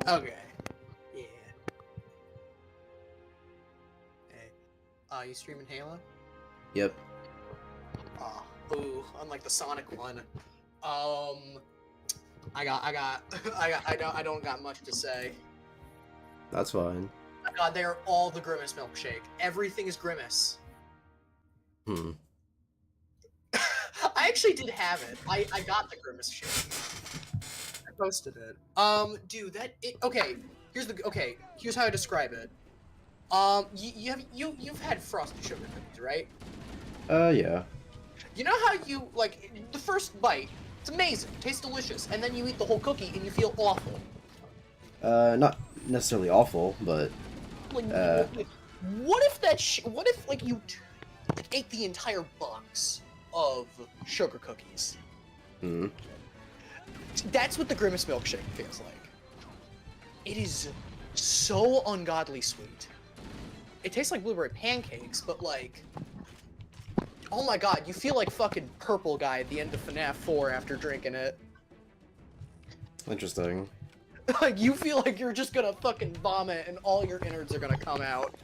Okay. Yeah. Hey. You streaming Halo? Yep. Oh, ooh, unlike the Sonic one. I don't got much to say. That's fine. My God, they are all the Grimace milkshake. Everything is Grimace. Hmm. I actually did have it. I got the Grimace shake. I posted it. Dude, okay. Here's how I describe it. You've had frosted sugar cookies, right? Yeah. You know how you like the first bite? It's amazing, tastes delicious, and then you eat the whole cookie and you feel awful. Not necessarily awful, but Like, uh, what if that? What if like you ate the entire box of sugar cookies? hmm. That's what the Grimace milkshake feels like. It is so ungodly sweet. It tastes like blueberry pancakes, but like, oh my God, you feel like fucking Purple Guy at the end of FNAF 4 after drinking it. Interesting. Like, you feel like you're just gonna fucking vomit and all your innards are gonna come out.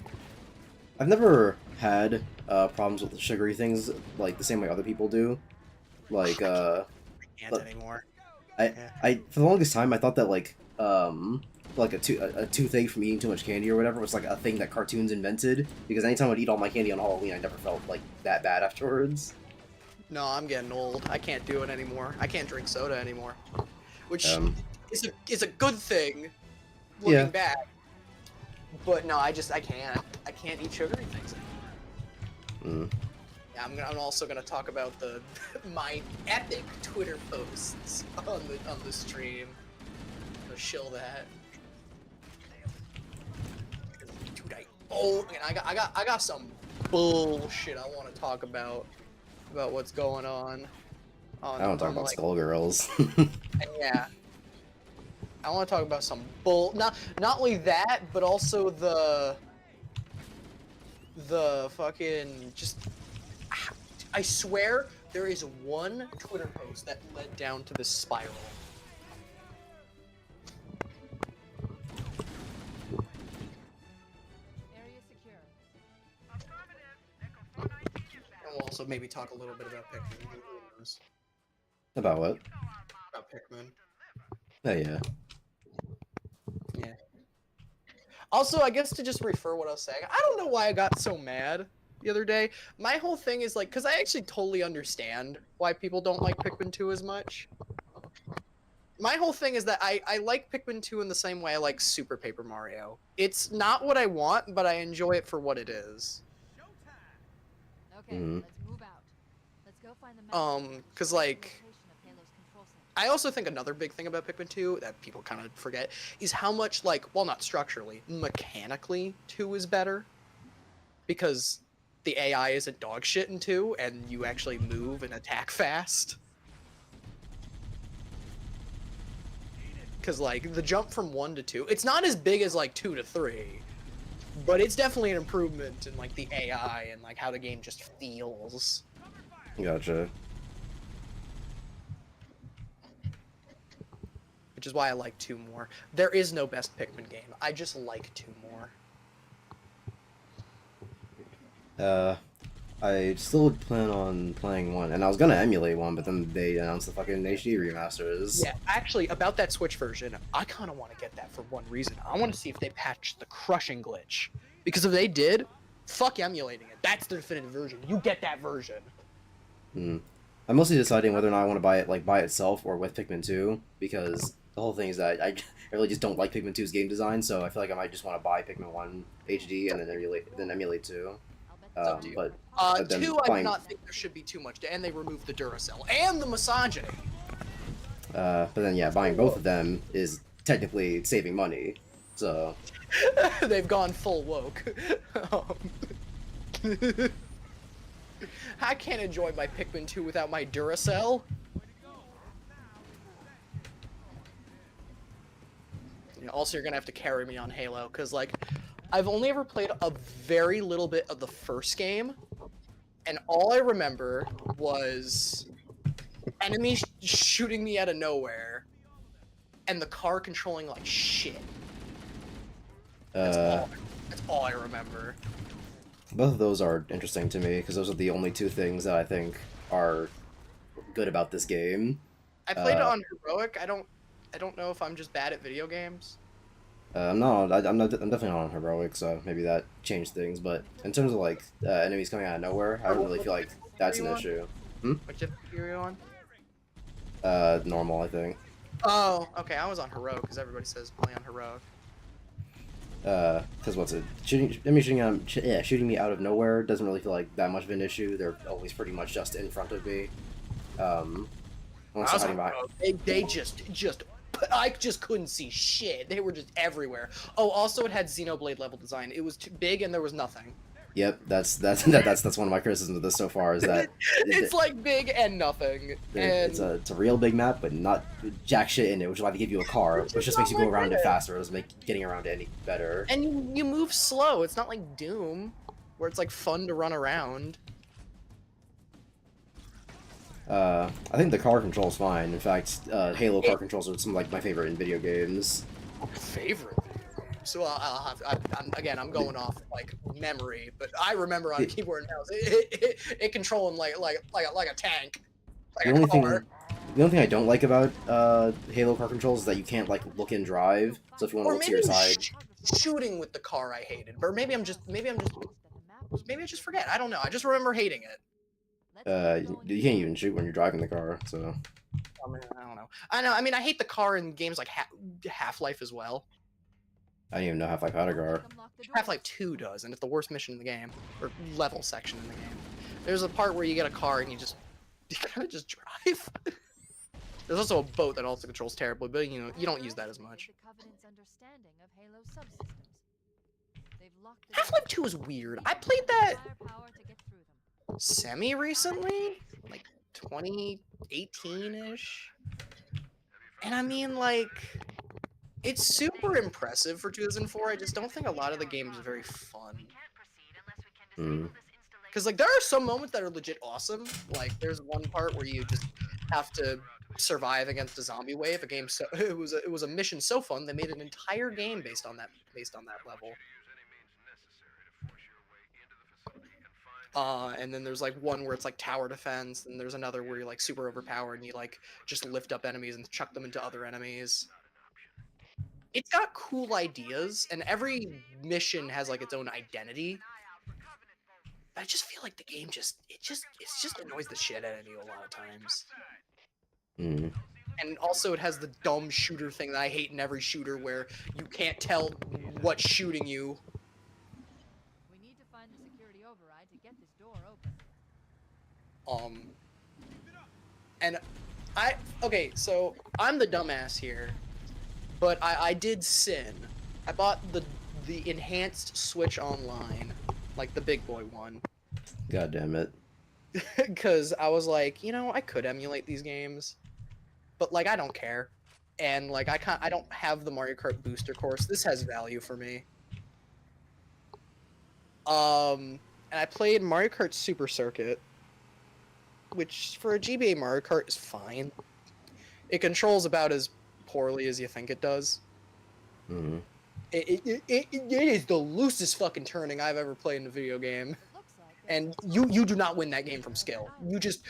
I've never had problems with the sugary things like the same way other people do. Like I can't but anymore. I for the longest time I thought that like a toothache from eating too much candy or whatever was like a thing that cartoons invented, because anytime I'd eat all my candy on Halloween I never felt like that bad afterwards. No, I'm getting old. I can't do it anymore. I can't drink soda anymore. Which is a good thing, looking Yeah. back. But no, I can't. I can't eat sugary things anymore. Mm. Yeah, I'm also gonna talk about my epic Twitter posts on the stream. So shill that. Dude, and I got some bullshit I want to talk about what's going on. I don't talk about Like, Skullgirls. yeah. I want to talk about some not only that, but also the fucking just. I swear there is one Twitter post that led down to this spiral. Area secure. And we'll also maybe talk a little bit about Pikmin. Who knows? About what? About Pikmin. Oh yeah. Yeah. Also, I guess to just refer what I was saying, I don't know why I got so mad the other day. My whole thing is like, because I actually totally understand why people don't like Pikmin 2 as much. My whole thing is that I like Pikmin 2 in the same way I like Super Paper Mario. It's not what I want, but I enjoy it for what it is. Okay, Mhm. let's move out. Let's go find the Because like, I also think another big thing about Pikmin 2 that people kind of forget is how much, like, well, not structurally, mechanically 2 is better. Because the AI isn't dog shit in 2, and you actually move and attack fast. Because, like, the jump from 1 to 2, it's not as big as, like, 2 to 3. But it's definitely an improvement in, like, the AI and, like, how the game just feels. Gotcha. Which is why I like 2 more. There is no best Pikmin game. I just like 2 more. I still plan on playing 1, and I was gonna emulate 1, but then they announced the fucking HD remasters. Yeah, actually, about that Switch version, I kind of want to get that for one reason. I want to see if they patched the crushing glitch. Because if they did, fuck emulating it. That's the definitive version. You get that version. Hmm. I'm mostly deciding whether or not I want to buy it like by itself or with Pikmin 2, because the whole thing is that I really just don't like Pikmin 2's game design, so I feel like I might just want to buy Pikmin 1 HD and then emulate 2. It's up to you. But then 2, I do buying, not think there should be too much, and they removed the Duracell and the misogyny. but then yeah, buying both of them is technically saving money. So They've gone full woke. I can't enjoy my Pikmin 2 without my Duracell. Yeah, also, you're gonna have to carry me on Halo, because, like, I've only ever played a very little bit of the first game, and all I remember was enemies shooting me out of nowhere, and the car controlling like shit. Uh, That's all I remember. both of those are interesting to me because those are the only two things that I think are good about this game. I played it Uh, on heroic. I don't know if I'm just bad at video games. I'm definitely not on heroic, so maybe that changed things. But in terms of like enemies coming out of nowhere, I don't really feel like that's an issue. What difficulty are you on? Normal, I think. Oh, okay. I was on heroic because everybody says play on heroic. Because what's it? Shooting me out of nowhere doesn't really feel like that much of an issue. They're always pretty much just in front of me. Unless I was they're on hiding behind. heroic. They just I just couldn't see shit. They were just everywhere. Oh, also it had Xenoblade level design. It was too big and there was nothing. Yep, that's one of my criticisms of this so far is that It's like big and nothing. And it's a real big map, but not jack shit in it, which is why they give you a car, which just makes you go around it faster. It doesn't make getting around it any better. and you move slow. It's not like Doom, where it's like fun to run around. I think the car control's fine. In fact, Halo car controls are some like my favorite in video games. Favorite. So I'm going off like memory, but I remember on keyboard and mouse it controlling like a tank, like The a only car. the only thing I don't like about Halo car controls is that you can't like look and drive. So if you want to Or look to maybe your side, shooting with the car I hated, or maybe I just forget. I don't know. I just remember hating it. you can't even shoot when you're driving the car. So I don't know. I know. I mean, I hate the car in games like Half-Life as well. I didn't even know Half-Life had a car. Half-Life 2 does, and it's the worst mission in the game, or level section in the game. There's a part where you get a car and you kind of just drive. There's also a boat that also controls terribly, but you know you don't use that as much. Half-Life 2 is weird. I played that semi-recently, like 2018-ish. And I mean, like, it's super impressive for 2004. I just don't think a lot of the game is very fun. Because, like, there are some moments that are legit awesome. Like, there's one part where you just have to survive against a zombie wave. It was a mission so fun they made an entire game based on that level. And then there's like one where it's like tower defense, and there's another where you're like super overpowered and you like just lift up enemies and chuck them into other enemies. It's got cool ideas, and every mission has like its own identity. I just feel like the game just annoys the shit out of you a lot of times. And also it has the dumb shooter thing that I hate in every shooter where you can't tell what's shooting you. We need to find the security override to get this door open. And okay, so I'm the dumbass here, but I did sin. I bought the enhanced Switch Online, like the big boy one. God damn it. Because I was like, you know, I could emulate these games, but like I don't care, and like I don't have the Mario Kart booster course. This has value for me. And I played Mario Kart Super Circuit, which for a GBA Mario Kart is fine. It controls about as poorly as you think it does. It is the loosest fucking turning I've ever played in a video game. And you do not win that game from skill. You just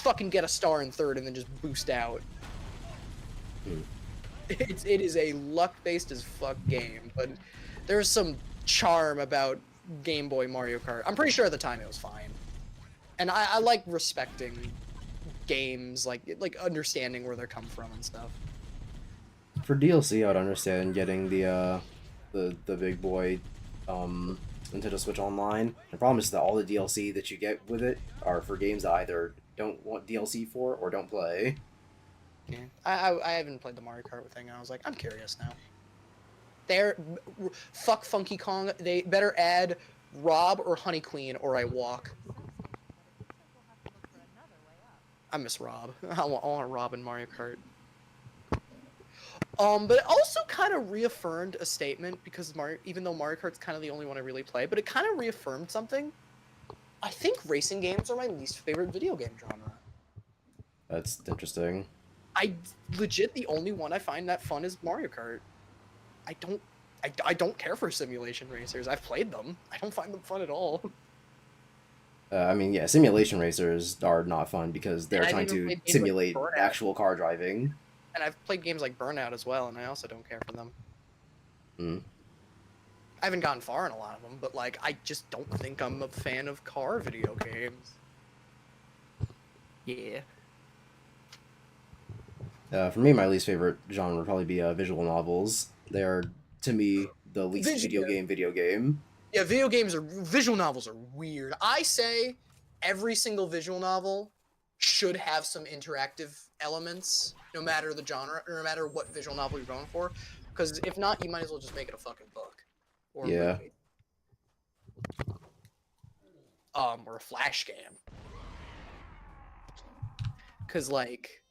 fucking get a star in third and then just boost out. It is a luck-based as fuck game, but there's some charm about Game Boy Mario Kart. I'm pretty sure at the time it was fine. And I like respecting games, like understanding where they come from and stuff. For DLC, I'd understand getting the big boy Nintendo Switch Online. The problem is that all the DLC that you get with it are for games that I either don't want DLC for or don't play. Yeah. I haven't played the Mario Kart thing, and I was like, I'm curious now. Fuck Funky Kong. They better add Rob or Honey Queen, or I walk. I miss Rob. I want Rob in Mario Kart. But it also kind of reaffirmed a statement, because even though Mario Kart's kind of the only one I really play, but it kind of reaffirmed something. I think racing games are my least favorite video game genre. That's interesting. I legit the only one I find that fun is Mario Kart. I don't care for simulation racers. I've played them. I don't find them fun at all. I mean, yeah, simulation racers are not fun because they're And I've trying even to played games like simulate Burnout. actual car driving. And I've played games like Burnout as well, and I also don't care for them. Mm. I haven't gotten far in a lot of them, but like I just don't think I'm a fan of car video games. Yeah. For me, my least favorite genre would probably be visual novels. They are, to me, the least video game. Yeah, visual novels are weird. I say every single visual novel should have some interactive elements, no matter the genre, or no matter what visual novel you're going for. Because if not, you might as well just make it a fucking book. Or a Yeah. movie. Or a flash game. Because, like,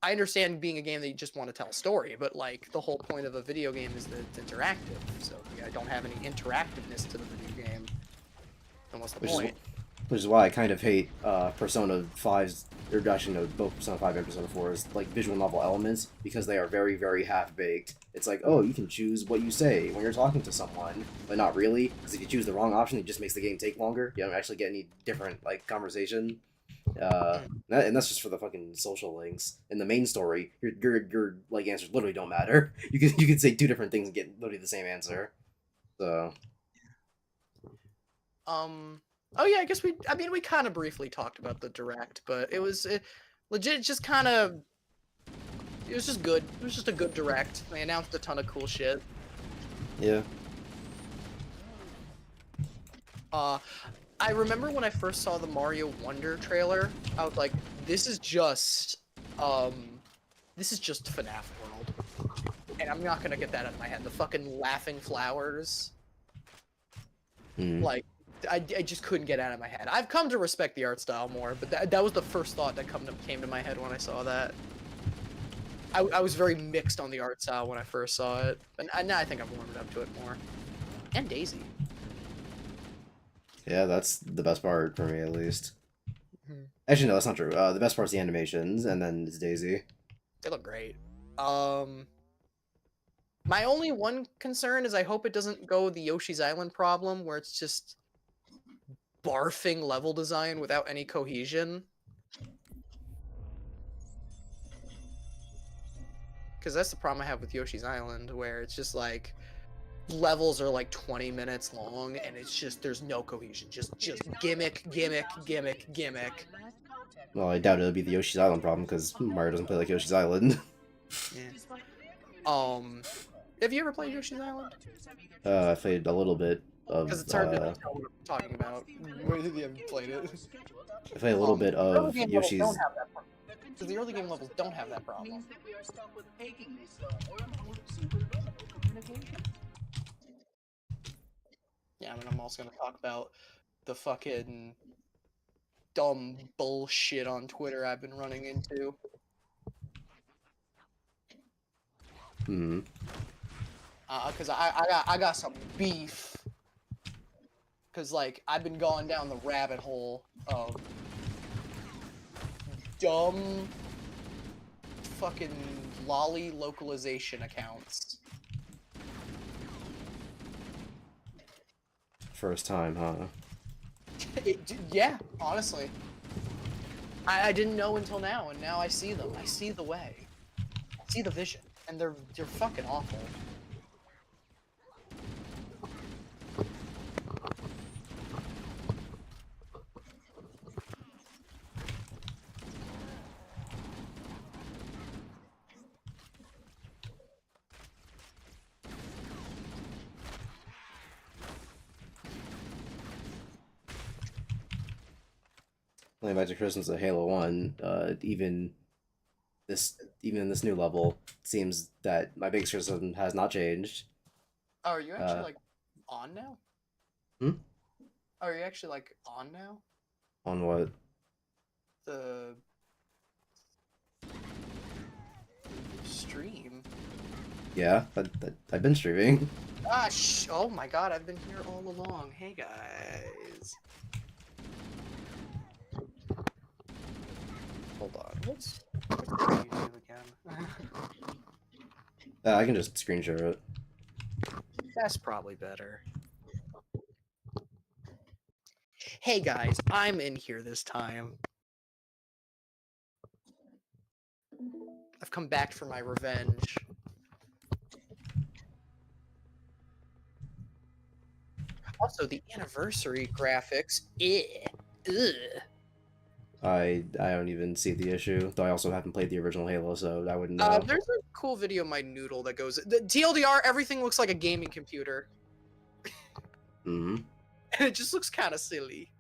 I understand being a game that you just want to tell a story, but, like, the whole point of a video game is that it's interactive. So, I don't have any interactiveness to the video game. Then what's the point? Which is why I kind of hate Persona 5's, or actually no, both Persona 5 and Persona 4's, like, visual novel elements, because they are very, very half-baked. It's like, oh, you can choose what you say when you're talking to someone, but not really, because if you choose the wrong option, it just makes the game take longer. You don't actually get any different, like, conversation. And that's just for the fucking social links. In the main story, your like answers literally don't matter. You can say two different things and get literally the same answer. So Oh yeah, I guess we kind of briefly talked about the direct, but it was legit just kind of, it was just good. It was just a good direct. They announced a ton of cool shit. yeah. I remember when I first saw the Mario Wonder trailer, I was like, this is just FNAF World. And I'm not gonna get that out of my head. The fucking laughing flowers. Like, I just couldn't get out of my head. I've come to respect the art style more, but that was the first thought that came to my head when I saw that. I was very mixed on the art style when I first saw it, and now I think I've warmed up to it more. And Daisy. Yeah, that's the best part for me, at least. Mhm. Actually, no, that's not true. The best part's the animations, and then it's Daisy. They look great. My only one concern is I hope it doesn't go the Yoshi's Island problem, where it's just barfing level design without any cohesion. Because that's the problem I have with Yoshi's Island, where it's just like levels are like 20 minutes long, and it's just there's no cohesion. Just gimmick. Well, I doubt it'll be the Yoshi's Island problem, because Mario doesn't play like Yoshi's Island. Yeah. Have you ever played Yoshi's Island? I played a little bit of. Because it's hard to tell what I'm talking about. Where have you played it? I played a little bit of Yoshi's. Because the early game levels don't have that problem. Yeah, I mean, I'm also gonna talk about the fucking dumb bullshit on Twitter I've been running into. Because I got some beef. Because, like, I've been going down the rabbit hole of dumb fucking lolly localization accounts. First time, huh? Yeah, honestly. I didn't know until now, and now I see them. I see the way. I see the vision. And they're fucking awful. Playing back to Christmas at Halo 1, even in this new level, it seems that my biggest criticism has not changed. Oh, are you actually, like, on now? Hmm? Oh, are you actually, like, on now? On what? The stream. Yeah, I've been streaming. Ah, oh my god, I've been here all along. Hey, guys. Hold on, what's YouTube again? I can just screen share it. That's probably better. Hey guys, I'm in here this time. I've come back for my revenge. Also, the anniversary graphics. Ugh. I don't even see the issue, though I also haven't played the original Halo, so I wouldn't know. There's a cool video of my noodle that goes. The TLDR, everything looks like a gaming computer. Hmm. And it just looks kind of silly.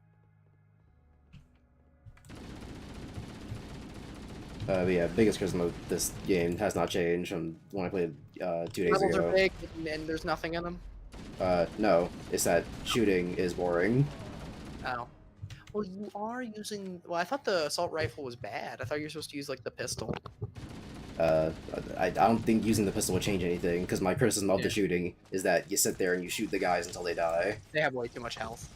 But yeah, biggest criticism of this game has not changed from when I played 2 days Levels ago. are big and there's nothing in them. No, it's that shooting is boring. Oh. Well, you are using. Well, I thought the assault rifle was bad. I thought you were supposed to use like the pistol. I don't think using the pistol would change anything, because my criticism of Yeah. the shooting is that you sit there and you shoot the guys until they die. They have way too much health.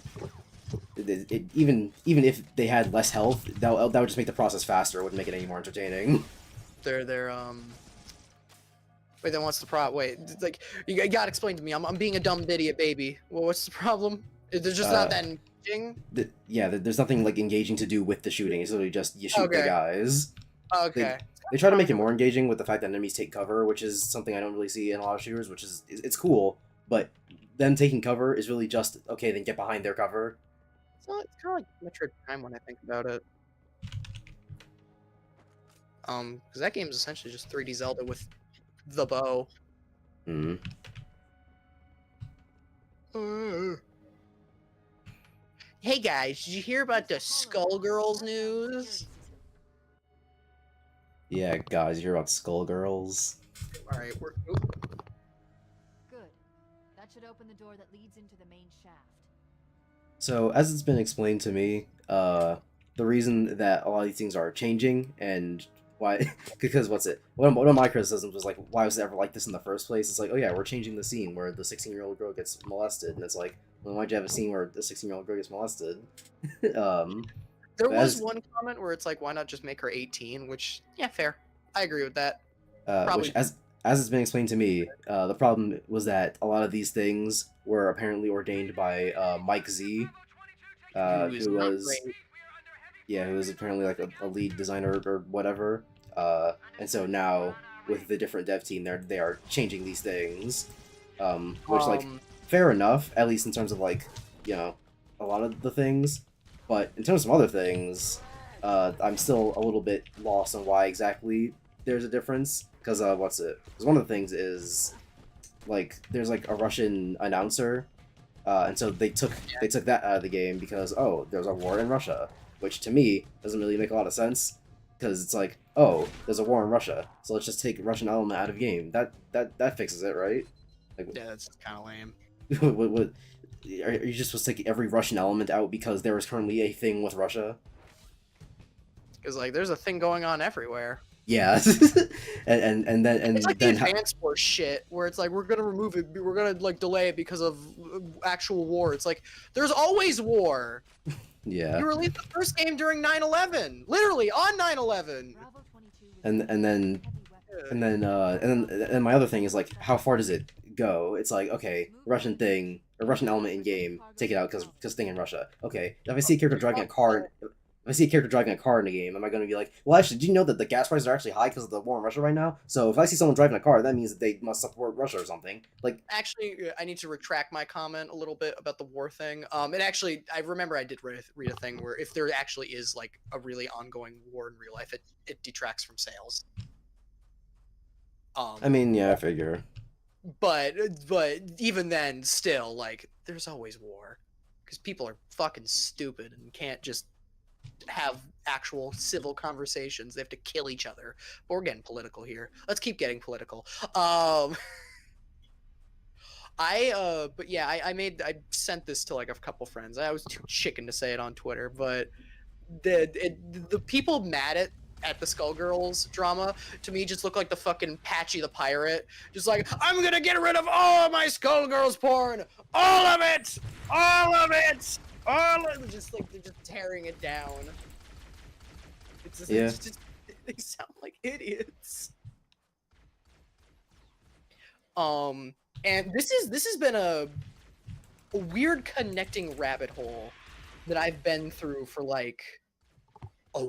Even if they had less health, that would just make the process faster. It wouldn't make it any more entertaining. They're Wait, then what's the problem? Wait, like you gotta explain to me. I'm being a dumb idiot baby. Well, what's the problem? They're just not that engaging. Yeah, there's nothing like engaging to do with the shooting. It's literally just you shoot the Okay. guys. Okay. They try to make it more engaging with the fact that enemies take cover, which is something I don't really see in a lot of shooters, which is it's cool, but them taking cover is really just okay, then get behind their cover. It's kind of like Metroid Prime when I think about it. Because that game is essentially just 3D Zelda with the bow. Hmm. Hey guys, did you hear about the Skullgirls news? Yeah, guys, you hear about Skullgirls? Alright, we're. Good. That should open the door that leads into the main shaft. So, as it's been explained to me, the reason that a lot of these things are changing and why, because one of my criticisms was like, why was it ever like this in the first place? It's like, oh yeah, we're changing the scene where the 16-year-old girl gets molested, and it's like, well, why'd you have a scene where the 16-year-old girl gets molested? There was as- one comment where it's like, why not just make her 18? Which, yeah, fair. I agree with that. which, as it's been explained to me, the problem was that a lot of these things were apparently ordained by Mike Z, Who's who not was great. who was apparently like a lead designer or whatever. And so now with the different dev team, they are changing these things, which like fair enough, at least in terms of like a lot of the things, but in terms of some other things, I'm still a little bit lost on why exactly there's a difference. Because Because one of the things is like there's like a Russian announcer, and so they took that out of the game because there's a war in Russia, which to me doesn't really make a lot of sense. Because it's like, there's a war in Russia, so let's just take Russian element out of game. That fixes it, right? Like, Yeah, that's kind of lame. what are you just supposed to take every Russian element out because there is currently a thing with Russia? Because like, there's a thing going on everywhere. Yeah, and then It's like the then advance wars shit, where it's like we're gonna remove it, we're gonna like delay it because of actual war. It's like there's always war. yeah, You released the first game during 9/11, literally on 9/11. Bravo 22 with and then heavy weapons. and my other thing is like, how far does it go? It's like, okay, Russian thing, a Russian element in game, take it out because thing in Russia. Okay, if I see a character driving a car, if I see a character driving a car in the game, am I going to be like, well, actually, do you know that the gas prices are actually high because of the war in Russia right now? So if I see someone driving a car, that means that they must support Russia or something. Like, Actually, I need to retract my comment a little bit about the war thing. It actually, I remember I did read a thing where if there actually is like a really ongoing war in real life, it detracts from sales. I mean, yeah, I figure. But even then, still, like, there's always war because people are fucking stupid and can't just have actual civil conversations. They have to kill each other. But we're getting political here. Let's keep getting political. But yeah, I sent this to like a couple friends. I was too chicken to say it on Twitter, but the people mad at the Skullgirls drama to me just look like the fucking Patchy the pirate, just like, I'm gonna get rid of all of my Skullgirls porn, all of it, just like they're just tearing it down. It's just, Yeah. they sound like idiots. And this has been a weird connecting rabbit hole that I've been through for like a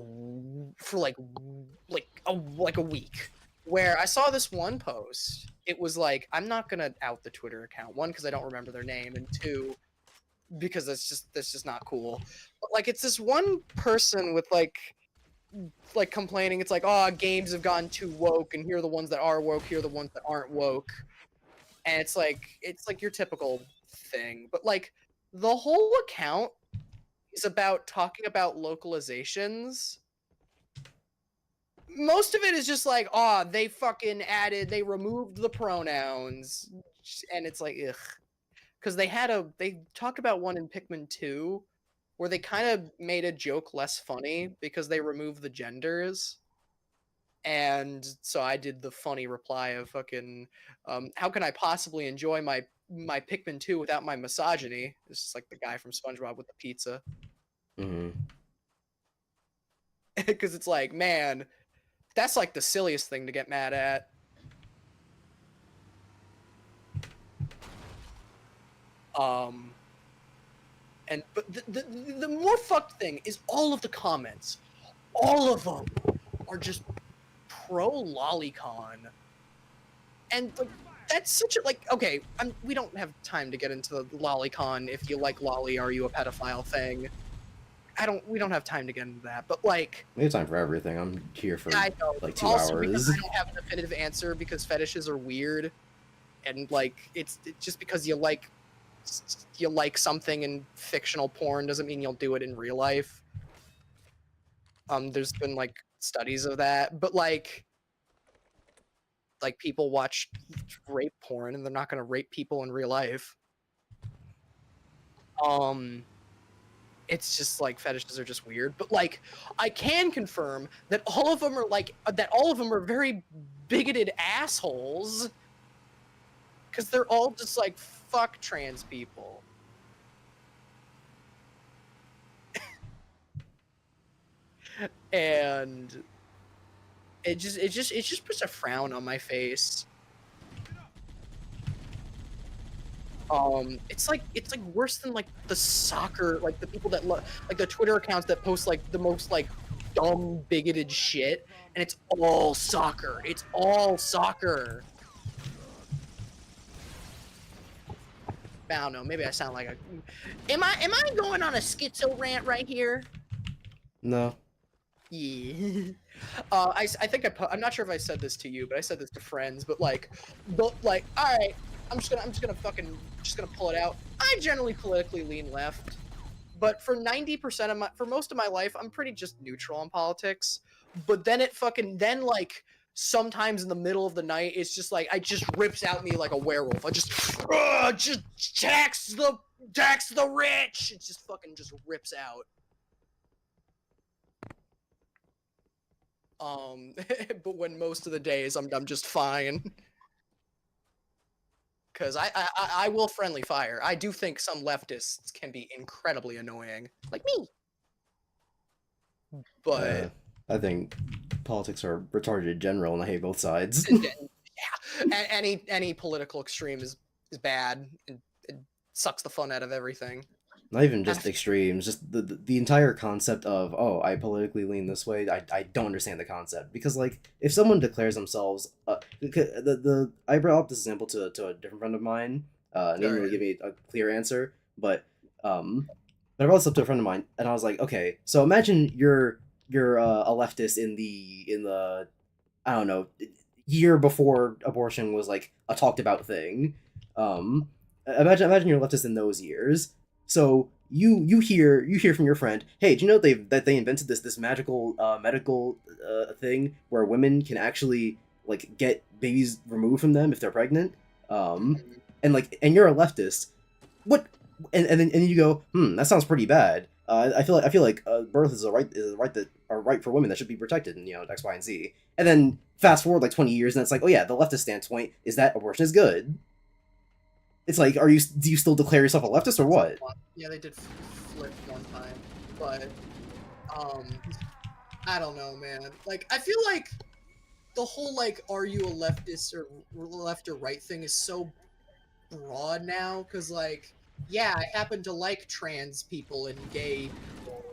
week, where I saw this one post. It was like, I'm not gonna out the Twitter account, one, because I don't remember their name, and two, because that's just not cool. But like, it's this one person with like complaining. It's like, oh, games have gone too woke, and here are the ones that are woke, here are the ones that aren't woke. And it's like your typical thing. But like, the whole account is about talking about localizations. Most of it is just like, oh, they removed the pronouns, and it's like, ugh. Because they talked about one in Pikmin 2 where they kind of made a joke less funny because they removed the genders. And so I did the funny reply of fucking, how can I possibly enjoy my Pikmin 2 without my misogyny? It's just like the guy from SpongeBob with the pizza. Because it's like, man, that's like the silliest thing to get mad at. But the more fucked thing is all of the comments. All of them are just pro lolicon. And like, that's such a, like, okay, we don't have time to get into the lolicon, if you like lolly, are you a pedophile thing. We don't have time to get into that, but like, We have time for everything. I'm here for like 2 also, hours. because I don't have a definitive answer, because fetishes are weird, and like, it's just because you like something in fictional porn doesn't mean you'll do it in real life. There's been like studies of that, but like people watch rape porn and they're not gonna rape people in real life. It's just like, fetishes are just weird, but like, I can confirm that all of them are very bigoted assholes, because they're all just like, fuck trans people. And it just puts a frown on my face. It's like worse than like the soccer, like the people that like the Twitter accounts that post like the most like dumb bigoted shit, and it's all soccer. It's all soccer. I don't know. Maybe I sound like a. Am I going on a schizo rant right here? No. Yeah. I think I'm not sure if I said this to you, but I said this to friends. But all right, I'm just gonna pull it out. I generally politically lean left, but for 90% for most of my life, I'm pretty just neutral on politics. But then like sometimes in the middle of the night, it's just like, it just rips out me like a werewolf. I just tax the rich. It just fucking just rips out. But when most of the days I'm just fine. Because I will friendly fire. I do think some leftists can be incredibly annoying, like me. But I think politics are retarded in general, and I hate both sides. yeah, any political extreme is bad, and it sucks the fun out of everything. Not even just extremes, just the entire concept of, oh, I politically lean this way. I don't understand the concept, because like, if someone declares themselves, I brought up this example to a different friend of mine. And he didn't really give me a clear answer, but I brought this up to a friend of mine, and I was like, okay, so imagine you're a leftist in the I don't know, year before abortion was like a talked about thing. Imagine you're a leftist in those years. So you hear from your friend, hey, do you know that they invented this magical medical thing where women can actually like get babies removed from them if they're pregnant, and you're a leftist, what? And then you go, that sounds pretty bad. I feel like birth is a right for women that should be protected, and X, Y, and Z. And then fast forward like 20 years, and it's like, oh yeah, the leftist standpoint is that abortion is good. It's like, do you still declare yourself a leftist or what? Yeah, they did flip one time, but I don't know, man. Like, I feel like the whole like, are you a leftist or left or right thing is so broad now, because like, yeah, I happen to like trans people and gay people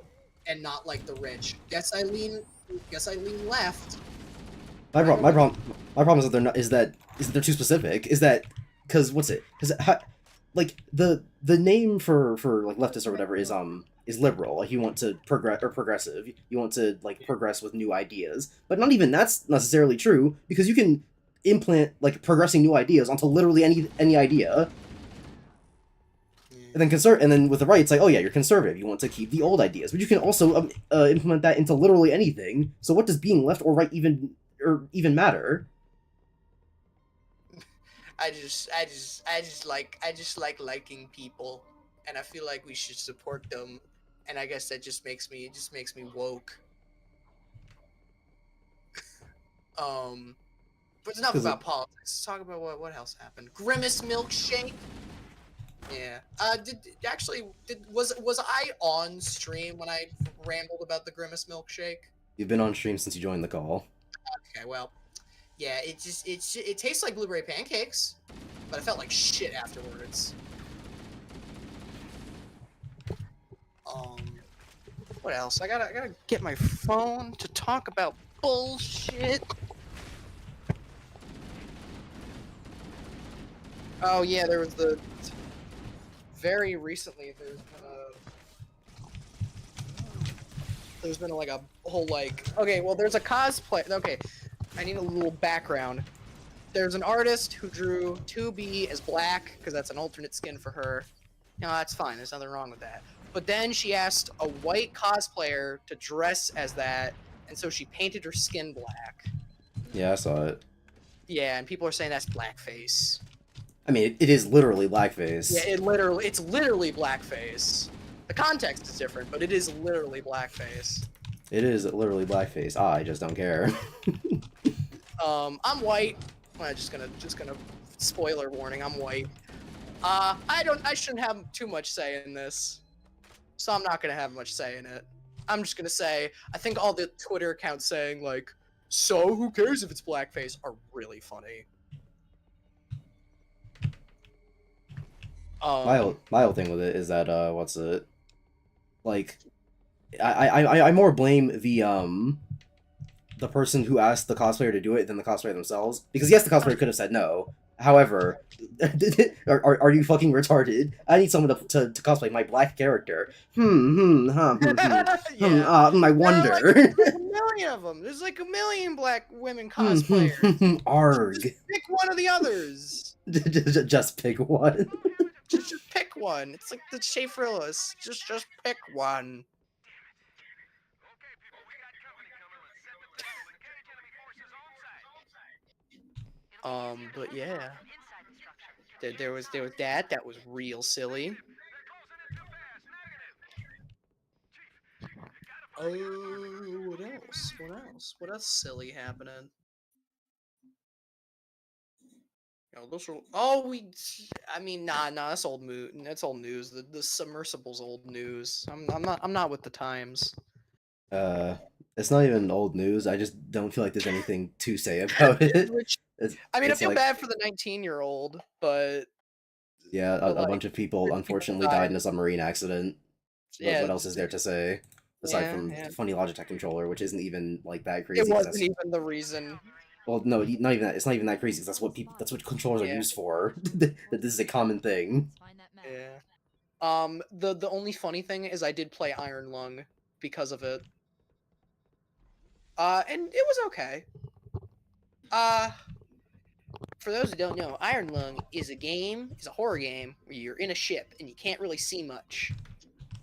and not like the rich. Guess I lean left. My I problem, don't my know. problem, my problem is that they're not. Is that they're too specific. Is that because what's it? Because like the name for like leftist or whatever is liberal. Like you want to progress or progressive. You want to like progress with new ideas. But not even that's necessarily true because you can implant like progressing new ideas onto literally any idea. And then with the right, it's like, oh yeah, you're conservative. You want to keep the old ideas, but you can also implement that into literally anything. So what does being left or right even matter? I just like liking people, and I feel like we should support them. And I guess that just makes me woke. But enough Because about politics. Let's talk about what else happened. Grimace milkshake. Yeah. Was I on stream when I rambled about the Grimace milkshake? you've been on stream since you joined the call. Okay, well, yeah. It tastes like blueberry pancakes, but I felt like shit afterwards. Um, what else? I gotta get my phone to talk about bullshit. Oh yeah, there was the very recently. There's been like a whole like okay, well there's a cosplay. Okay, I need a little background. There's an artist who drew 2B as black because that's an alternate skin for her. No, that's fine. There's nothing wrong with that. But then she asked a white cosplayer to dress as that, and so she painted her skin black. Yeah, I saw it. Yeah, and people are saying that's blackface. I mean, it is literally blackface. Yeah, it's literally blackface. The context is different, but it is literally blackface. It is literally blackface. I just don't care. I'm white. I'm just gonna spoiler warning. I'm white. I shouldn't have too much say in this, so I'm not gonna have much say in it. I'm just gonna say I think all the Twitter accounts saying like, "So who cares if it's blackface?" are really funny. My whole thing with it is that what's it? Like, I more blame the person who asked the cosplayer to do it than the cosplayer themselves. Because yes, the cosplayer could have said no. However, are you fucking retarded? I need someone to cosplay my black character. Yeah. I wonder. There's a million of them. There's like a million black women cosplayers. Arg. Just pick one of the others. Just pick one. Just pick one. It's like the Shafrillas. Just pick one. But yeah, there was that. That was real silly. Oh, what else? What else? What else silly happening? Oh, those are. Oh, I mean, nah. That's old news. That's old news. The submersible's old news. I'm not with the times. Uh, it's not even old news. I just don't feel like there's anything to say about it. I mean, I It's feel like, bad for the 19-year-old, but yeah, but a like, bunch of people unfortunately died. died in a submarine accident. Yeah. What else is there to say aside Yeah, from yeah. funny Logitech controller, which isn't even like that crazy? It 'Cause wasn't that's even the reason. well, no, not even that. It's not even that crazy. 'Cause that's what controllers are Yeah. used for. That this is a common thing. Let's find that map. Yeah. The only funny thing is I did play Iron Lung because of it. And it was okay. For those who don't know, Iron Lung is a horror game where you're in a ship and you can't really see much.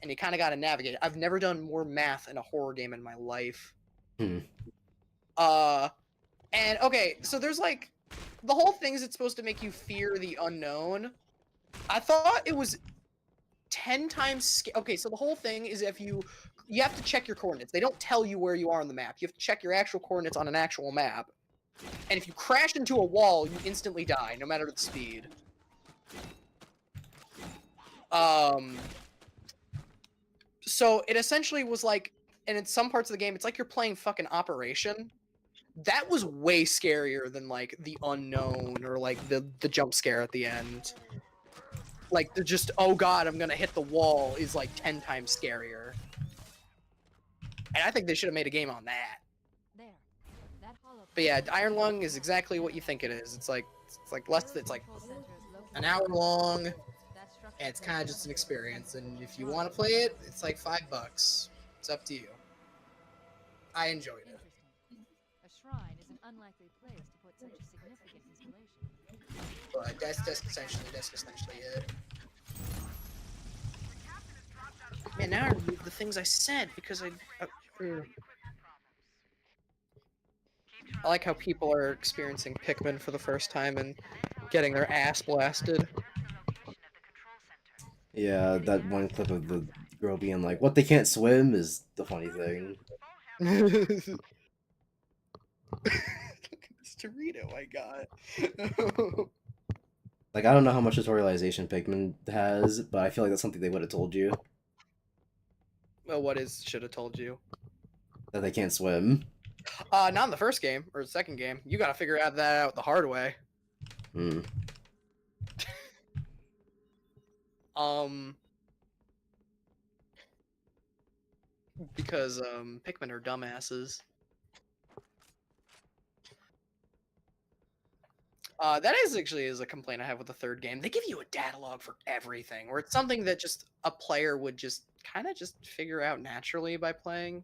And you kind of got to navigate it. I've never done more math in a horror game in my life. Hmm. And okay, so there's like, the whole thing is it's supposed to make you fear the unknown. I thought it was 10 times okay, so the whole thing is if you have to check your coordinates. They don't tell you where you are on the map. You have to check your actual coordinates on an actual map. And if you crash into a wall, you instantly die, no matter the speed. So it essentially was like, and in some parts of the game, it's like you're playing fucking Operation. that was way scarier than like the unknown or like the jump scare at the end. Like the just, oh god, I'm gonna hit the wall is like 10 times scarier. And I think they should have made a game on that. There. That hollow But yeah, Iron Lung is exactly what you think it is. It's like less. It's like an hour long, and it's kind of just an experience. And if you want to play it, it's like $5. It's up to you. I enjoyed it. Interesting. A shrine is an unlikely place to put such a significant installation. But that's essentially it. Man, now I remove the things I said because I like how people are experiencing Pikmin for the first time and getting their ass blasted. Yeah, that one clip of the girl being like, "What, they can't swim?" is the funny thing. This Dorito I got. Like, I don't know how much tutorialization Pikmin has, but I feel like that's something they would have told you, Well, what is should have told you? that they can't swim. Not in the first game or the second game. You got to figure that out the hard way. Hmm. Because Pikmin are dumbasses. That is a complaint I have with the third game. They give you a data log for everything, or it's something that just a player would just kind of just figure out naturally by playing.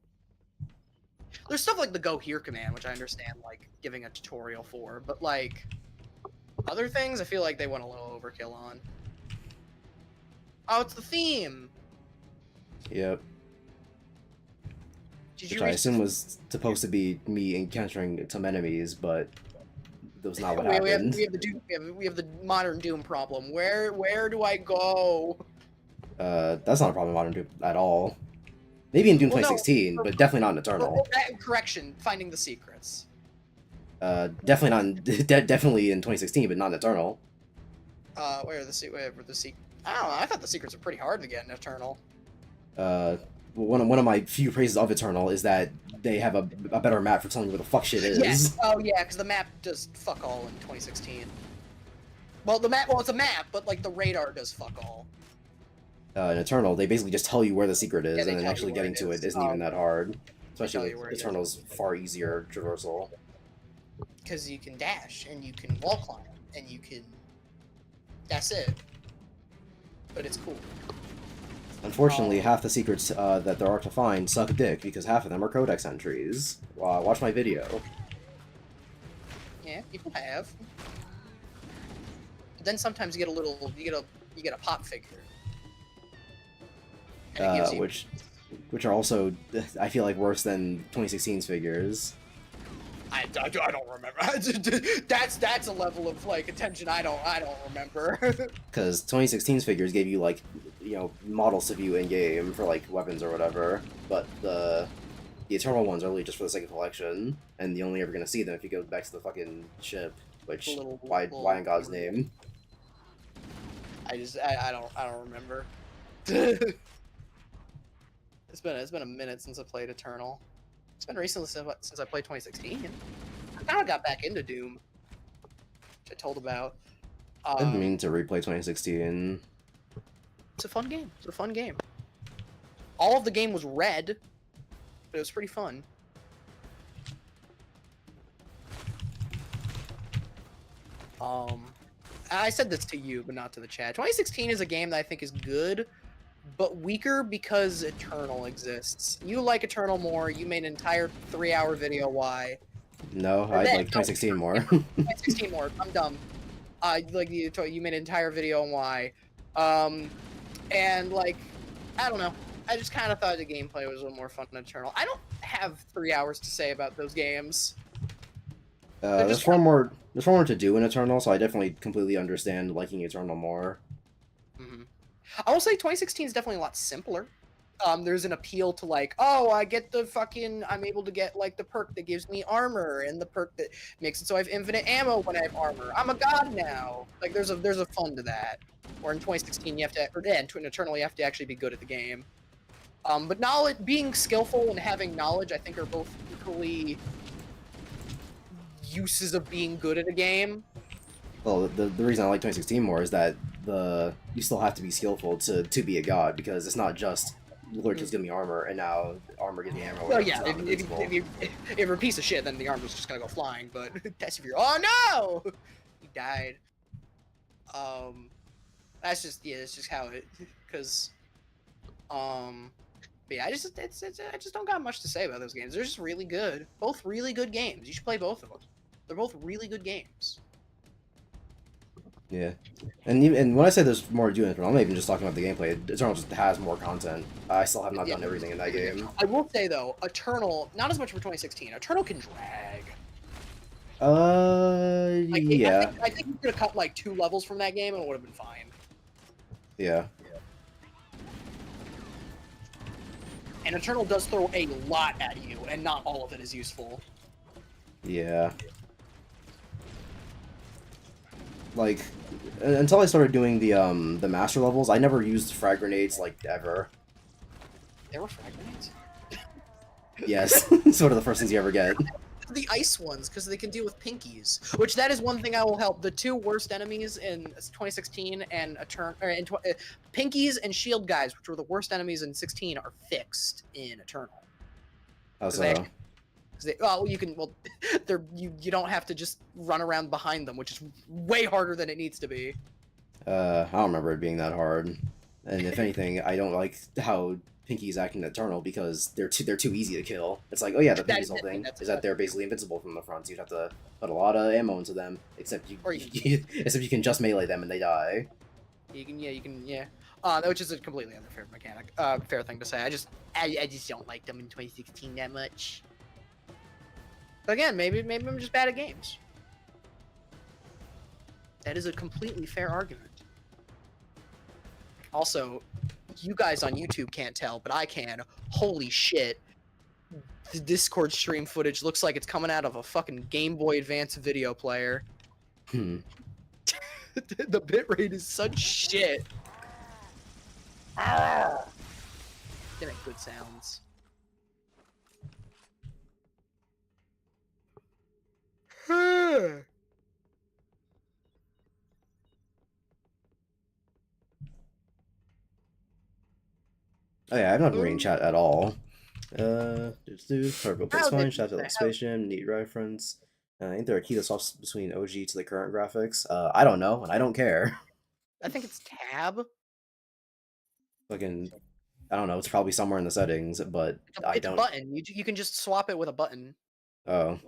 There's stuff like the go here command, which I understand like giving a tutorial for, but like other things I feel like they went a little overkill on. Oh, it's the theme. Yep. Did Which you I read assume was supposed to be me encountering some enemies, but that was not what happened. we have the modern Doom problem. Where do I go? That's not a problem in Modern Doom at all. Maybe in Doom Well, no, 2016, but definitely not in Eternal. Correction, finding the secrets. Definitely not. Definitely in 2016, but not in Eternal. Where are the I don't know. I thought the secrets were pretty hard to get in Eternal. One of my few praises of Eternal is that they have a better map for telling you where the fuck shit is. Yes. Oh yeah, because the map does fuck all in 2016. Well, it's a map, but like the radar does fuck all. In Eternal, they basically just tell you where the secret is, Yeah, they and then tell actually you where getting it to is. it isn't even that hard. tell Especially you where with it is. Eternal's far easier traversal. Because you can dash and you can wall climb and you can. That's it. But it's cool. Unfortunately, half the secrets that there are to find suck dick because half of them are codex entries. Watch my video. Yeah, people have. But then sometimes you get a pop figure. And it gives you... which are also, I feel like, worse than 2016's figures. I don't remember. that's a level of like attention I don't remember. Because 2016's figures gave you like, models to view in game for like weapons or whatever, but the Eternal ones are really just for the sake of collection, and you're only ever gonna see them if you go back to the fucking ship. Which why in God's name? I don't remember. It's been a minute since I played Eternal. It's been recently since I played 2016. I kind of got back into Doom, which I told about. I didn't mean to replay 2016. It's a fun game. It's a fun game. All of the game was red, but it was pretty fun. I said this to you, but not to the chat. 2016 is a game that I think is good, but weaker because Eternal exists. You like Eternal more. You made an entire 3-hour video why. No, I like 2016 more. 2016 more. I'm dumb. You made an entire video on why. And like, I don't know. I just kind of thought the gameplay was a little more fun than Eternal. I don't have 3 hours to say about those games. There's far more to do in Eternal, so I definitely completely understand liking Eternal more. Mm-hmm. I will say 2016 is definitely a lot simpler. There's an appeal to like, oh, I'm able to get like the perk that gives me armor and the perk that makes it so I have infinite ammo when I have armor. I'm a god now. Like there's a fun to that. Or in 2016 in Eternal you have to actually be good at the game. But being skillful and having knowledge I think are both equally uses of being good at a game. Well, the reason I like 2016 more is that you still have to be skillful to be a god, because it's not just Lord just give me armor and now armor gives me ammo. Well, yeah, I'm invincible. if you're a piece of shit, then the armor's just gonna go flying. But that's if you're. Oh no! He died. That's just it's just how it. Because, but yeah, I just don't got much to say about those games. They're just really good. Both really good games. You should play both of them. They're both really good games. Yeah, and when I say there's more to do in Eternal, I'm not even just talking about the gameplay. Eternal just has more content. I still have not done everything in that game. I will say though, Eternal, not as much for 2016. Eternal can drag. Like, Yeah. I think you could have cut like 2 levels from that game and it would have been fine. Yeah. And Eternal does throw a lot at you, and not all of it is useful. Yeah. Like, until I started doing the master levels, I never used frag grenades like ever. There were frag grenades. Yes, sort of the first things you ever get. The ice ones, because they can deal with pinkies. Which that is one thing I will help. The 2 worst enemies in 2016 and pinkies and shield guys, which were the worst enemies in 16, are fixed in Eternal. So. You don't have to just run around behind them, which is way harder than it needs to be. I don't remember it being that hard. And if anything, I don't like how Pinky's acting Eternal because they're too easy to kill. It's like, oh yeah, the Pinky's whole thing is that they're basically invincible from the front, so you have to put a lot of ammo into them, except except you can just melee them and they die. You can. Which is a completely unfair mechanic. Fair thing to say. I just don't like them in 2016 that much. But again, maybe I'm just bad at games. That is a completely fair argument. Also, you guys on YouTube can't tell, but I can. Holy shit. The Discord stream footage looks like it's coming out of a fucking Game Boy Advance video player. The bitrate is such shit. They make good sounds. Oh yeah, I've not been reading chat at all. Purple Pix fine, shout out to the Space Jam, neat reference. Ain't there a key that swaps between OG to the current graphics? I don't know, and I don't care. I think it's tab. Fucking, I don't know, it's probably somewhere in the settings, but I don't... It's a button. You can just swap it with a button. Oh.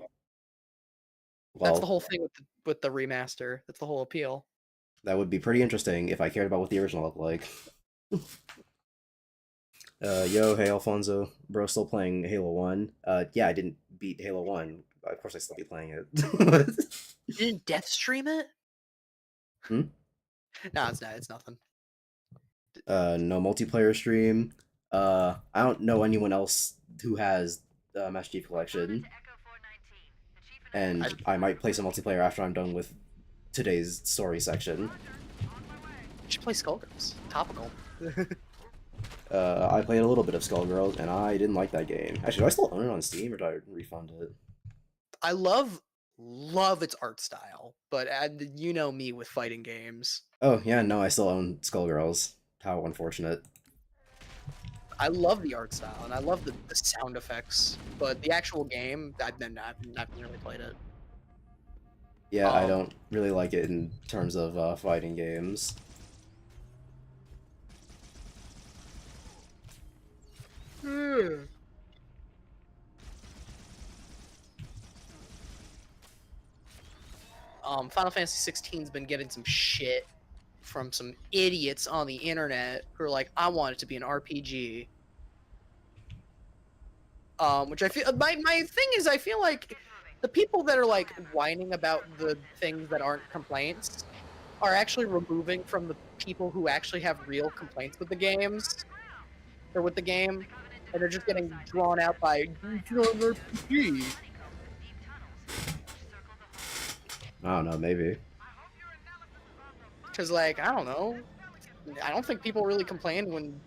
Well, that's the whole thing with the remaster. That's the whole appeal. That would be pretty interesting if I cared about what the original looked like. Yo, hey Alfonso, bro, still playing Halo 1? Yeah, I didn't beat Halo 1. Of course I still be playing it. You didn't death stream it? Hmm? No, it's not. It's nothing. No multiplayer stream. I don't know anyone else who has Master Chief Collection. And I might play some multiplayer after I'm done with today's story section. You should play Skullgirls. Topical. I played a little bit of Skullgirls, and I didn't like that game. Actually, do I still own it on Steam, or did I refund it? I love its art style, but you know me with fighting games. Oh, yeah, no, I still own Skullgirls. How unfortunate. I love the art style, and I love the sound effects, but the actual game, I've never really played it. Yeah, I don't really like it in terms of fighting games. Final Fantasy 16's been getting some shit from some idiots on the internet who are like, I want it to be an RPG. Which I feel, my thing is, I feel like the people that are like whining about the things that aren't complaints are actually removing from the people who actually have real complaints with the games, or with the game, and they're just getting drawn out by RPG. I don't know, maybe. Because, like, I don't know. I don't think people really complained when...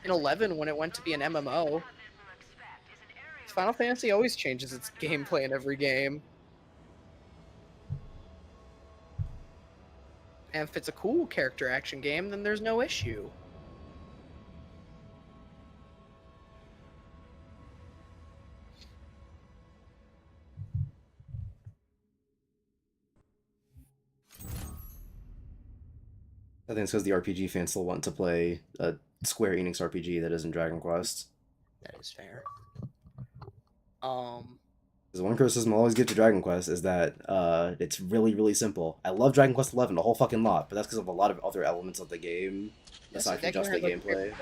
in 11, when it went to be an MMO. Final Fantasy always changes its gameplay in every game. And if it's a cool character action game, then there's no issue. I think it's because the RPG fans still want to play a Square Enix RPG that isn't Dragon Quest. That is fair. Because one criticism I always give to Dragon Quest is that it's really, really simple. I love Dragon Quest 11 a whole fucking lot, but that's because of a lot of other elements of the game aside from just the gameplay.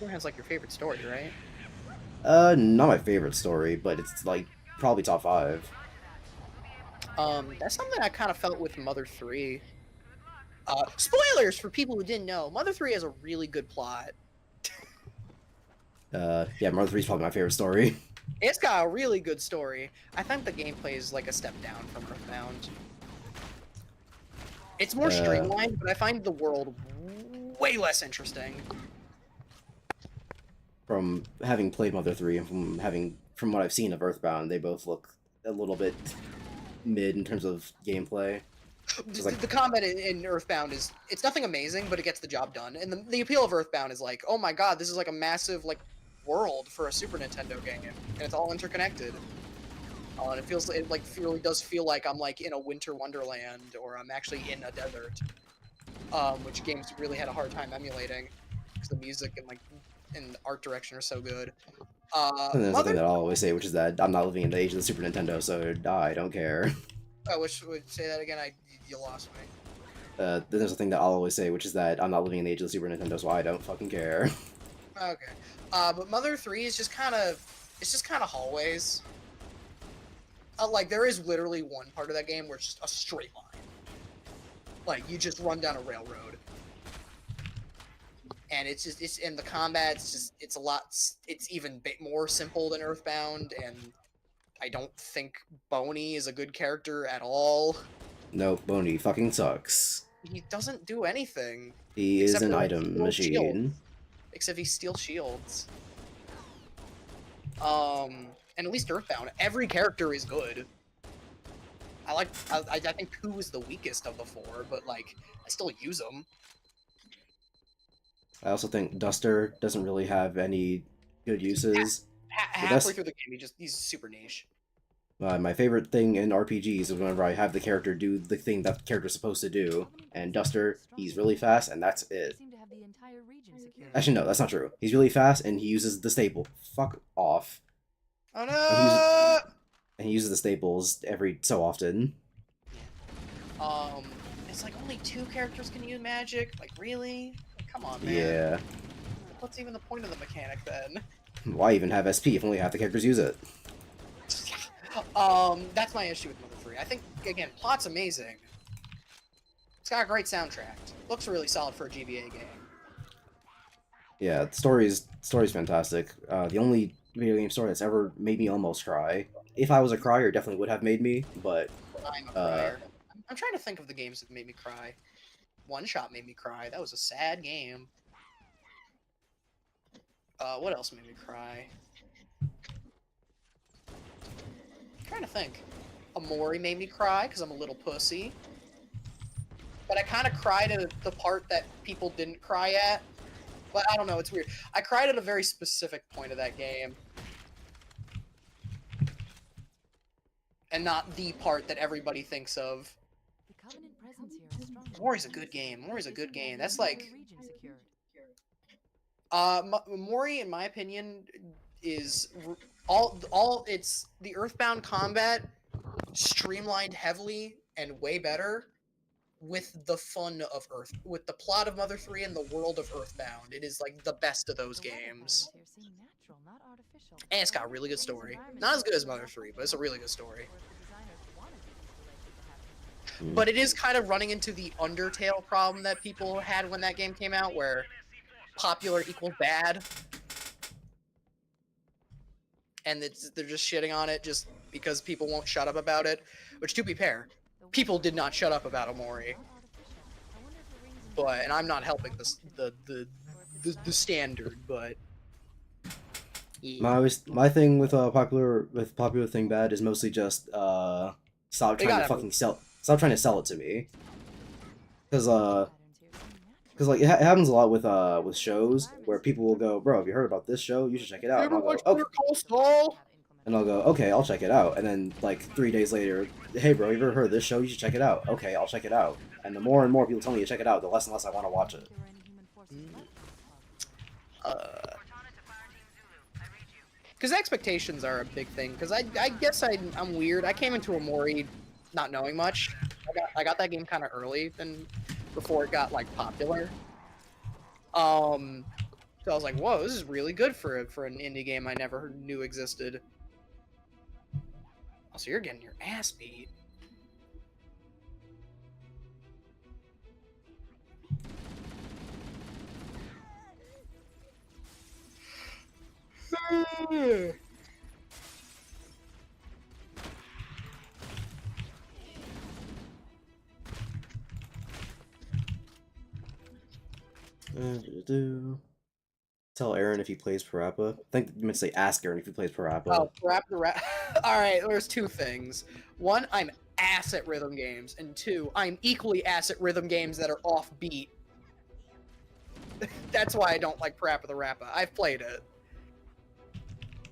Has like your favorite story, right? Not my favorite story, but it's like probably top 5. That's something I kind of felt with Mother 3. Spoilers for people who didn't know. Mother 3 has a really good plot. Yeah, Mother 3 is probably my favorite story. It's got a really good story. I think the gameplay is like a step down from Earthbound. It's more streamlined, but I find the world way less interesting. From having played Mother 3 and from what I've seen of Earthbound, they both look a little bit mid in terms of gameplay. The combat in Earthbound it's nothing amazing, but it gets the job done. And the appeal of Earthbound is like, oh my god, this is like a massive like world for a Super Nintendo game, and it's all interconnected. And it really does feel like I'm like in a winter wonderland, or I'm actually in a desert. Which games really had a hard time emulating, because the music and art direction are so good. And there's something that I'll always say, which is that I'm not living in the age of the Super Nintendo, so I don't care. I wish would say that again. You lost me. Then there's a thing that I'll always say, which is that I'm not living in the age of the Super Nintendo, so I don't fucking care. Okay. But Mother 3 is just kind of hallways. Like there is literally one part of that game where it's just a straight line. Like you just run down a railroad. And it's in the combat, it's even more simple than Earthbound, and I don't think Boney is a good character at all. No, Boney fucking sucks. He doesn't do anything. He is an item machine. Except he steals shields. And at least Earthbound, every character is good. I think Pooh is the weakest of the 4, but like, I still use him. I also think Duster doesn't really have any good uses. Halfway through the game, he's super niche. My favorite thing in RPGs is whenever I have the character do the thing that the character's supposed to do. And Duster, he's really fast, and that's it. Actually, no, that's not true. He's really fast, and he uses the staple. Fuck off. Oh no! And he uses the staples every so often. It's like only 2 characters can use magic? Like, really? Like, come on, man. Yeah. What's even the point of the mechanic, then? Why even have SP if only half the characters use it? That's my issue with Mother 3. I think, again, plot's amazing. It's got a great soundtrack. Looks really solid for a GBA game. Yeah, the story's fantastic. The only video game story that's ever made me almost cry. If I was a crier, it definitely would have made me, but... I'm a crier. I'm trying to think of the games that made me cry. One Shot made me cry. That was a sad game. What else made me cry? I'm trying to think. Amori made me cry, because I'm a little pussy. But I kind of cried at the part that people didn't cry at. But I don't know, it's weird. I cried at a very specific point of that game. And not the part that everybody thinks of. Mori's a good game. Mori's a good game. That's like... Mori, in my opinion, is it's the Earthbound combat streamlined heavily and way better with the fun of with the plot of Mother 3 and the world of Earthbound. It is like the best of those games. And it's got a really good story. Not as good as Mother 3, but it's a really good story. But it is kind of running into the Undertale problem that people had when that game came out, where popular equals bad. And they're just shitting on it just because people won't shut up about it. Which, to be fair, people did not shut up about Amori. And I'm not helping the standard, but... Yeah. My thing with popular thing bad is mostly just stop They trying to gotta fucking move. stop trying to sell it to me. Cause Patterns here seem Because natural. like it happens a lot with shows where people will go, bro, have you heard about this show? You should check it You out. And ever I'll watch go, okay. Better Call Saul? And I'll go, okay, I'll check it out. And then like 3 days later, hey bro, you ever heard of this show? You should check it out. Okay, I'll check it out. And the more and more people tell me to check it out, the less and less I want to I watch don't it. think there were any human forces Mm. left in this hub. Because expectations are a big thing. Because I guess I'm weird. I came into Amori not knowing much. I got that game kind of early than before it got like popular. So I was like, whoa, this is really good for an indie game I never knew existed. Oh, so you're getting your ass beat. Tell Aaron if he plays Parappa. I think you meant to say ask Aaron if he plays Parappa. Oh, rap the rap. All right, there's two things. One, I'm ass at rhythm games, and two, I'm equally ass at rhythm games that are offbeat. That's why I don't like Parappa the Rappa. I've played it.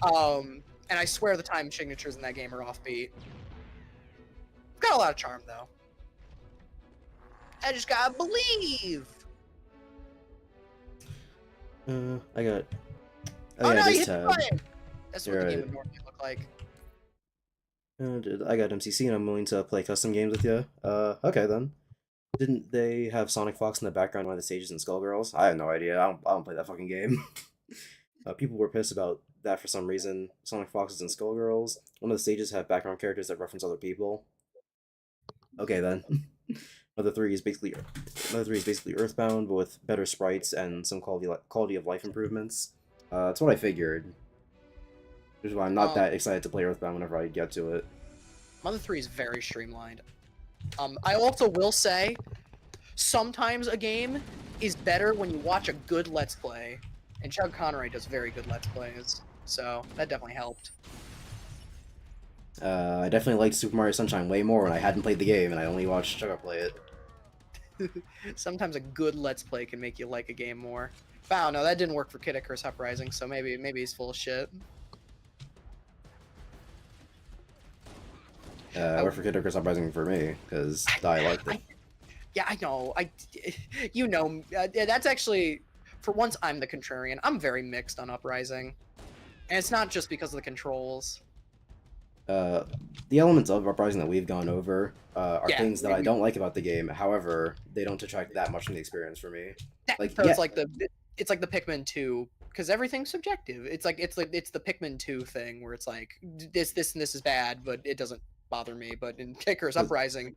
And I swear the time signatures in that game are offbeat. It's got a lot of charm though. I just gotta believe. I got. Oh, yeah, no, this you hit the tab. button. That's what You're the game right. would normally look like. I got MCC and I'm willing to play custom games with you. Okay then. Didn't they have Sonic Fox in the background of one of the stages in Skullgirls? I have no idea. I don't play that fucking game. People were pissed about that for some reason. Sonic Fox is in Skullgirls. One of the stages have background characters that reference other people. Okay then. Another three is basically Earthbound, but with better sprites and some quality of life improvements. That's what I figured. Which is why I'm not that excited to play Earthbound whenever I get to it. Mother 3 is very streamlined. I also will say, sometimes a game is better when you watch a good Let's Play. And Chug Conroy does very good Let's Plays. So, that definitely helped. I definitely liked Super Mario Sunshine way more when I hadn't played the game and I only watched Chugga play it. Sometimes a good Let's Play can make you like a game more. But I don't know, that didn't work for Kid Icarus Uprising, so maybe he's full of shit. Worked for Kid Icarus Uprising for me, because I liked it. Yeah, I know. You know, that's actually, for once I'm the contrarian. I'm very mixed on Uprising. And it's not just because of the controls. The elements of Uprising that we've gone over are Yeah, things that I don't like about the game. However, they don't detract that much from the experience for me. Like, So yeah, it's like the Pikmin 2, because everything's subjective. It's the Pikmin 2 thing where it's like this and this is bad, but it doesn't bother me. But in Kickers Uprising,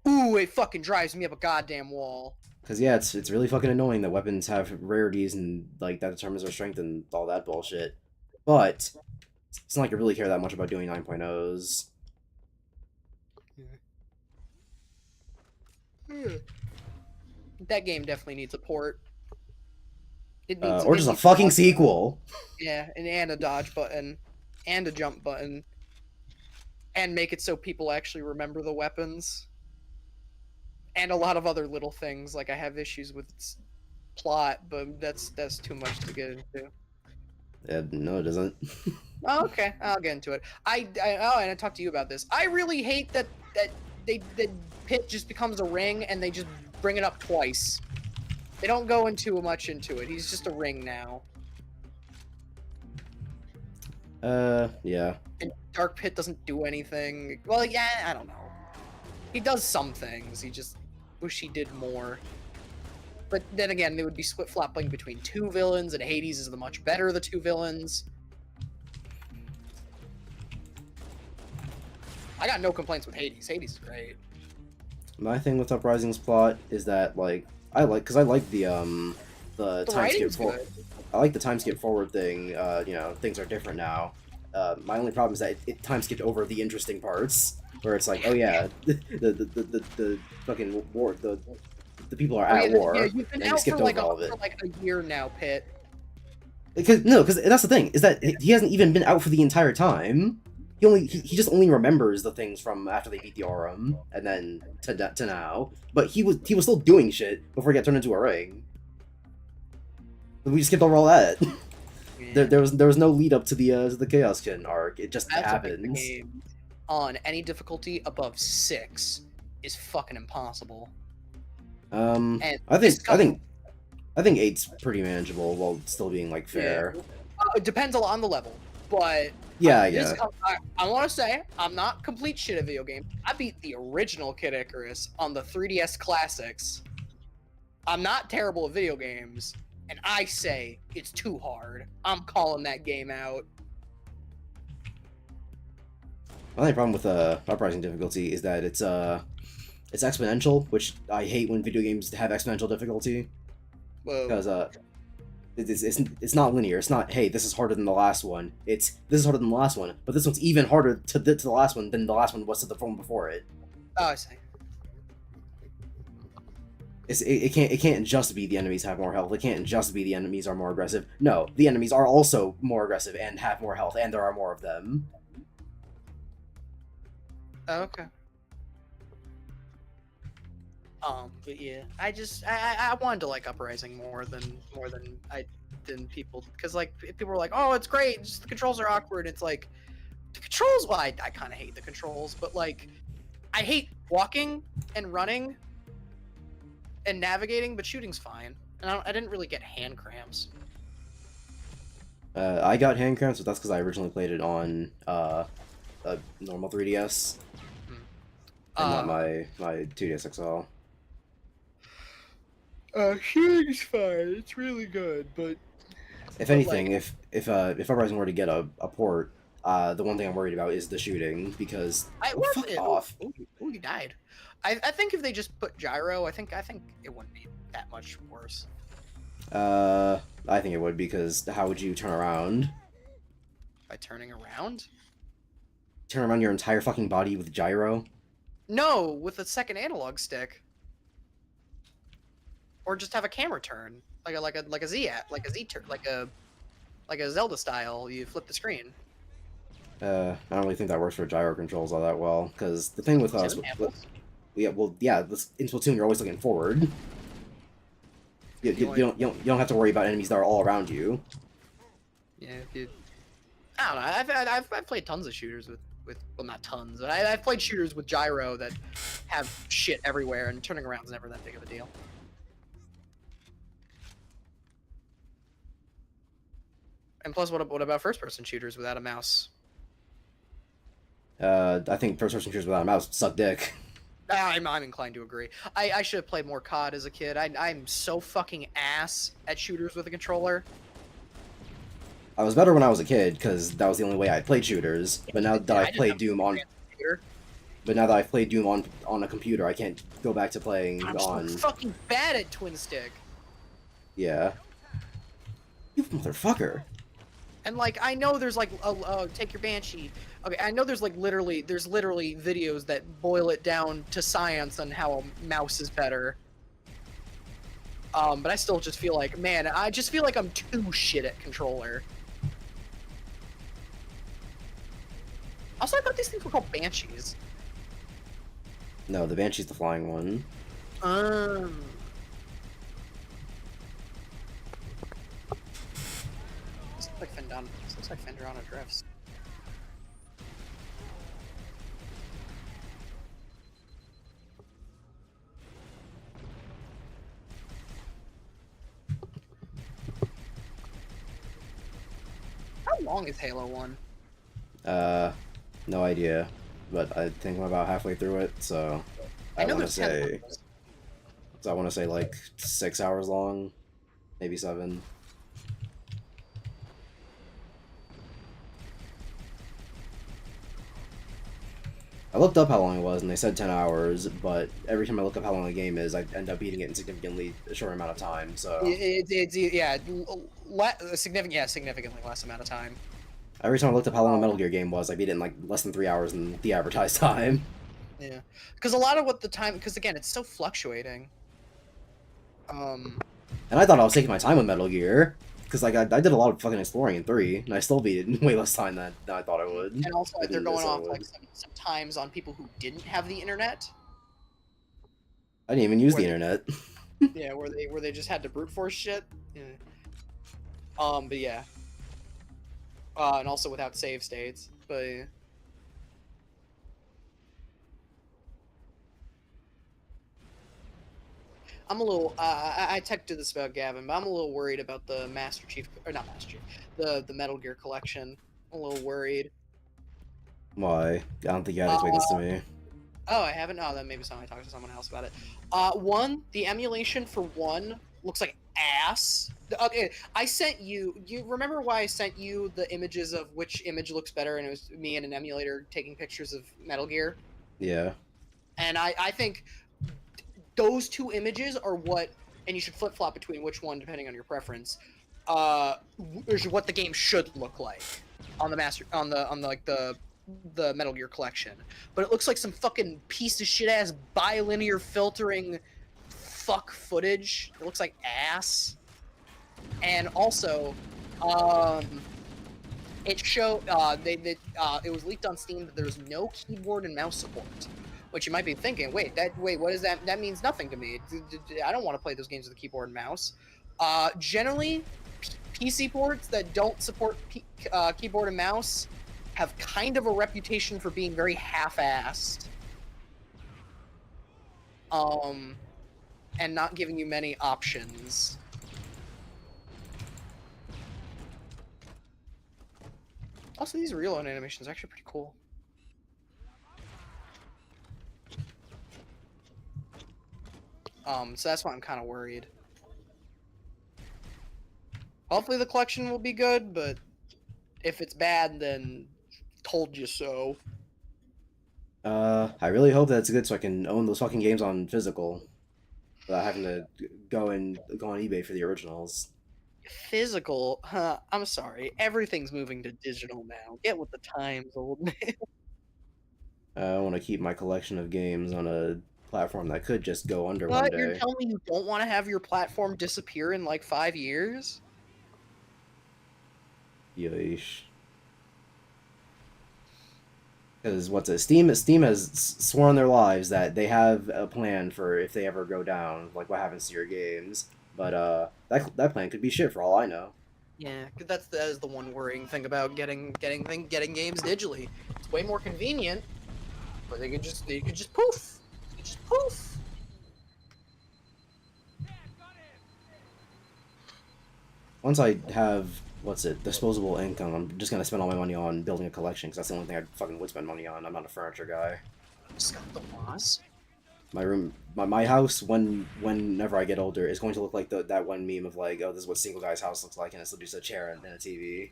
ooh, it fucking drives me up a goddamn wall. because yeah, it's really fucking annoying that weapons have rarities and like that determines their strength and all that bullshit. But it's not like I really care that much about doing 9.0s. That game definitely needs a port. It needs, Or it just a needs fucking dodge- sequel. Yeah, and a dodge button, and a jump button, and make it so people actually remember the weapons, and a lot of other little things. Like I have issues with its plot, but that's too much to get into. No, it doesn't. Oh, okay, I'll get into it. And I talked to you about this. I really hate that Pit just becomes a ring and they just bring it up twice. They don't go into much into it. He's just a ring now. Yeah. And Dark Pit doesn't do anything. Well, yeah, I don't know. He does some things. He just wish he did more. But then again, they would be flip-flopping between two villains, and Hades is the much better of the two villains. I got no complaints with Hades. Hades is great. My thing with Uprising's plot is that like I like the time skip writing's forward. good. I like the time skip forward thing. You know, things are different now. My only problem is that it time skipped over the interesting parts where it's like, oh yeah, the fucking war, the people are at war. Yeah, you've been and you out skipped for like, over all of it. for like a year now, Pit. Because that's the thing, is that he hasn't even been out for the entire time. He just only remembers the things from after they beat the Aurum, and then to now. But he was still doing shit before he got turned into a ring. We just skipped over all that. Yeah. There was no lead up to the Chaos Kin arc. It just That's a big happens. game. On any difficulty above 6 is fucking impossible. And I this think 8's pretty manageable while still being like fair. Yeah. It depends a lot on the level, but Yeah, this yeah. I want to say I'm not complete shit at video games. I beat the original Kid Icarus on the 3DS Classics. I'm not terrible at video games, and I say it's too hard. I'm calling that game out. My only problem with uprising difficulty is that it's exponential, which I hate when video games have exponential difficulty. Whoa. Because it's not linear. It's not, hey, this is harder than the last one. It's, this is harder than the last one, but this one's even harder to the last one than the last one was to the one before it. Oh, I see. It can't just be the enemies have more health. It can't just be the enemies are more aggressive. No, the enemies are also more aggressive and have more health, and there are more of them. Oh, okay. But yeah, I wanted to like Uprising more than people, because like people were like, oh, it's great, just the controls are awkward. It's like the controls. Well, I kind of hate the controls, but like I hate walking and running and navigating, but shooting's fine. And I didn't really get hand cramps. I got hand cramps, but that's because I originally played it on a normal 3DS, and not my 2DS XL. Shooting's fine. It's really good, but If anything, like, if Uprising were to get a port, the one thing I'm worried about is the shooting, because fuck off. Ooh, you died. I think if they just put gyro, I think it wouldn't be that much worse. I think it would, because how would you turn around? By turning around? Turn around your entire fucking body with gyro? No, with a second analog stick. Or just have a camera turn, like a Z turn, like a Zelda style. You flip the screen. I don't really think that works for gyro controls all that well, because the thing with us, in Splatoon you're always looking forward. You don't have to worry about enemies that are all around you. Yeah, I don't know. I've played tons of shooters with well, not tons, but I've played shooters with gyro that have shit everywhere, and turning around's never that big of a deal. And plus, what about first-person shooters without a mouse? I think first-person shooters without a mouse suck dick. I'm inclined to agree. I should have played more COD as a kid. I'm so fucking ass at shooters with a controller. I was better when I was a kid, because that was the only way I played shooters. But now that I've played Doom on... But now that I've played Doom on a computer, I can't go back to playing I'm on... I'm so fucking bad at twin stick. Yeah. You motherfucker. And like, I know there's like, take your Banshee. Okay, I know there's literally videos that boil it down to science on how a mouse is better. But I still just feel like, man, I just feel like I'm too shit at controller. Also, I thought these things were called Banshees. No, the Banshee's the flying one. This looks like Fenderana drifts. How long is Halo 1? No idea. But I think I'm about halfway through it, so I want to say... So I want to say like 6 hours long, maybe 7. I looked up how long it was, and they said 10 hours, but every time I look up how long the game is, I end up beating it in significantly a short amount of time, so... significantly less amount of time. Every time I looked up how long a Metal Gear game was, I beat it in like less than 3 hours in the advertised time. Yeah, because a lot of what the time, because again, it's so fluctuating. And I thought I was taking my time with Metal Gear. because like I did a lot of fucking exploring in 3, and I still beat it in way less time than I thought I would. And also, I they're didn't going necessarily off like would. some times on people who didn't have the internet, I didn't even use where the they internet. yeah, where they just had to brute force shit. Yeah. But yeah. And also without save states, but yeah. I'm a little. I texted this about Gavin, but I'm a little worried about the Master Chief, or not Master Chief, the Metal Gear collection. I'm a little worried. Why? I don't think you had to Uh, explain this to me. oh, I haven't. Oh, then maybe somebody talk to someone else about it. One, the emulation for one looks like ass. Okay, I sent you. You remember why I sent you the images of which image looks better, and it was me in an emulator taking pictures of Metal Gear. Yeah. And I think those two images are what, and you should flip flop between which one depending on your preference. Is what the game should look like on the like the Metal Gear collection. But it looks like some fucking piece of shit ass bilinear filtering fuck footage. It looks like ass. And also, it showed it was leaked on Steam that there's no keyboard and mouse support. Which you might be thinking, wait, what is that? That means nothing to me. I don't want to play those games with a keyboard and mouse. Generally, PC ports that don't support keyboard and mouse have kind of a reputation for being very half-assed. And not giving you many options. Also, these reload animations are actually pretty cool. So that's why I'm kind of worried. Hopefully the collection will be good, but if it's bad, then told you so. I really hope that it's good so I can own those fucking games on physical without having to go on eBay for the originals. Physical? Huh, I'm sorry. Everything's moving to digital now. Get with the times, old man. I want to keep my collection of games on a platform that could just go under one What? You're day. telling me you don't want to have your platform disappear in like 5 years? Yeesh. Because what's it? Steam has sworn on their lives that they have a plan for if they ever go down, like what happens to your games. But that plan could be shit for all I know. Yeah, 'cause that is the one worrying thing about getting games digitally. It's way more convenient, but they could just poof. They could just poof. Once I have what's it disposable income, I'm just gonna spend all my money on building a collection because that's the only thing I fucking would spend money on. I'm not a furniture guy. Scott the Boss. My room, my house, whenever I get older, is going to look like that one meme of like, oh, this is what single guy's house looks like, and it's just a chair and a TV.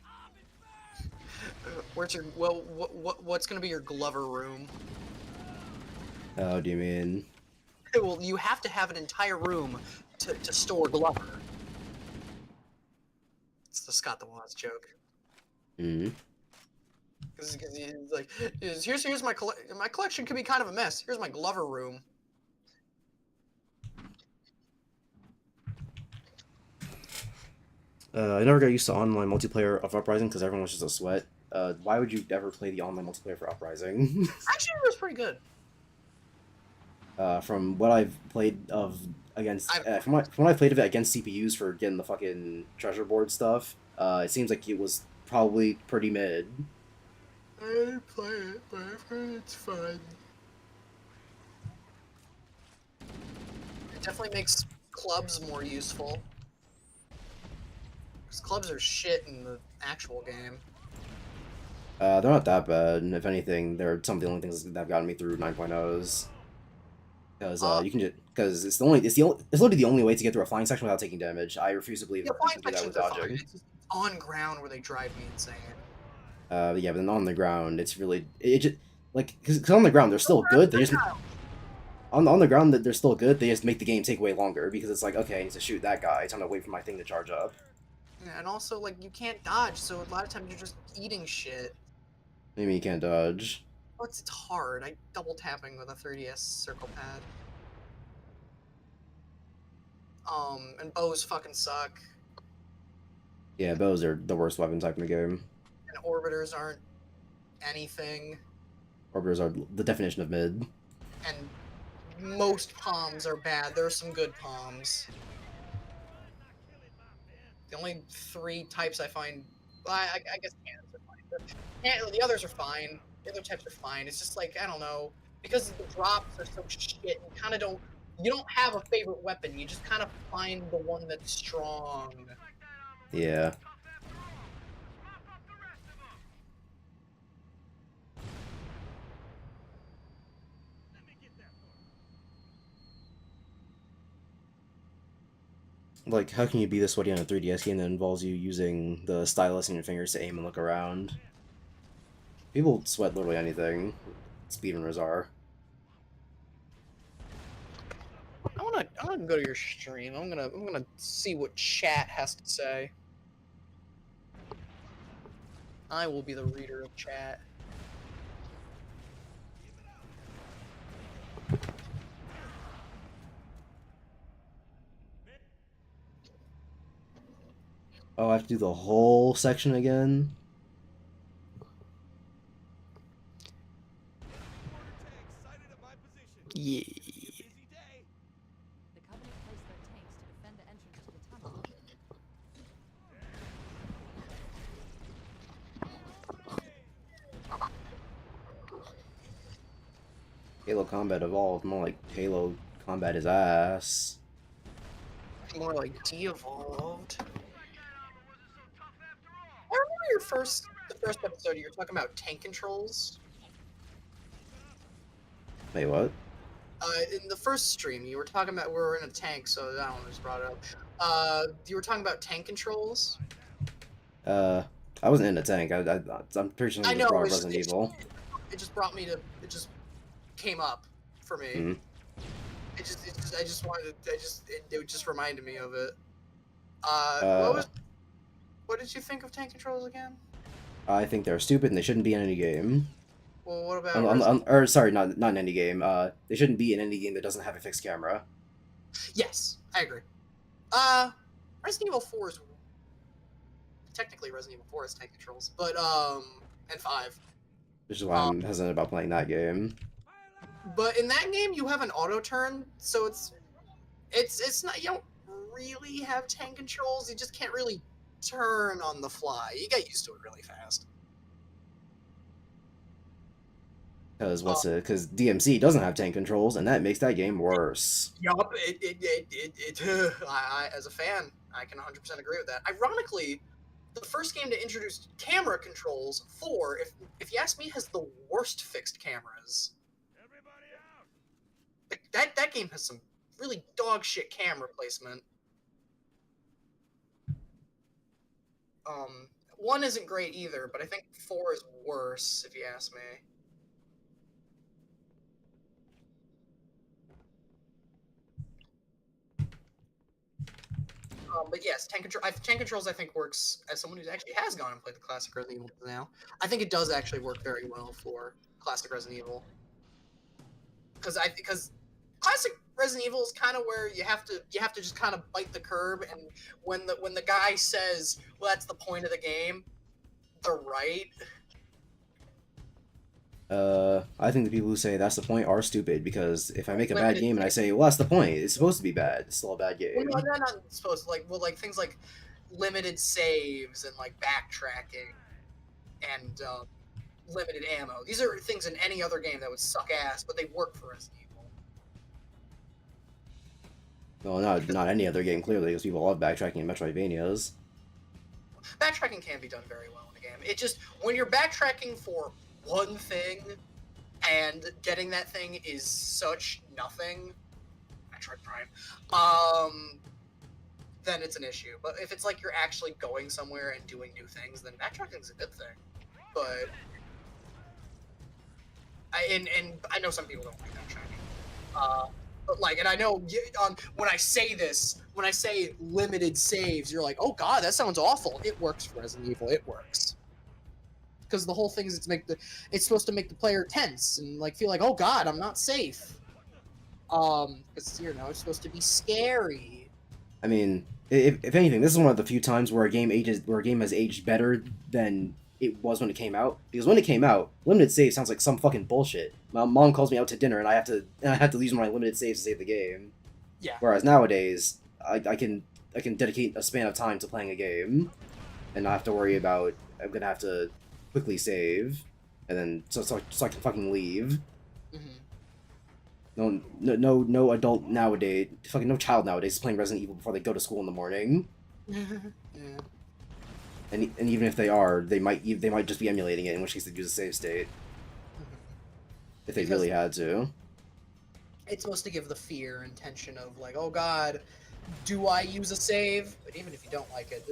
Where's your what's gonna be your Glover room? Oh, do you mean? Well, you have to have an entire room to store Glover. It's the Scott the Woz joke. Hmm. Because he's like, here's my collection could be kind of a mess. Here's my Glover room. I never got used to online multiplayer of Uprising because everyone was just a sweat. Why would you ever play the online multiplayer for Uprising? Actually, it was pretty good. From what I've played of against, from what I've played of it against CPUs for getting the fucking treasure board stuff, it seems like it was probably pretty mid. I didn't play it, but I've heard it's fun. It definitely makes clubs more useful. Because clubs are shit in the actual game. They're not that bad, and if anything, they're some of the only things that have gotten me through 9.0s. Because you can just it's literally the only way to get through a flying section without taking damage. I refuse to believe Yeah, that flying people do that with sections are fine. dodging. It's just on ground where they drive me insane. Yeah, but then on the ground, it's really it just like because on the ground they're still good. They just on the ground that they're still good. They just make the game take way longer because it's like okay, I need to shoot that guy. Time to wait for my thing to charge up. Yeah, and also like you can't dodge, so a lot of times you're just eating shit. Maybe you can't dodge. Well, it's hard. I double tapping with a 3DS circle pad. And bows fucking suck. Yeah, bows are the worst weapon type in the game. and orbiters aren't anything, Orbiters are the definition of mid. and most palms are bad. There are some good palms. The only 3 types I find, well, I guess cannons are fine. The others are fine. The other types are fine. It's just like, I don't know, because the drops are so shit. You don't have a favorite weapon. You just kind of find the one that's strong. Yeah. Like, how can you be this sweaty on a 3DS game that involves you using the stylus and your fingers to aim and look around? People sweat literally anything. Speedrunners are. I wanna go to your stream. I'm gonna see what chat has to say. I will be the reader of chat. Oh, I have to do the whole section again? Yeah. The Covenant placed their tanks to defend the entrance to the tunnel. Halo Combat evolved, more like Halo Combat is ass. More like de-evolved. I remember the first episode. You were talking about tank controls. Wait, what? In the first stream, you were talking about we were in a tank, so that one was brought up. You were talking about tank controls. I wasn't in a tank. I'm pretty sure I it know, just brought up it's- Resident Evil. It just brought me to. It just came up for me. Mhm. I just wanted. It just reminded me of it. Uh, What did you think of tank controls again? I think they're stupid and they shouldn't be in any game. Well, what about? Or sorry, not in any game. They shouldn't be in any game that doesn't have a fixed camera. Yes, I agree. Resident Evil 4 is technically Resident Evil 4 has tank controls, but and 5. Which is why I'm hesitant about playing that game. But in that game, you have an auto turn, so it's not, you don't really have tank controls. You just can't really turn on the fly. You get used to it really fast. Because Because DMC doesn't have tank controls, and that makes that game worse. Yup, I as a fan, I can 100% agree with that. Ironically, the first game to introduce camera controls, 4, if you ask me, has the worst fixed cameras. Like, that game has some really dog shit camera placement. 1 isn't great either, but I think 4 is worse, if you ask me. But yes, tank controls I think works, as someone who actually has gone and played the classic Resident Evil now. I think it does actually work very well for classic Resident Evil. Because classic Resident Evil is kind of where you have to just kind of bite the curb, and when the guy says, "Well, that's the point of the game," they're right. I think the people who say that's the point are stupid, because if I make a bad Limited game and I say, well, that's the point, it's supposed to be bad, it's still a bad game. Well, no, not supposed to. Like things like limited saves and like backtracking and limited ammo. These are things in any other game that would suck ass, but they work for Resident Evil. Well, not any other game, clearly, because people love backtracking in Metroidvanias. Backtracking can be done very well in a game. It just, when you're backtracking for one thing and getting that thing is such nothing, Metroid Prime, then it's an issue. But if it's like you're actually going somewhere and doing new things, then backtracking's a good thing. But I know some people don't like backtracking. But like, and I know when I say limited saves, you're like, oh god, that sounds awful. It works for Resident Evil. It works. Because the whole thing is it's supposed to make the player tense and like feel like, oh god, I'm not safe. Because it's supposed to be scary. I mean, if anything, this is one of the few times where a game has aged better than it was when it came out. Because when it came out, limited save sounds like some fucking bullshit. My mom calls me out to dinner, and I have to use my limited saves to save the game. Yeah. Whereas nowadays, I can dedicate a span of time to playing a game, and not have to worry about I'm gonna have to quickly save, and then so I can fucking leave. No adult nowadays, fucking no child nowadays is playing Resident Evil before they go to school in the morning. Yeah. And even if they are, they might just be emulating it, in which case they'd use a save state if they really had to. It's supposed to give the fear and tension of like, oh god, do I use a save? But even if you don't like it,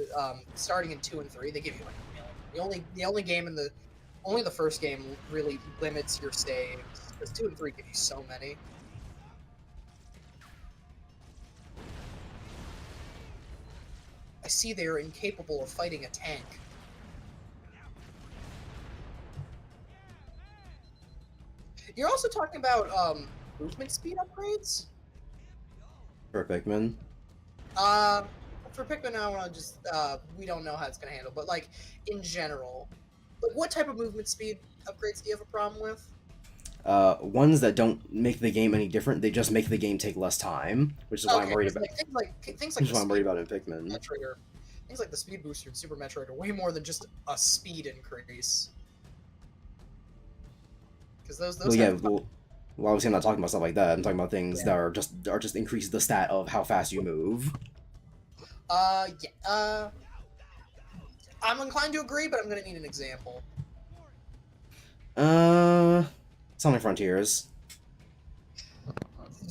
starting in 2 and 3, they give you like a million. Only the first game really limits your saves, because 2 and 3 give you so many. I see they are incapable of fighting a tank. You're also talking about movement speed upgrades? For Pikmin. For Pikmin, I want to just we don't know how it's gonna handle, but like in general, like what type of movement speed upgrades do you have a problem with? Ones that don't make the game any different, they just make the game take less time, which is why I'm worried about. Things like Which is why I'm worried about in Pikmin. Metroid or things like the speed booster in Super Metroid are way more than just a speed increase. Because those. Well, yeah. Well, obviously I'm not talking about stuff like that. I'm talking about things that are just increase the stat of how fast you move. Yeah. I'm inclined to agree, but I'm gonna need an example. Sonic Frontiers.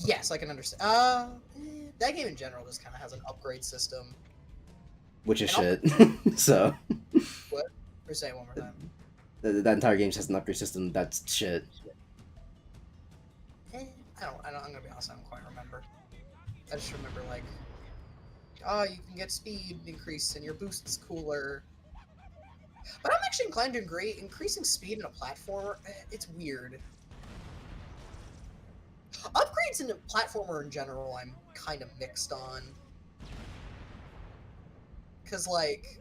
Yes, I can understand. That game in general just kind of has an upgrade system. Which is shit. So. What? Or say it one more time. That entire game has an upgrade system. That's shit. I'm gonna be honest. I don't quite remember. I just remember like, oh, you can get speed increase and your boost's cooler. But I'm actually inclined to agree. Increasing speed in a platformer, it's weird. Upgrades in a platformer in general, I'm kind of mixed on. Because, like,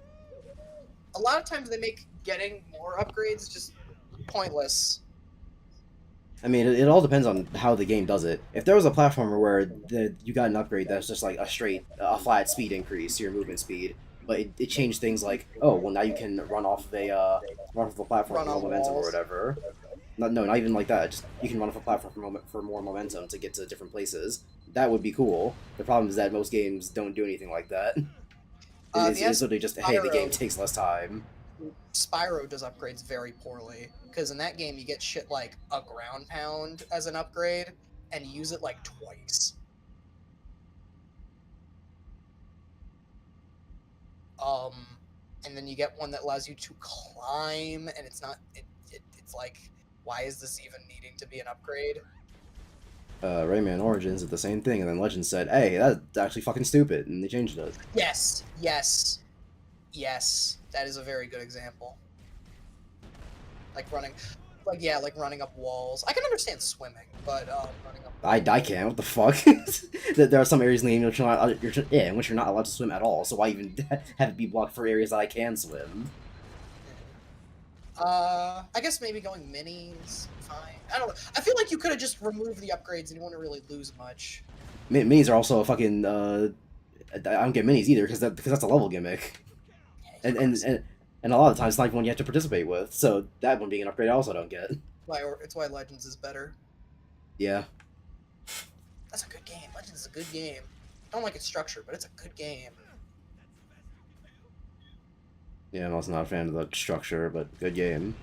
a lot of times they make getting more upgrades just pointless. I mean, it all depends on how the game does it. If there was a platformer where you got an upgrade that's just like a flat speed increase to your movement speed, but it changed things like, oh, well now you can run off of a platform for more momentum or whatever. No, not even like that. Just you can run off a platform for more momentum to get to different places. That would be cool. The problem is that most games don't do anything like that. It's literally just, hey, the game takes less time. Spyro does upgrades very poorly, because in that game you get shit like a ground pound as an upgrade, and you use it like twice. And then you get one that allows you to climb, and it's not. It's like, why is this even needing to be an upgrade? Rayman Origins did the same thing, and then Legends said, hey, that's actually fucking stupid, and they changed it. Yes. That is a very good example. Like running up walls. I can understand swimming, but running up. I can't. What the fuck? There are some areas in the game in which you're not allowed to swim at all. So why even have it be blocked for areas that I can swim? I guess maybe going minis, fine. I don't know. I feel like you could have just removed the upgrades and you wouldn't really lose much. Minis are also a fucking. I don't get minis either because that's a level gimmick, and a lot of times it's not even one you have to participate with. So that one being an upgrade, I also don't get. It's why Legends is better. Yeah. That's a good game. Legends is a good game. I don't like its structure, but it's a good game. Yeah, I'm also not a fan of the structure, but good game.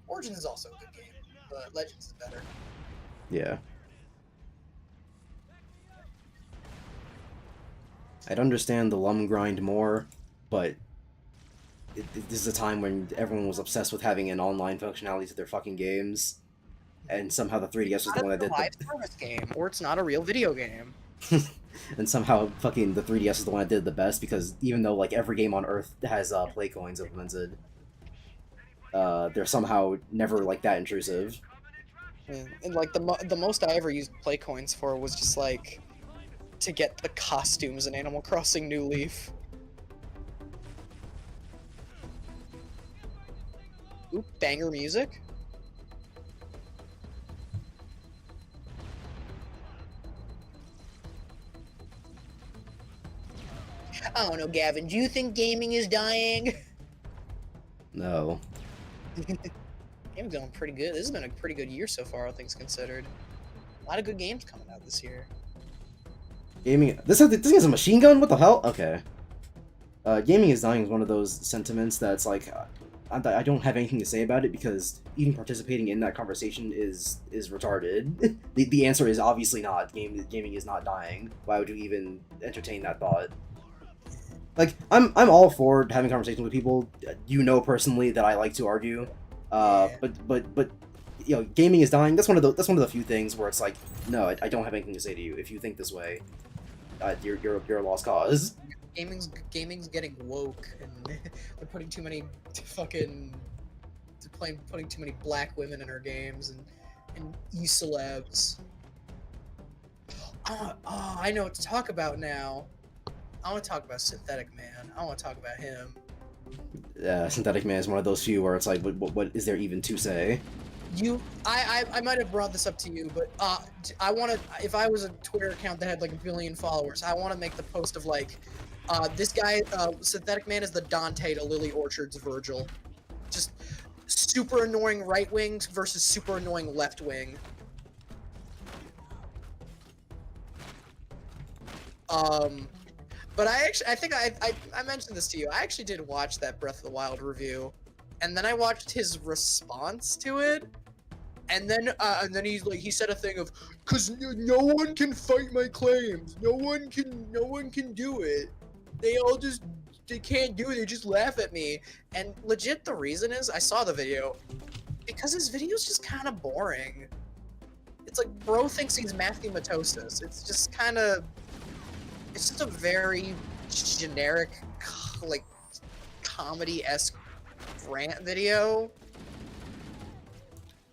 Origins is also a good game, but Legends is better. Yeah. I'd understand the lum grind more, but this is a time when everyone was obsessed with having an online functionality to their fucking games, and somehow the 3DS was the one that did the live service game, or it's not a real video game. And somehow fucking the 3DS is the one that did the best, because even though like every game on Earth has play coins implemented, they're somehow never like that intrusive. Yeah. And like the most I ever used play coins for was just like to get the costumes in Animal Crossing New Leaf. Ooh, banger music. I don't know, Gavin. Do you think gaming is dying? No. Game's going pretty good. This has been a pretty good year so far, all things considered. A lot of good games coming out this year. Gaming. This thing has a machine gun. What the hell? Okay. Gaming is dying is one of those sentiments that's like, I don't have anything to say about it because even participating in that conversation is retarded. the answer is obviously not. Gaming is not dying. Why would you even entertain that thought? Like, I'm all for having conversations with people. You know personally that I like to argue. Yeah. But you know, gaming is dying. That's one of the few things where it's like, no, I don't have anything to say to you. If you think this way, you're a lost cause. Gaming's getting woke, and they're putting too many putting too many black women in our games and e-celebs. Oh, I know what to talk about now. I want to talk about Synthetic Man. I want to talk about him. Synthetic Man is one of those few where it's like, what is there even to say? I might have brought this up to you, but I want to. If I was a Twitter account that had like 1 billion followers, I want to make the post of like, this guy, Synthetic Man is the Dante to Lily Orchard's Virgil. Just super annoying right wing versus super annoying left wing. But I think I mentioned this to you. I actually did watch that Breath of the Wild review, and then I watched his response to it, and then he said a thing of, "Cause no one can fight my claims. No one can do it. They can't do it. They just laugh at me." And legit, the reason is I saw the video because his video's just kind of boring. It's like bro thinks he's Matthew Matosis. It's just kind of. It's just a very generic, like, comedy-esque rant video.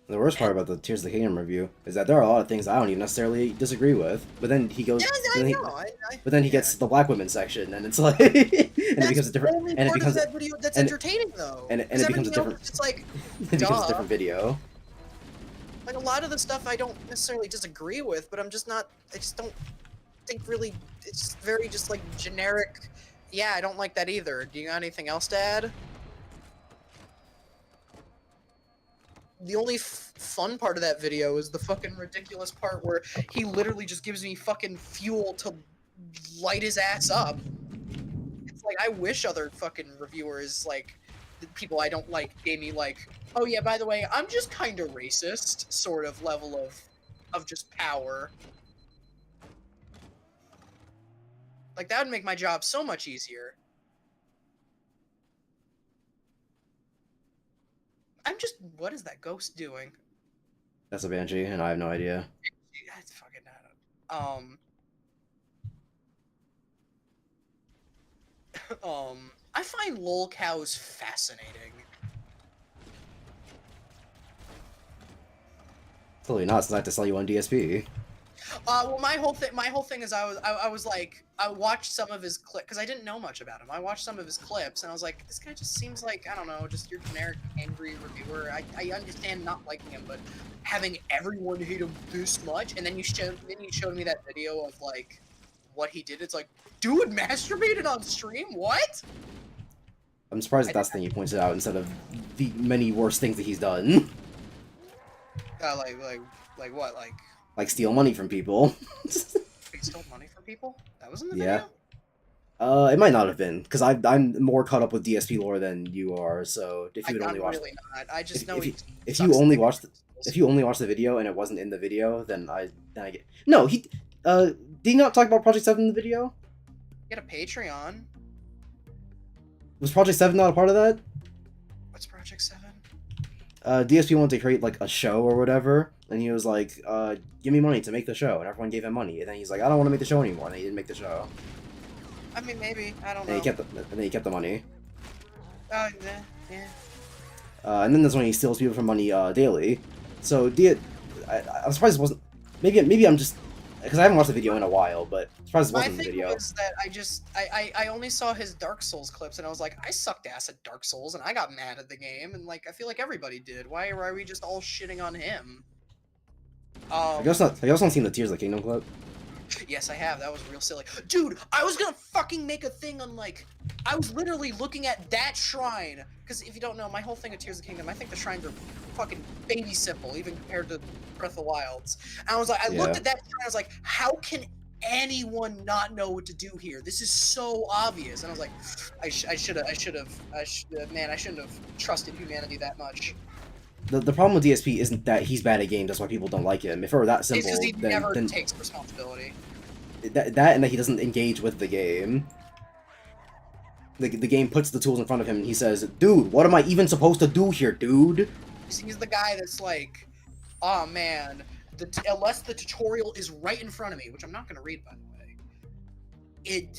The worst part about the Tears of the Kingdom review is that there are a lot of things I don't even necessarily disagree with. But then he goes, but then he gets the black women section, and it's like, and it becomes a different, and it becomes that video that's entertaining though, and it becomes a different. It's like, it becomes a different video. Like a lot of the stuff I don't necessarily disagree with, but I just don't think really. It's just very just like generic. Yeah, I don't like that either. Do you got anything else to add? The only fun part of that video is the fucking ridiculous part where he literally just gives me fucking fuel to light his ass up. It's like, I wish other fucking reviewers, like, the people I don't like, gave me like, oh yeah, by the way, I'm just kind of racist sort of level of just power. Like, that would make my job so much easier. What is that ghost doing? That's a banshee, and I have no idea. That's fucking not. I find lol cows fascinating. Totally not, since I have to sell you on DSP. Well, my whole thing is I was like, I watched some of his clips because I didn't know much about him. I watched some of his clips and I was like, this guy just seems like, I don't know, just your generic angry reviewer. I understand not liking him, but having everyone hate him this much, and then you showed me that video of like what he did. It's like, dude masturbated on stream? What? I'm surprised that's the thing you pointed out instead of the many worse things that he's done. Like what? Like steal money from people. He stole money from people? That was in the video? It might not have been, because I'm more caught up with DSP lore than you are. So if you would only watch, really not. I just know if you only watched the video and it wasn't in the video, then I get no. He did he not talk about Project 7 in the video? Get a Patreon. Was Project 7 not a part of that? What's Project 7? DSP wanted to create like a show or whatever, and he was like, give me money to make the show, and everyone gave him money, and then he's like, I don't want to make the show anymore, and then he didn't make the show. I mean, maybe. I don't know. And then he kept the money. Yeah. And then that's when he steals people from money daily. So I'm surprised it wasn't. Maybe I'm just because I haven't watched the video in a while, but surprised this My wasn't the thing video. was that I only saw his Dark Souls clips and I was like, I sucked ass at Dark Souls and I got mad at the game and like I feel like everybody did. Why are we just all shitting on him? Have you also seen the Tears of the Kingdom clip? Yes, I have. That was real silly. Dude, I was gonna fucking make a thing on, like, I was literally looking at that shrine. Because if you don't know, my whole thing of Tears of the Kingdom, I think the shrines are fucking baby simple, even compared to Breath of the Wilds. And I was like, I looked at that shrine, I was like, how can anyone not know what to do here? This is so obvious. And I was like, man, I shouldn't have trusted humanity that much. The problem with DSP isn't that he's bad at games, that's why people don't like him. If it were that It's simple, because he never then takes responsibility. that and that he doesn't engage with the game. The game puts the tools in front of him and he says, dude, what am I even supposed to do here, dude? He's the guy that's like, oh man, unless the tutorial is right in front of me, which I'm not gonna read by the way.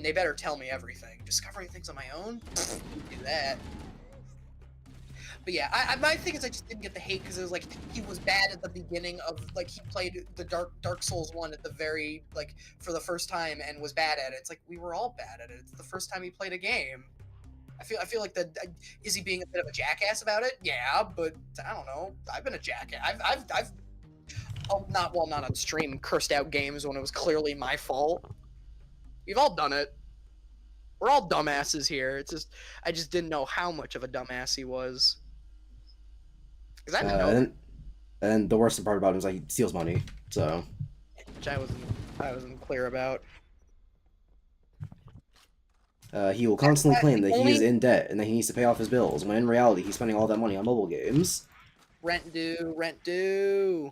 They better tell me everything. Discovering things on my own? Do that. But yeah, my thing is I just didn't get the hate because it was like he was bad at the beginning of like he played the Dark Souls 1 at the very like for the first time and was bad at it. It's like we were all bad at it. It's the first time he played a game. I feel like is he being a bit of a jackass about it? Yeah, but I don't know. I've been a jackass. I've not on stream cursed out games when it was clearly my fault. We've all done it. We're all dumbasses here. It's just I just didn't know how much of a dumbass he was. Because I didn't know. And the worst part about him is like he steals money. So. Which I wasn't clear about. He will constantly claim that he is in debt and that he needs to pay off his bills, when in reality he's spending all that money on mobile games. Rent due.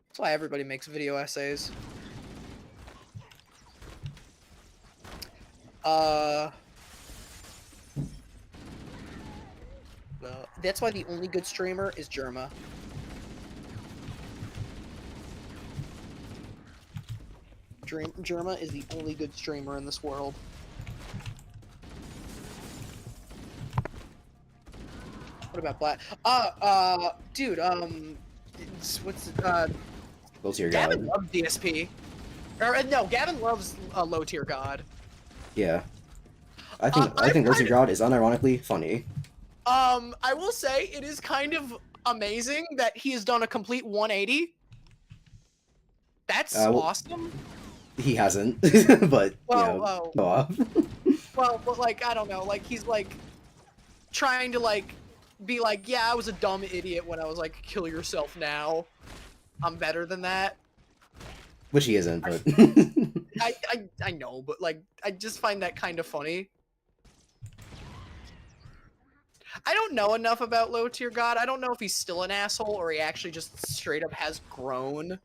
That's why everybody makes video essays. That's why the only good streamer is Germa. Germa is the only good streamer in this world. What about Black? Dude, what's Low tier Gavin god. loves DSP. Or no, Gavin loves low tier god. Yeah. I think low tier god is unironically funny. I will say it is kind of amazing that he has done a complete 180. That's awesome. He hasn't, but well, go off. well, but like I don't know, like he's like trying to like be like, yeah, I was a dumb idiot when I was like, kill yourself now. I'm better than that. Which he isn't, but I know, but like I just find that kind of funny. I don't know enough about low tier god. I don't know if he's still an asshole or he actually just straight up has grown.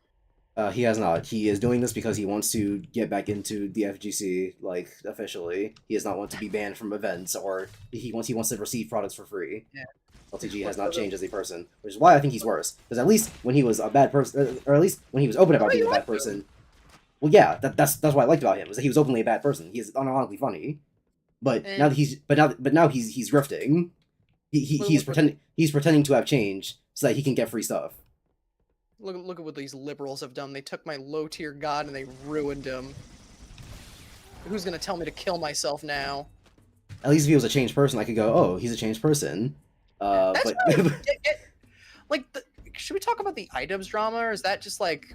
He has not. He is doing this because he wants to get back into the FGC, like, officially. He does not want to be banned from events, or he wants to receive products for free. Yeah. LTG has not changed as a person, which is why I think he's worse. Because at least when he was a bad person, or at least when he was open about being a bad person, well, yeah, that's what I liked about him, was that he was openly a bad person. He is unironically funny, but now that he's grifting. He's pretending to have changed so that he can get free stuff. Look at what these liberals have done. They took my low tier god and they ruined him. Who's gonna tell me to kill myself now? At least if he was a changed person, I could go, oh, he's a changed person. That's But like, should we talk about the iDubbbz drama, or is that just like?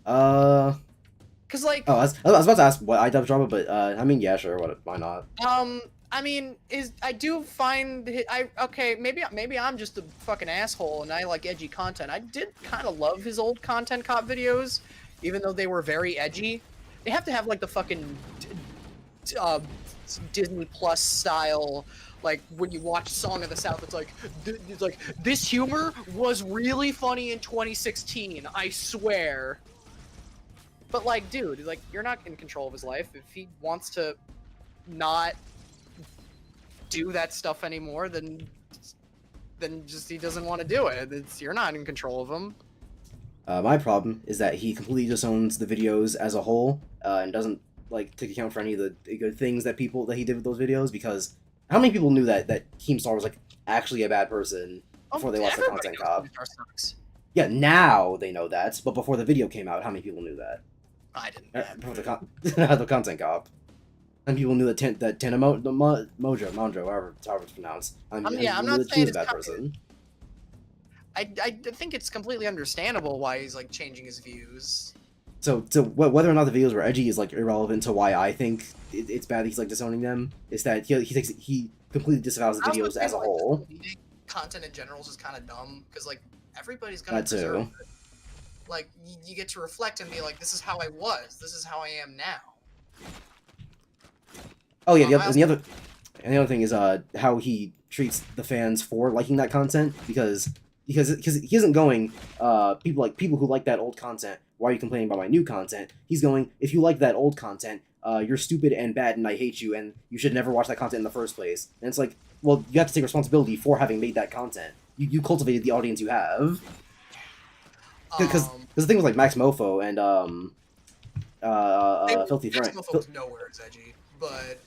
Cause like. Oh, I was about to ask what iDubbbz drama, but I mean, yeah, sure, why not? I mean, I do find okay, maybe I'm just a fucking asshole and I like edgy content. I did kind of love his old content cop videos, even though they were very edgy. They have to have like the fucking Disney Plus style, like when you watch Song of the South, it's like this humor was really funny in 2016, I swear. But like, dude, like you're not in control of his life. If he wants to not do that stuff anymore, then just he doesn't want to do it. You're not in control of him. My problem is that he completely disowns the videos as a whole, and doesn't like take account for any of the good things that he did with those videos. Because how many people knew that Keemstar was like actually a bad person before they watched the content cop? Yeah, now they know that, but before the video came out, how many people knew that? I didn't. Yeah. Before the content cop. And people knew that Tenamo, Mojo, however it's pronounced. Yeah, I'm People knew not that she saying was a it's bad person. I think it's completely understandable why he's like changing his views. So whether or not the videos were edgy is like irrelevant to why I think it's bad that he's like disowning them. Is that he completely disavows the I also videos think, as a like, whole. deleting content in general is just kind of dumb because like everybody's gonna That too. deserve it. Like you get to reflect and be like, this is how I was. This is how I am now. Oh yeah, I and the other thing is how he treats the fans for liking that content because he isn't going people who like that old content, why are you complaining about my new content? He's going, if you like that old content, you're stupid and bad and I hate you and you should never watch that content in the first place. And it's like, well, you have to take responsibility for having made that content. You cultivated the audience you have. Because the thing with like Max Mofo and Filthy Frank. Nowhere edgy, but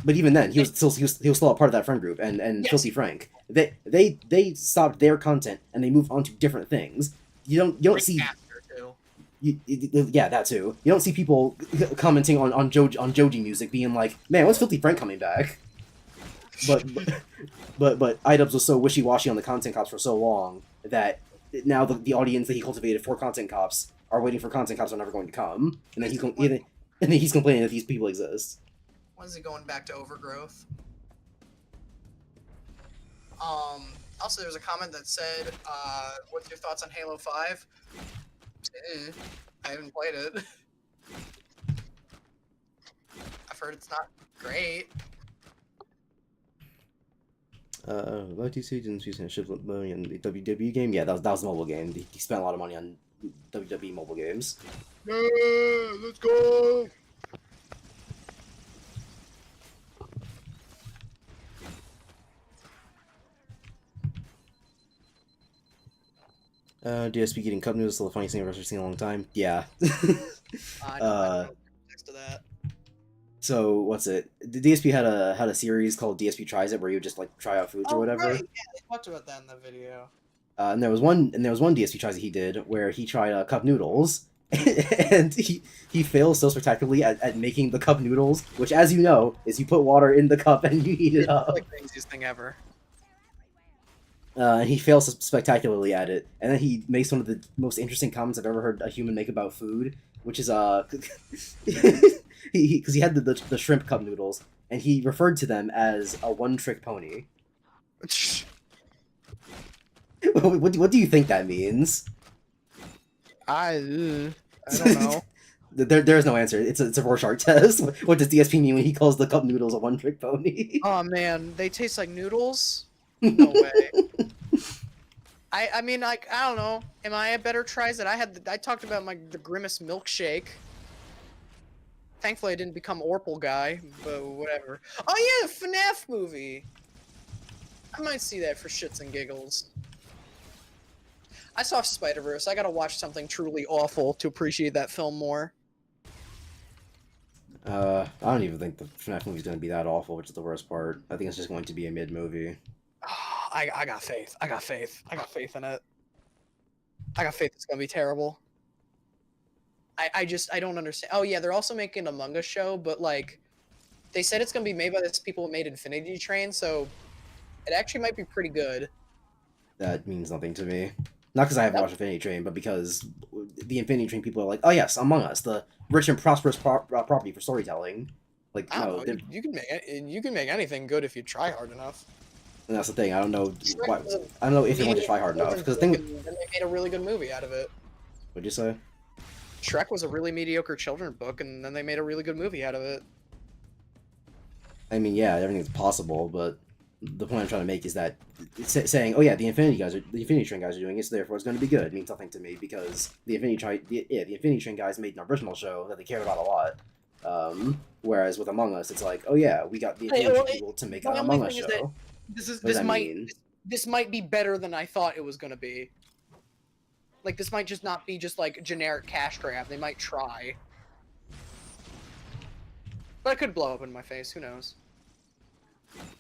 But even then, he was still a part of that friend group, and yes. Filthy Frank. They stopped their content and they moved on to different things. You don't see. Yeah, that too. You don't see people commenting on Joji music, being like, "Man, when's Filthy Frank coming back?" But iDubbbz was so wishy washy on the content cops for so long that now the audience that he cultivated for content cops are waiting for content cops are never going to come, and then he's complaining that these people exist. When is he going back to Overgrowth? Also, there's a comment that said, "What's your thoughts on Halo 5?" I haven't played it. I've heard it's not great. YTC didn't use a ship money on the WWE game. Yeah, that was a mobile game. He spent a lot of money on WWE mobile games. Yeah, let's go. DSP getting cup noodles is still the funniest thing I've ever seen in a long time. Yeah. I don't know next to that. So what's it? The DSP had a series called DSP Tries It, where you would just like try out foods or whatever. Right. Yeah, they talked about that in the video. And there was one DSP Tries It he did where he tried cup noodles, and he fails so spectacularly at making the cup noodles, which, as you know, is you put water in the cup and you heat it up. It's like the easiest thing ever. And he fails spectacularly at it, and then he makes one of the most interesting comments I've ever heard a human make about food, which is because he had the shrimp cup noodles, and he referred to them as a one-trick pony. What do you think that means? I don't know. There's no answer. It's a Rorschach test. What does DSP mean when he calls the cup noodles a one-trick pony? Oh man, they taste like noodles? No way. I mean, like, I don't know. Am I a better tries that I talked about the Grimace milkshake. Thankfully, I didn't become Orpal guy, but whatever. Oh yeah, FNAF movie. I might see that for shits and giggles. I saw Spider-Verse. I gotta watch something truly awful to appreciate that film more. I don't even think the FNAF movie's gonna be that awful, which is the worst part. I think it's just going to be a mid-movie. I got faith. I got faith. I got faith in it. I got faith it's gonna be terrible. I don't understand. Oh yeah, they're also making a Among Us show, but like, they said it's gonna be made by the people who made Infinity Train, so it actually might be pretty good. That means nothing to me. Not because I haven't watched Infinity Train, but because the Infinity Train people are like, oh yes, Among Us, the rich and prosperous property for storytelling. Like, I no, don't know. You can make anything good if you try hard enough. and that's the thing. I don't know why. I don't know if they want to try hard enough. Because the thing, and they made a really good movie out of it. what'd you say? Shrek was a really mediocre children's book, and then they made a really good movie out of it. I mean, yeah, everything's possible, but the point I'm trying to make is that saying, "Oh yeah, the Infinity Train guys are doing it, so therefore it's going to be good," means nothing to me because the Infinity Train guys made an original show that they cared about a lot. Whereas with Among Us, it's like, "Oh yeah, we got the Infinity Train people to make an Among Us show." This might be better than I thought it was going to be. Like, this might just not be just like generic cash grab. They might try. But it could blow up in my face. Who knows?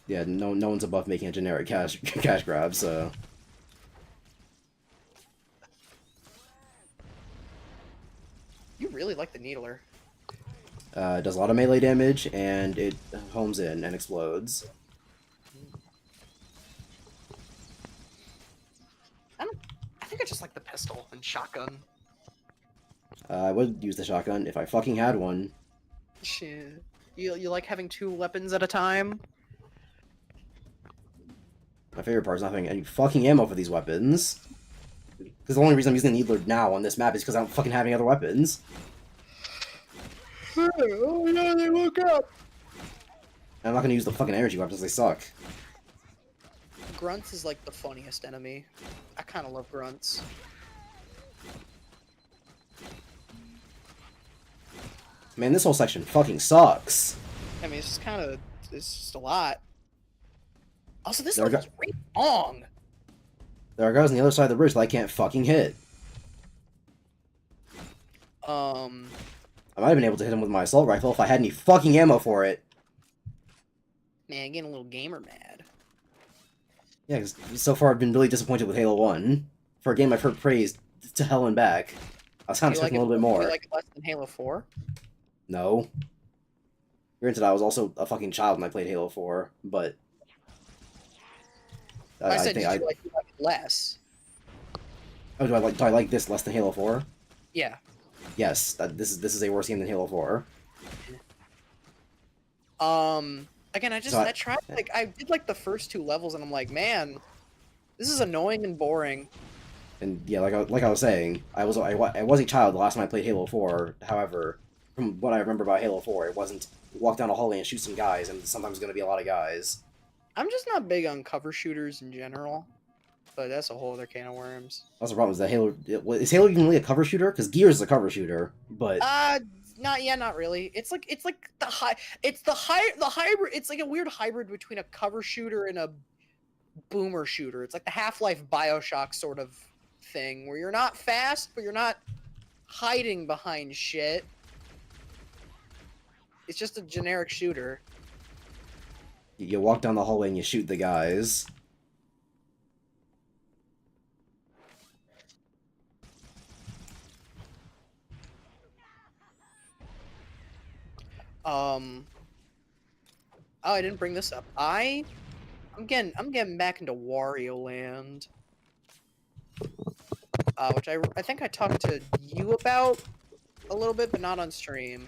Yeah, no one's above making a generic cash grab. So You really like the Needler. It does a lot of melee damage, and it homes in and explodes. I think I just like the pistol and shotgun. I would use the shotgun if I fucking had one. Shit. You like having 2 weapons at a time? My favorite part is not having any fucking ammo for these weapons. Because the only reason I'm using the Needler now on this map is because I don't fucking have any other weapons. Oh yeah, they woke up! And I'm not gonna use the fucking energy weapons, they suck. Grunts is like the funniest enemy. I kind of love grunts. Man, this whole section fucking sucks. I mean, it's just a lot. Also, this There we level's really long. There are guys on the other side of the bridge that I can't fucking hit. I might have been able to hit him with my assault rifle if I had any fucking ammo for it. Man, getting a little gamer mad. Yeah, because so far I've been really disappointed with Halo 1. For a game I've heard praised to hell and back. I was kind of expecting a little bit more. You like it less than Halo 4? No. Granted, I was also a fucking child when I played Halo 4, but... I said, did you like it less? Oh, do I like this less than Halo 4? Yeah. Yes, this is a worse game than Halo 4. Again, I So tried, like, I did, like, the first 2 levels, and I'm like, man, this is annoying and boring. And yeah, like I was saying, I was a child the last time I played Halo 4. However, from what I remember about Halo 4, it wasn't walk down a hallway and shoot some guys, and sometimes going to be a lot of guys. I'm just not big on cover shooters in general, but that's a whole other can of worms. That's the problem. Is that is Halo even really a cover shooter? Because Gears is a cover shooter, but Not really. It's like the hybrid. It's like a weird hybrid between a cover shooter and a boomer shooter. It's like the Half-Life BioShock sort of thing, where you're not fast, but you're not hiding behind shit. It's just a generic shooter. you walk down the hallway and you shoot the guys. Oh, I didn't bring this up. I'm getting back into Wario Land. Which I think I talked to you about a little bit, but not on stream.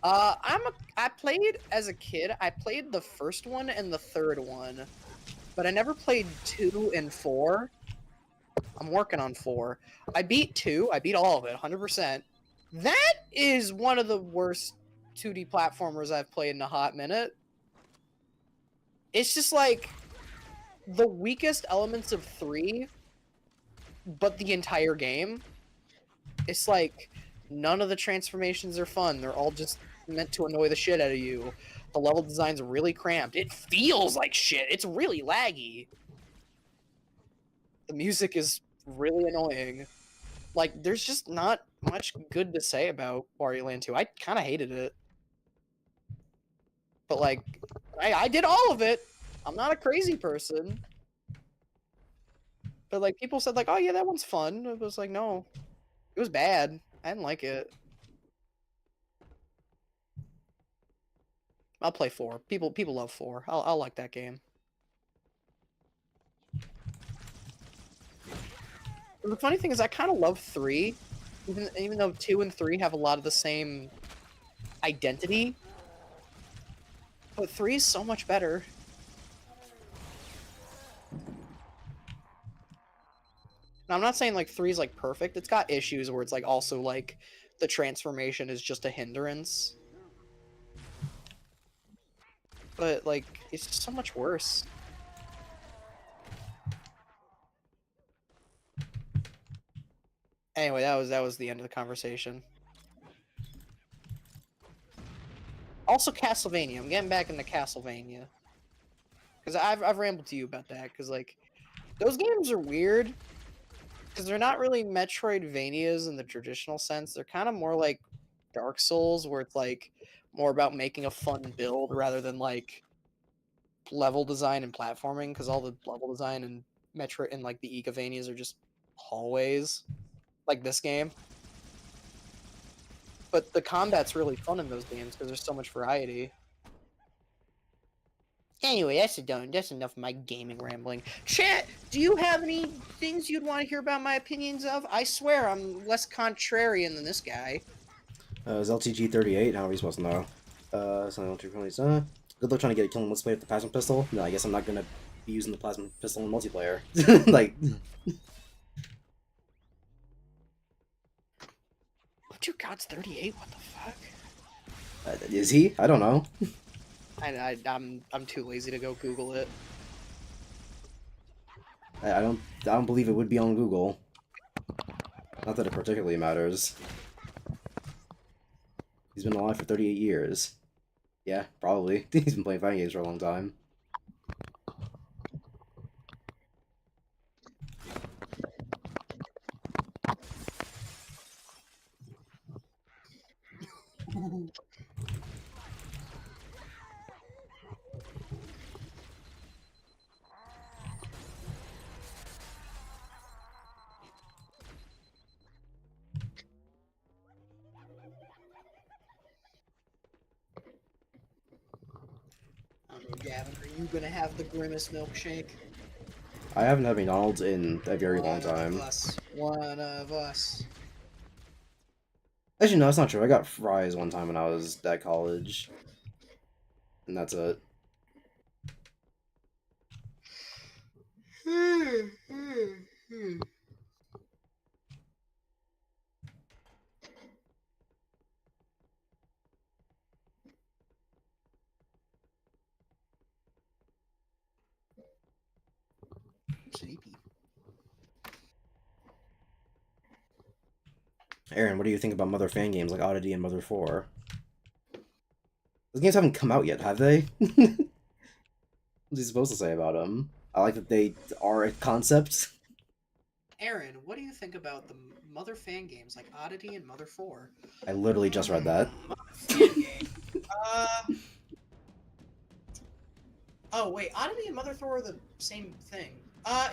I played as a kid. I played the first one and the third one, but I never played 2 and 4. I'm working on 4. I beat 2. I beat all of it, 100%. That is one of the worst 2D platformers I've played in a hot minute. It's just like the weakest elements of 3, but the entire game. It's like none of the transformations are fun. They're all just meant to annoy the shit out of you. The level design's really cramped. It feels like shit. It's really laggy. The music is really annoying. Like, there's just not much good to say about Wario Land 2. I kind of hated it. But, like, I did all of it. I'm not a crazy person. But, like, people said, like, oh, yeah, that one's fun. It was like, no. It was bad. I didn't like it. I'll play 4. People love 4. I'll like that game. The funny thing is, I kind of love 3, even though 2 and 3 have a lot of the same identity. But 3 is so much better. Now, I'm not saying like 3 is like perfect. It's got issues where it's like also like the transformation is just a hindrance. But like it's just so much worse. Anyway, that was the end of the conversation. Also, Castlevania. I'm getting back into Castlevania because I've rambled to you about that because like those games are weird because they're not really Metroidvanias in the traditional sense. They're kind of more like Dark Souls, where it's like more about making a fun build rather than like level design and platforming. Because all the level design and Metro and like the Ecovanias are just hallways, like this game. But the combat's really fun in those games because there's so much variety. Anyway, that's enough of my gaming rambling. Chat, do you have any things you'd want to hear about my opinions of? I swear I'm less contrarian than this guy. Is LTG 38? How are we supposed to know? Good luck trying to get a kill in let's play with the plasma pistol. No, I guess I'm not gonna be using the plasma pistol in multiplayer. Like, What your god's 38? What the fuck? is he? I don't know. I'm too lazy to go Google it. I don't believe it would be on Google. Not that it particularly matters. He's been alive for 38 years. Yeah, probably. He's been playing fighting games for a long time. Gavin, are you gonna have the grimmest milkshake? I haven't had McDonald's in a very long time. One of us. Actually, no, that's not true. I got fries one time when I was at college. And that's it. Sleepy. Aaron, what do you think about Mother fan games like Oddity and Mother 4? Those games haven't come out yet, have they? What's he supposed to say about them? I like that they are a concept. Aaron, what do you think about the Mother fan games like Oddity and Mother 4? I literally just read that. Mother fan game. Oh wait, Oddity and Mother 4 are the same thing.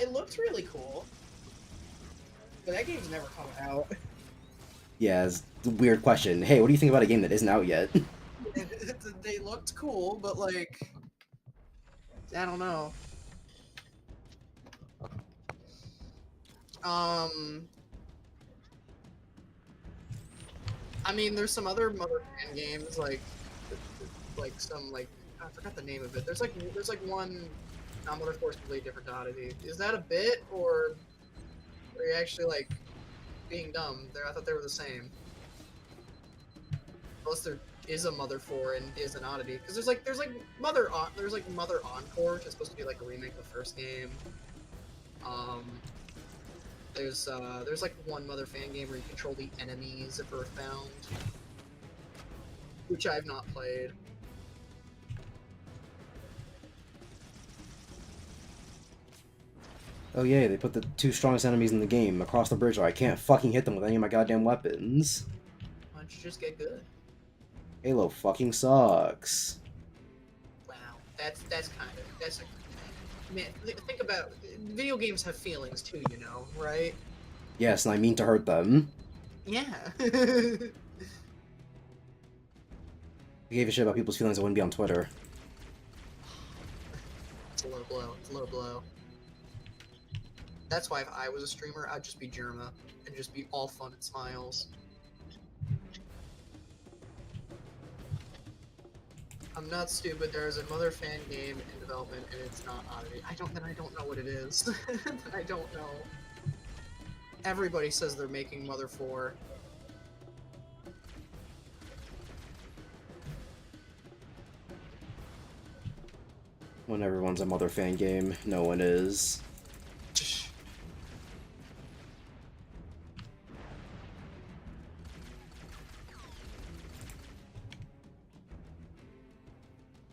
It looked really cool. But that game's never coming out. Yeah, it's a weird question. Hey, what do you think about a game that isn't out yet? They looked cool, but like, I don't know. I mean, there's some other Mother fan games like some like I forgot the name of it. There's like one Mother 4 is completely different to Oddity. Is that a bit or are you actually like being dumb? I thought they were the same. Unless there is a Mother 4 and is an Oddity, because there's like Mother Encore, which is supposed to be like a remake of the first game. There's like one Mother fan game where you control the enemies of Earthbound, which I've not played. Oh yeah, they put the two strongest enemies in the game across the bridge, or I can't fucking hit them with any of my goddamn weapons. Why don't you just get good? Halo fucking sucks. Wow, that's man. Think about video games have feelings too, you know, right? Yes, and I mean to hurt them. Yeah. If I gave a shit about people's feelings, I wouldn't be on Twitter. It's a low blow. It's a low blow. That's why if I was a streamer, I'd just be Jerma and just be all fun and smiles. I'm not stupid. There is a Mother fan game in development, and it's not Oddity. I don't know what it is. I don't know. Everybody says they're making Mother 4. When everyone's a Mother fan game, no one is.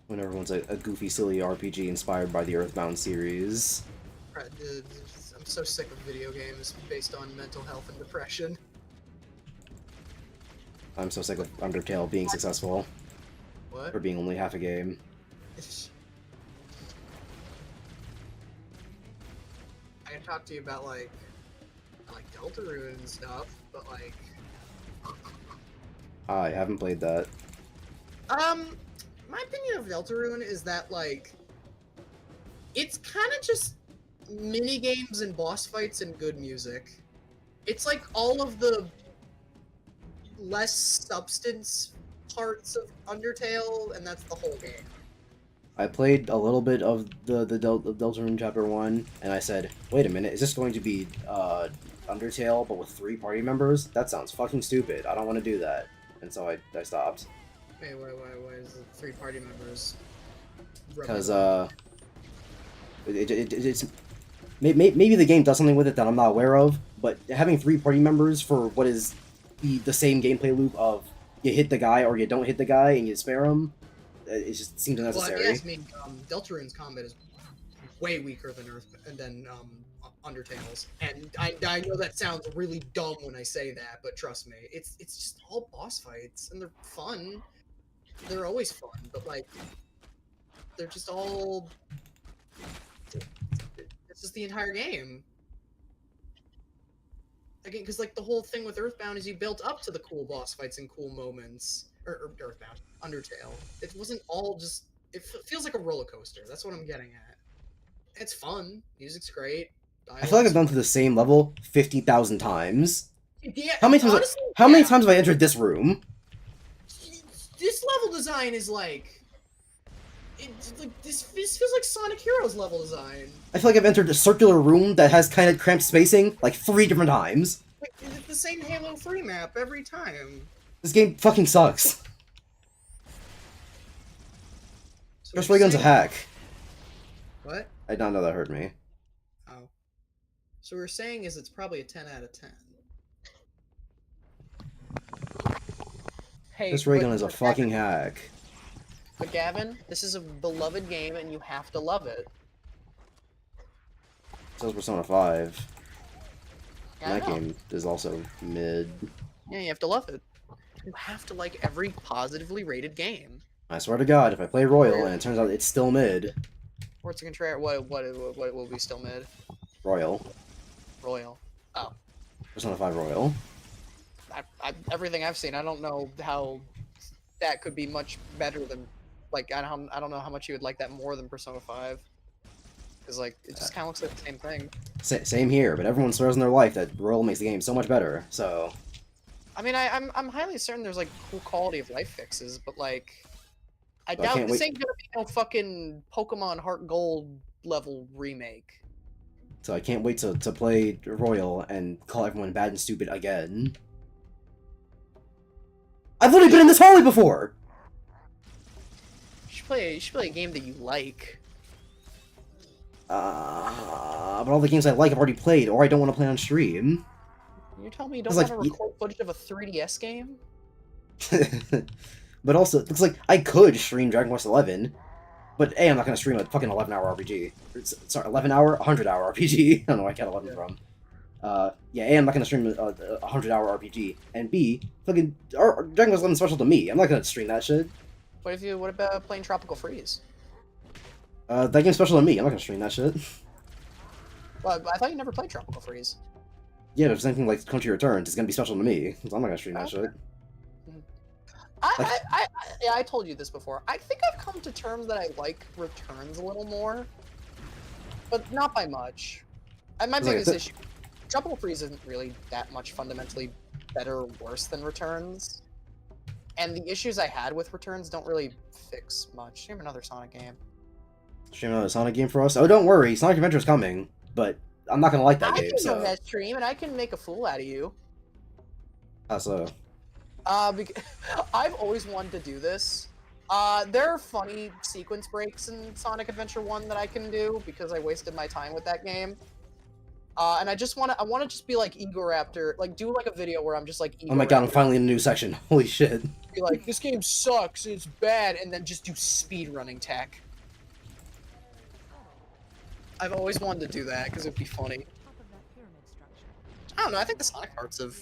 When everyone's a goofy, silly RPG inspired by the Earthbound series. Right, I'm so sick of video games based on mental health and depression. I'm so sick of Undertale being successful. What? Or being only half a game. I can talk to you about like Deltarune and stuff, but like I haven't played that. My opinion of Deltarune is that like it's kind of just mini games and boss fights and good music. It's like all of the less substance parts of Undertale, and that's the whole game. I played a little bit of the Deltarune Chapter 1, and I said, wait a minute, is this going to be Undertale, but with 3 party members? That sounds fucking stupid. I don't want to do that. And so I stopped. Wait, why is it 3 party members? Because, it's... Maybe the game does something with it that I'm not aware of, but having 3 party members for what is the same gameplay loop of you hit the guy or you don't hit the guy and you spare him, it just seems unnecessary. Well, yes, I mean, Deltarune's combat is way weaker than Undertale's, and I know that sounds really dumb when I say that, but trust me, it's just all boss fights, and they're fun. They're always fun, but like, they're just all. It's just the entire game. Again, because like the whole thing with Earthbound is you built up to the cool boss fights and cool moments. Or Earthbound, Undertale. It wasn't all just. It feels like a roller coaster. That's what I'm getting at. It's fun. Music's great. I feel like I've gone through the same level 50,000 times. Yeah, How many times? honestly, how many times have I entered this room? This level design is like. This feels like Sonic Heroes level design. I feel like I've entered a circular room that has kind of cramped spacing like 3 different times. Like, it's the same Halo 3 map every time. This game fucking sucks. So First ray gun's a hack. What? I did not know that hurt me. Oh. So what we're saying is it's probably a 10 out of 10. Hey, This ray gun is a fucking hack. But Gavin, this is a beloved game and you have to love it. So is Persona 5. Yeah, That game is also mid. Yeah, you have to love it. You have to like every positively rated game. I swear to God, if I play Royal and it turns out it's still mid. What's a contrary? What will be still mid? Royal. Royal. Oh. Persona 5 Royal. Everything I've seen, I don't know how that could be much better than. Like, I don't know how much you would like that more than Persona 5. Because, like, it just kind of looks like the same thing. Same here, but everyone swears in their life that Royal makes the game so much better, so... I mean, I'm highly certain there's, like, cool quality of life fixes, but, like... I doubt this ain't gonna be no fucking Pokemon Heart Gold level remake. So I can't wait to play Royal and call everyone bad and stupid again. I've literally been in this hallway before! You should play a game that you like. But all the games I like I've already played, or I don't want to play on stream. You're telling me you don't It's want like, to record footage of a 3DS game? But also, it looks like I could stream Dragon Quest 11, but A, I'm not going to stream a fucking 11-hour RPG. Sorry, 11-hour? 100-hour RPG. I don't know where I got 11 from. Yeah, A, I'm not going to stream a 100-hour RPG, and B, fucking Dragon Quest 11 is special to me. I'm not going to stream that shit. What about playing Tropical Freeze? That game's special to me. I'm not going to stream that shit. Well, I thought you never played Tropical Freeze. Yeah, but if something like Country Returns, it's going to be special to me, so I'm not going to stream that shit. I told you this before. I think I've come to terms that I like Returns a little more, but not by much. And my biggest issue, Tropical Freeze isn't really that much fundamentally better or worse than Returns. And the issues I had with Returns don't really fix much. Stream another Sonic game. Stream another Sonic game for us? Oh, don't worry, Sonic Adventure's coming, but I'm not going to like that game, so... I can go that stream, and I can make a fool out of you. How so? Because I've always wanted to do this. There are funny sequence breaks in Sonic Adventure 1 that I can do because I wasted my time with that game. And I want to just be like Egoraptor, like do like a video where I'm just like Egoraptor. Oh my god, I'm finally in a new section. Holy shit. Be like, this game sucks, it's bad, and then just do speedrunning tech. I've always wanted to do that because it'd be funny. I don't know, I think the Sonic parts of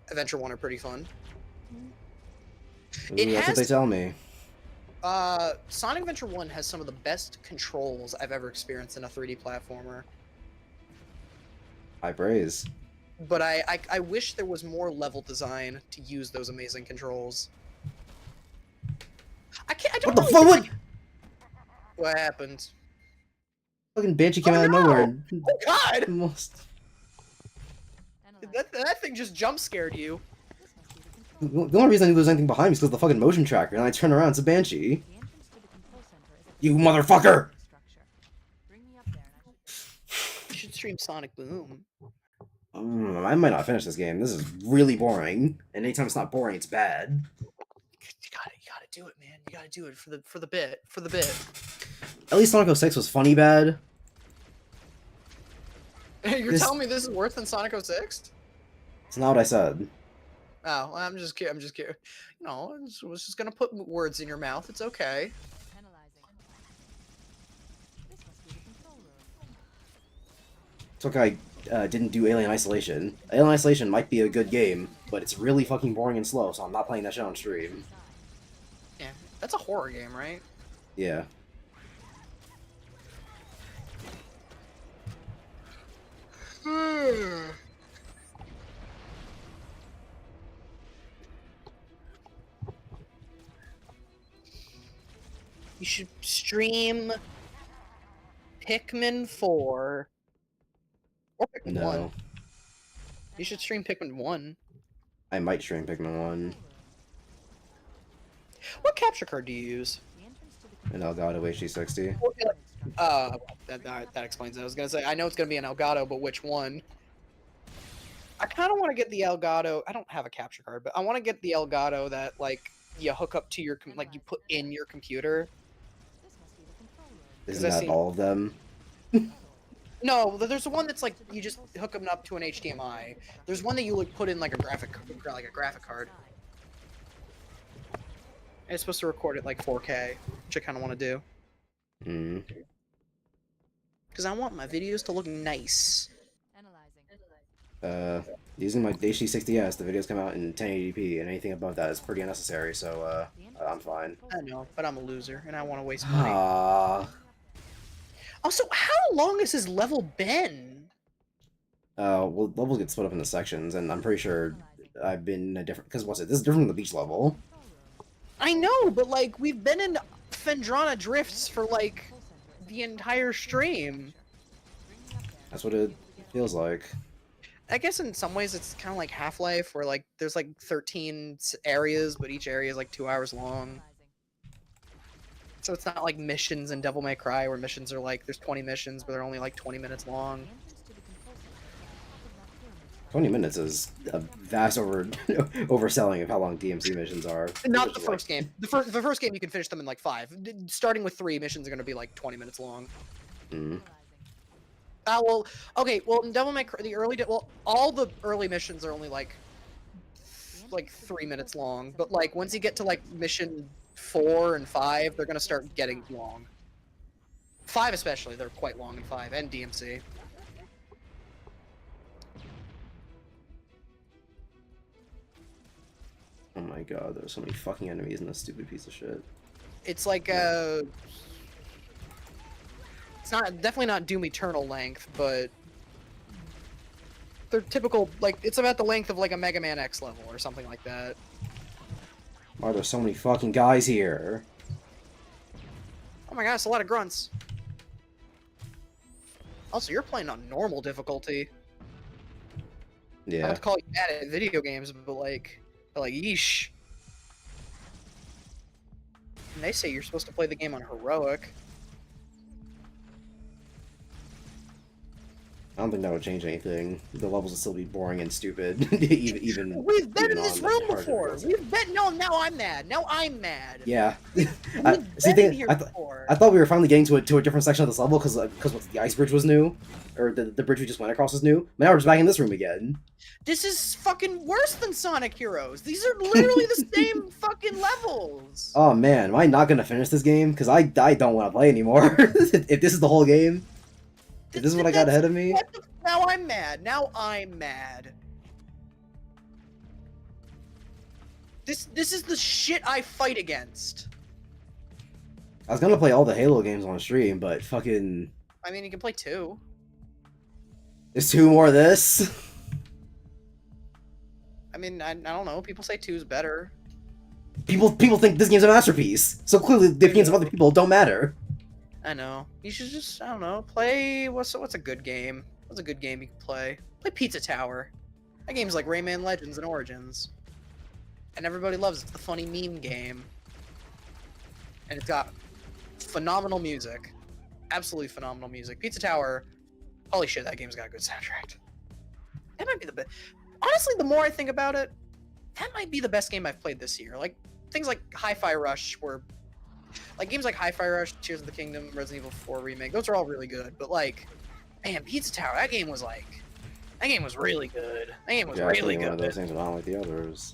Adventure 1 are pretty fun. Ooh, that's what they tell me. Sonic Adventure 1 has some of the best controls I've ever experienced in a 3D platformer. High praise. but I wish there was more level design to use those amazing controls. I can't. I What don't the really fuck? think what happened? Fucking Banshee came Oh out of no! nowhere. And Oh God! almost. Analyzing. That thing just jump scared you. This must be the control room. The only reason I knew there was anything behind me is because of the fucking motion tracker, and I turn around, it's a Banshee. The entrance to the control center is at the You top of the motherfucker! structure. Bring me up there and I You should stream Sonic Boom. I might not finish this game. This is really boring. And anytime it's not boring, it's bad. You gotta do it, man. You gotta do it for the bit. At least Sonic 06 was funny bad. You're This- telling me this is worse than Sonic 06? It's not what I said. Oh, I'm just kidding. You know, I was just gonna put words in your mouth. It's okay. analyzing. This must be the control room. It's okay I didn't do Alien Isolation. Alien Isolation might be a good game, but it's really fucking boring and slow, so I'm not playing that shit on stream. Inside. Yeah, that's a horror game, right? Yeah. You should stream Pikmin 4 or Pikmin 1. No. You should stream Pikmin 1. I might stream Pikmin 1. What capture card do you use? The entrance to the And Elgato HD60. That explains it. I was gonna say I know it's gonna be an Elgato, but which one? I kind of want to get the Elgato. I don't have a capture card, but I want to get the Elgato that like you hook up to your like you put in your computer. This must be the control room. Isn't I've that seen- all of them? No, there's one that's like you just hook them up to an HDMI. There's one that you like put in like a graphic card. And it's supposed to record it like 4K, which I kind of want to do Hmm. because I want my videos to look nice. Analyzing. Using my HD60S, the videos come out in 1080p, and anything above that is pretty unnecessary, so, The entrance I'm to the fine. control I room. know, but I'm a loser and I want to waste money. Ah. Also, how long has his level been? Well, levels get split up into sections, and I'm pretty sure I've been in a different... Because what's it? This is different from the beach level. Control room. I know, but like we've been in Fendrana Drifts for like Control center is at the entire stream. Bring me up there and That's what it feels like. I guess in some ways it's kind of like Half-Life, where like there's like 13 areas, but each area is like 2 hours long. analyzing. So it's not like missions in Devil May Cry, where missions are like there's 20 missions, but they're only like 20 minutes The long. entrance to the control center is at the top of that pyramid structure. 20 minutes is a vast overselling of how long DMC missions are. Not Which the is like- first game. The first game you can finish them in like 5. Starting with 3 missions are gonna be like 20 minutes long. Mm. Analyzing. Well, okay, well, in Devil May Cry, all the early missions are only like 3 minutes long, but like once you get to like mission 4 and 5, they're gonna start getting long. 5 especially, they're quite long in 5, and DMC. Oh my god, there's so many fucking enemies in this stupid piece of shit. It's like it's definitely not Doom Eternal length, but they're typical, like it's about the length of like a Mega Man X level or something like that. Why are there so many fucking guys here? Oh my gosh, a lot of grunts. Also, you're playing on normal difficulty. I Yeah. would call you bad at video games, but like yeesh. And they say you're supposed to play the game on heroic. I don't think that would change anything. The levels would still be boring and stupid. even We've been even in this on the room harder before. difficulty. We've been. No, now I'm mad. Now I'm mad. Yeah. We've See, been here I before. thought we were finally getting to a different section of this level because the ice bridge was new, or the bridge we just went across was new. But now we're just back in this room again. This is fucking worse than Sonic Heroes. These are literally the same fucking levels. Oh man, am I not gonna finish this game? Because I don't want to play anymore. If this is the whole game, if this is what I got ahead of me. Now I'm mad. Now I'm mad. This is the shit I fight against. I was gonna play all the Halo games on stream, but fucking I mean, you can play 2. there's 2 more of this. mean, I don't know. People say 2's better. People think this game's a masterpiece, so clearly the opinions of other people don't matter. I know. You should just, I don't know, play. What's a good game? What's a good game you can play? Play Pizza Tower. That game's like Rayman Legends and Origins. And everybody loves it. It's the funny meme game. And it's got phenomenal music. Absolutely phenomenal music. Pizza Tower, holy shit, that game's got a good soundtrack. That might be the best. Honestly, the more I think about it, that might be the best game I've played this year. Like, things like Hi-Fi Rush were... Like, games like Hi-Fi Rush, Tears of the Kingdom, Resident Evil 4 Remake, those are all really good. But, like, man, Pizza Tower, that game was, like... That game was really good. That game was really good. One of those things, but not like the others.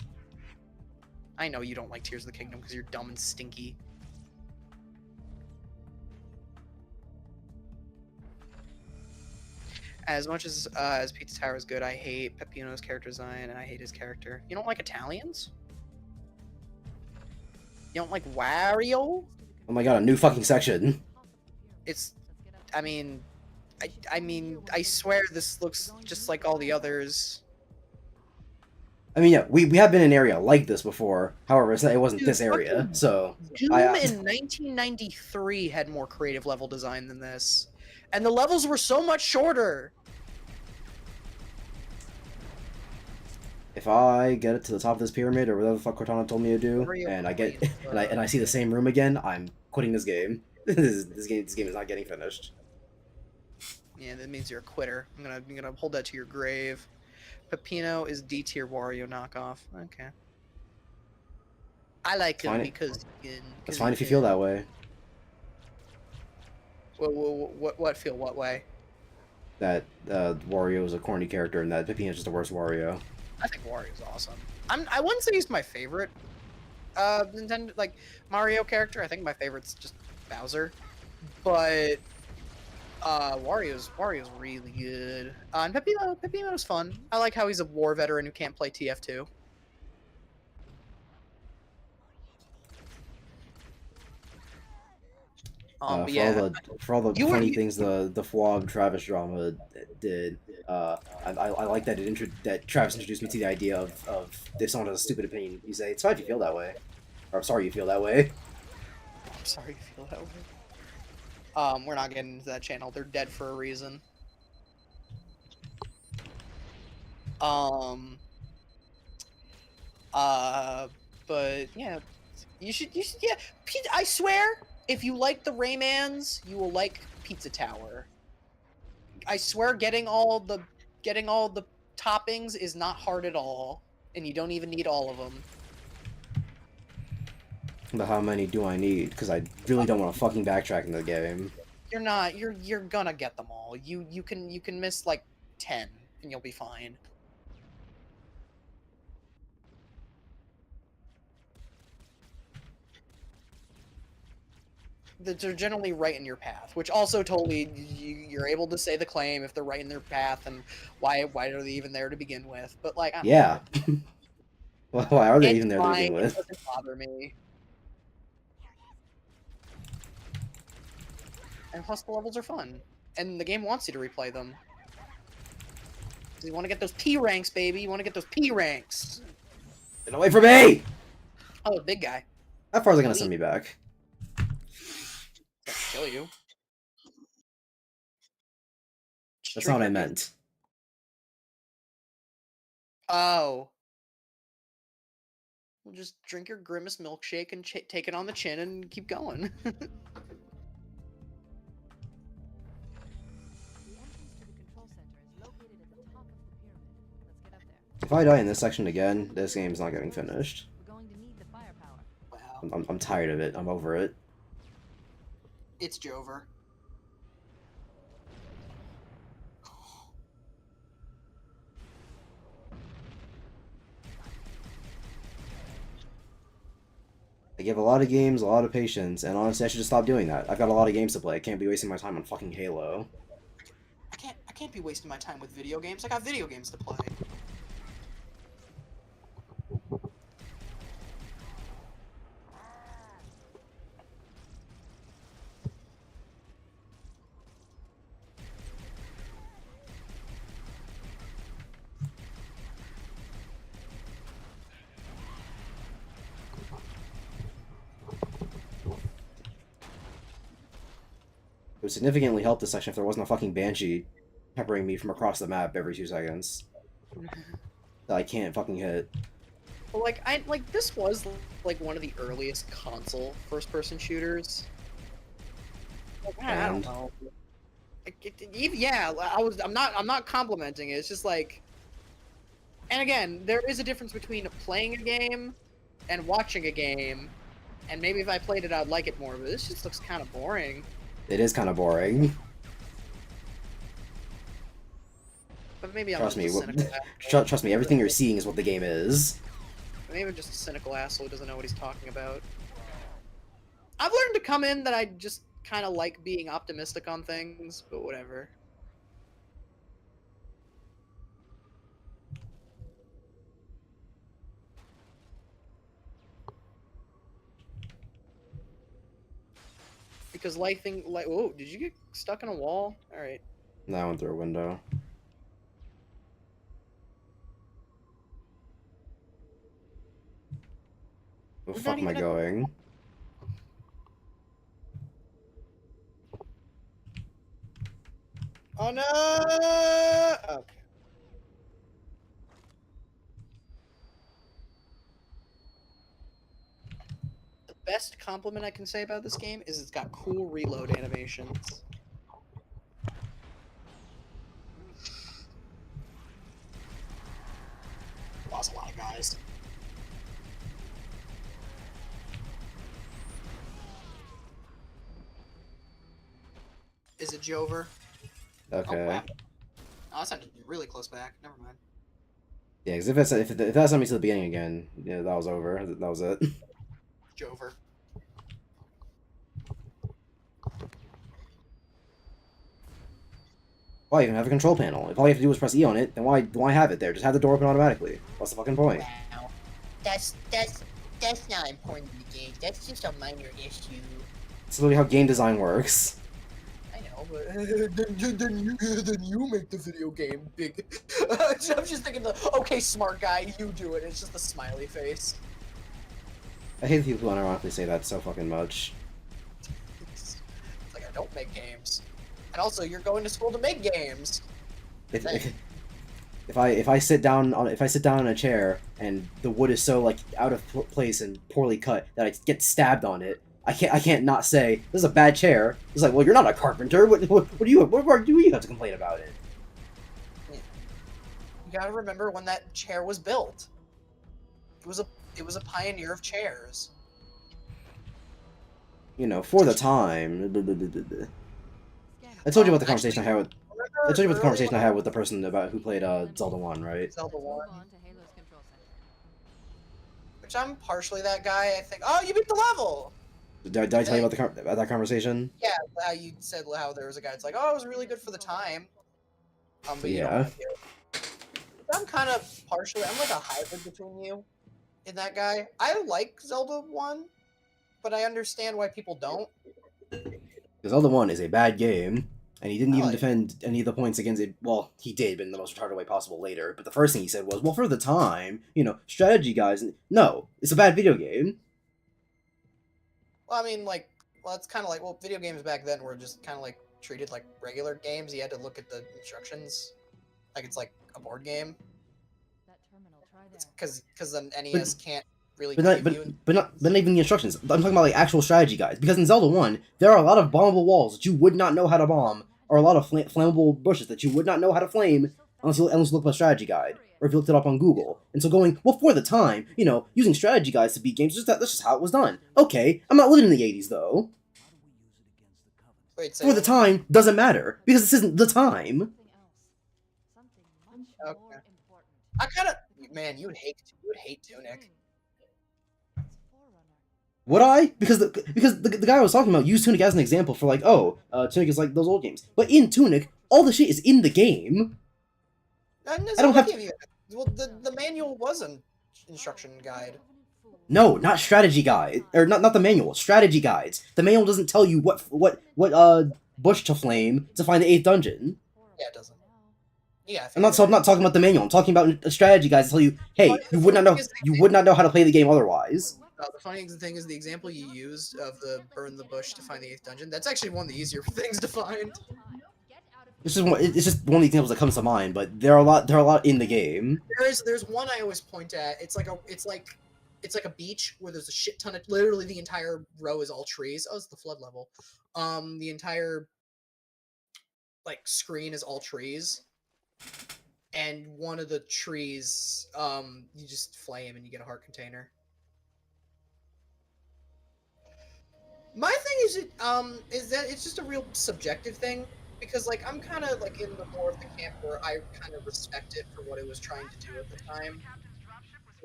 I know you don't like Tears of the Kingdom because you're dumb and stinky. As much as Pizza Tower is good, I hate Peppino's character design and I hate his character. You don't like Italians? You don't like Wario? Oh my god, a new fucking section. It's, I mean, I swear this looks just like all the others. I mean, yeah, we have been in an area like this before. However, it wasn't this area, so... Doom in 1993 had more creative level design than this. And the levels were so much shorter! If I get it to the top of this pyramid, or whatever the fuck Cortana told me to do, and I get and I see the same room again, I'm quitting this game. this game is not getting finished. Yeah, that means you're a quitter. I'm gonna hold that to your grave. Peppino is D tier Wario knockoff. Okay. I like him because It's fine if you feel that way. What feel what way? That Wario is a corny character and that Peppino is just the worst Wario. I think Wario's awesome. I wouldn't say he's my favorite Nintendo Mario character. I think my favorite's just Bowser. But Wario's really good. And Peppino's fun. I like how he's a war veteran who can't play TF2. But yeah, for all the funny things the Flawed Travis drama did, I like that that Travis introduced me to the idea of if someone has a stupid opinion, you say it's fine if you feel that way, or I'm sorry you feel that way. I'm sorry you feel that way. We're not getting into that channel. They're dead for a reason. But yeah, you should yeah. I swear, if you like the Raymans, you will like Pizza Tower. I swear, getting all the toppings is not hard at all, and you don't even need all of them. But how many do I need? Because I really don't want to fucking backtrack in the game. You're not. You're gonna get them all. You can miss like 10, and you'll be fine. They're generally right in your path, which also totally you're able to say the claim if they're right in their path, and why are they even there to begin with? But like, yeah, why are they even there to begin with? It doesn't bother me. And plus, the levels are fun, and the game wants you to replay them. You want to get those P ranks, baby. You want to get those P ranks. Get away from me! Oh, big guy. How far is it gonna send me back? Kill you. That's not what I meant. Oh. Well, just drink your Grimace milkshake and take it on the chin and keep going. If I die in this section again, this game's not getting finished. Wow. I'm tired of it. I'm over it. It's Jover. I give a lot of games a lot of patience, and honestly, I should just stop doing that. I've got a lot of games to play. I can't be wasting my time on fucking Halo. I can't be wasting my time with video games. I got video games to play. would significantly help this section if there wasn't a fucking banshee peppering me from across the map every 2 seconds that I can't fucking hit. But like this was like one of the earliest console first-person shooters. Like, I don't know. Yeah, I'm not complimenting it. It's just like, and again, there is a difference between playing a game and watching a game, and maybe if I played it, I'd like it more. But this just looks kind of boring. It is kind of boring. But maybe I'm Trust just me. a cynical asshole. Trust me. Everything you're seeing is what the game is. Maybe I'm just a cynical asshole who doesn't know what he's talking about. I've learned to come in that I just kind of like being optimistic on things, but whatever. Because whoa, did you get stuck in a wall? Alright. No, I went through a window. Where the fuck am I going? Oh no! Okay. The best compliment I can say about this game is it's got cool reload animations. Lost a lot of guys. Is it Jover? Okay. Oh, wow. Oh, that sounded really close back. Never mind. Yeah, because if that's not me to the beginning again, yeah, that was over. That was it. Jover. Why even have a control panel? If all you have to do is press E on it, then why have it there? Just have the door open automatically. What's the fucking point? Wow. That's not important to the game. That's just a minor issue. It's literally how game design works. I know, but then you make the video game big. I'm just thinking okay, smart guy, you do it. It's just the smiley face. I hate the people who unironically say that so fucking much. It's like I don't make games, and also you're going to school to make games. If I sit down in a chair and the wood is so like out of place and poorly cut that I get stabbed on it, I can't not say this is a bad chair. It's like, well, you're not a carpenter. What do you have to complain about it? You gotta remember when that chair was built. It was a pioneer of chairs. You know, for the time. I told you about the conversation I had with. I told you about the conversation I had with the person about who played Zelda 1, right? Zelda 1. Move on to Halo's control center. Which I'm partially that guy. I think. Oh, you beat the level. Did I tell you about that conversation? Yeah, how you said how there was a guy. It's like, oh, it was really good for the time. But you don't Yeah. like it. I'm kind of partially. I'm like a hybrid between you and that guy. I like Zelda 1, but I understand why people don't. Because Zelda 1 is a bad game, and he didn't I even like it. defend any of the points against it. Well, he did, but in the most retarded way possible later. But the first thing he said was, well, for the time, you know, strategy guys. No, it's a bad video game. Well, I mean, like, well, it's kind of like, well, video games back then were just kind of like treated like regular games. You had to look at the instructions, like it's like a board game, That terminal, try there. because the NES can't really But not, give you. but not even the instructions. I'm talking about like actual strategy guides. Because in Zelda 1, there are a lot of bombable walls that you would not know how to bomb, or a lot of flammable bushes that you would not know how to flame unless you look up a strategy guide, or if you looked it up on Google. And so going, well, for the time, you know, using strategy guides to beat games, that's just how it was done. Okay, I'm not living in the 80s though. Wait, say For the that time doesn't matter because this isn't the time. Something else. Something much Okay. more important. I kind of, man, you would hate Tunic. It's Forerunner. Would I? Because the guy I was talking about used Tunic as an example for like, oh, Tunic is like those old games. But in Tunic, all the shit is in the game. I don't have- Well, the manual was an instruction guide. No, not strategy guide, or not the manual. Strategy guides. The manual doesn't tell you what bush to flame to find the 8th dungeon. Yeah, it doesn't. Yeah, I'm not talking about the manual. I'm talking about strategy guides that tell you, hey, you would not know how to play the game otherwise. The funny thing is the example you used of the burn the bush to find the 8th dungeon. That's actually one of the easier things to find. It's just one of the examples that comes to mind, but there are a lot in the game. There's one I always point at. It's like a beach where there's a shit ton of literally the entire row is all trees. Oh, it's the flood level. The entire like screen is all trees. And one of the trees, you just flame and you get a heart container. My thing is that it's just a real subjective thing because like I'm kind of like in the more of the camp where I kind of respect it for what it was trying to do at the time.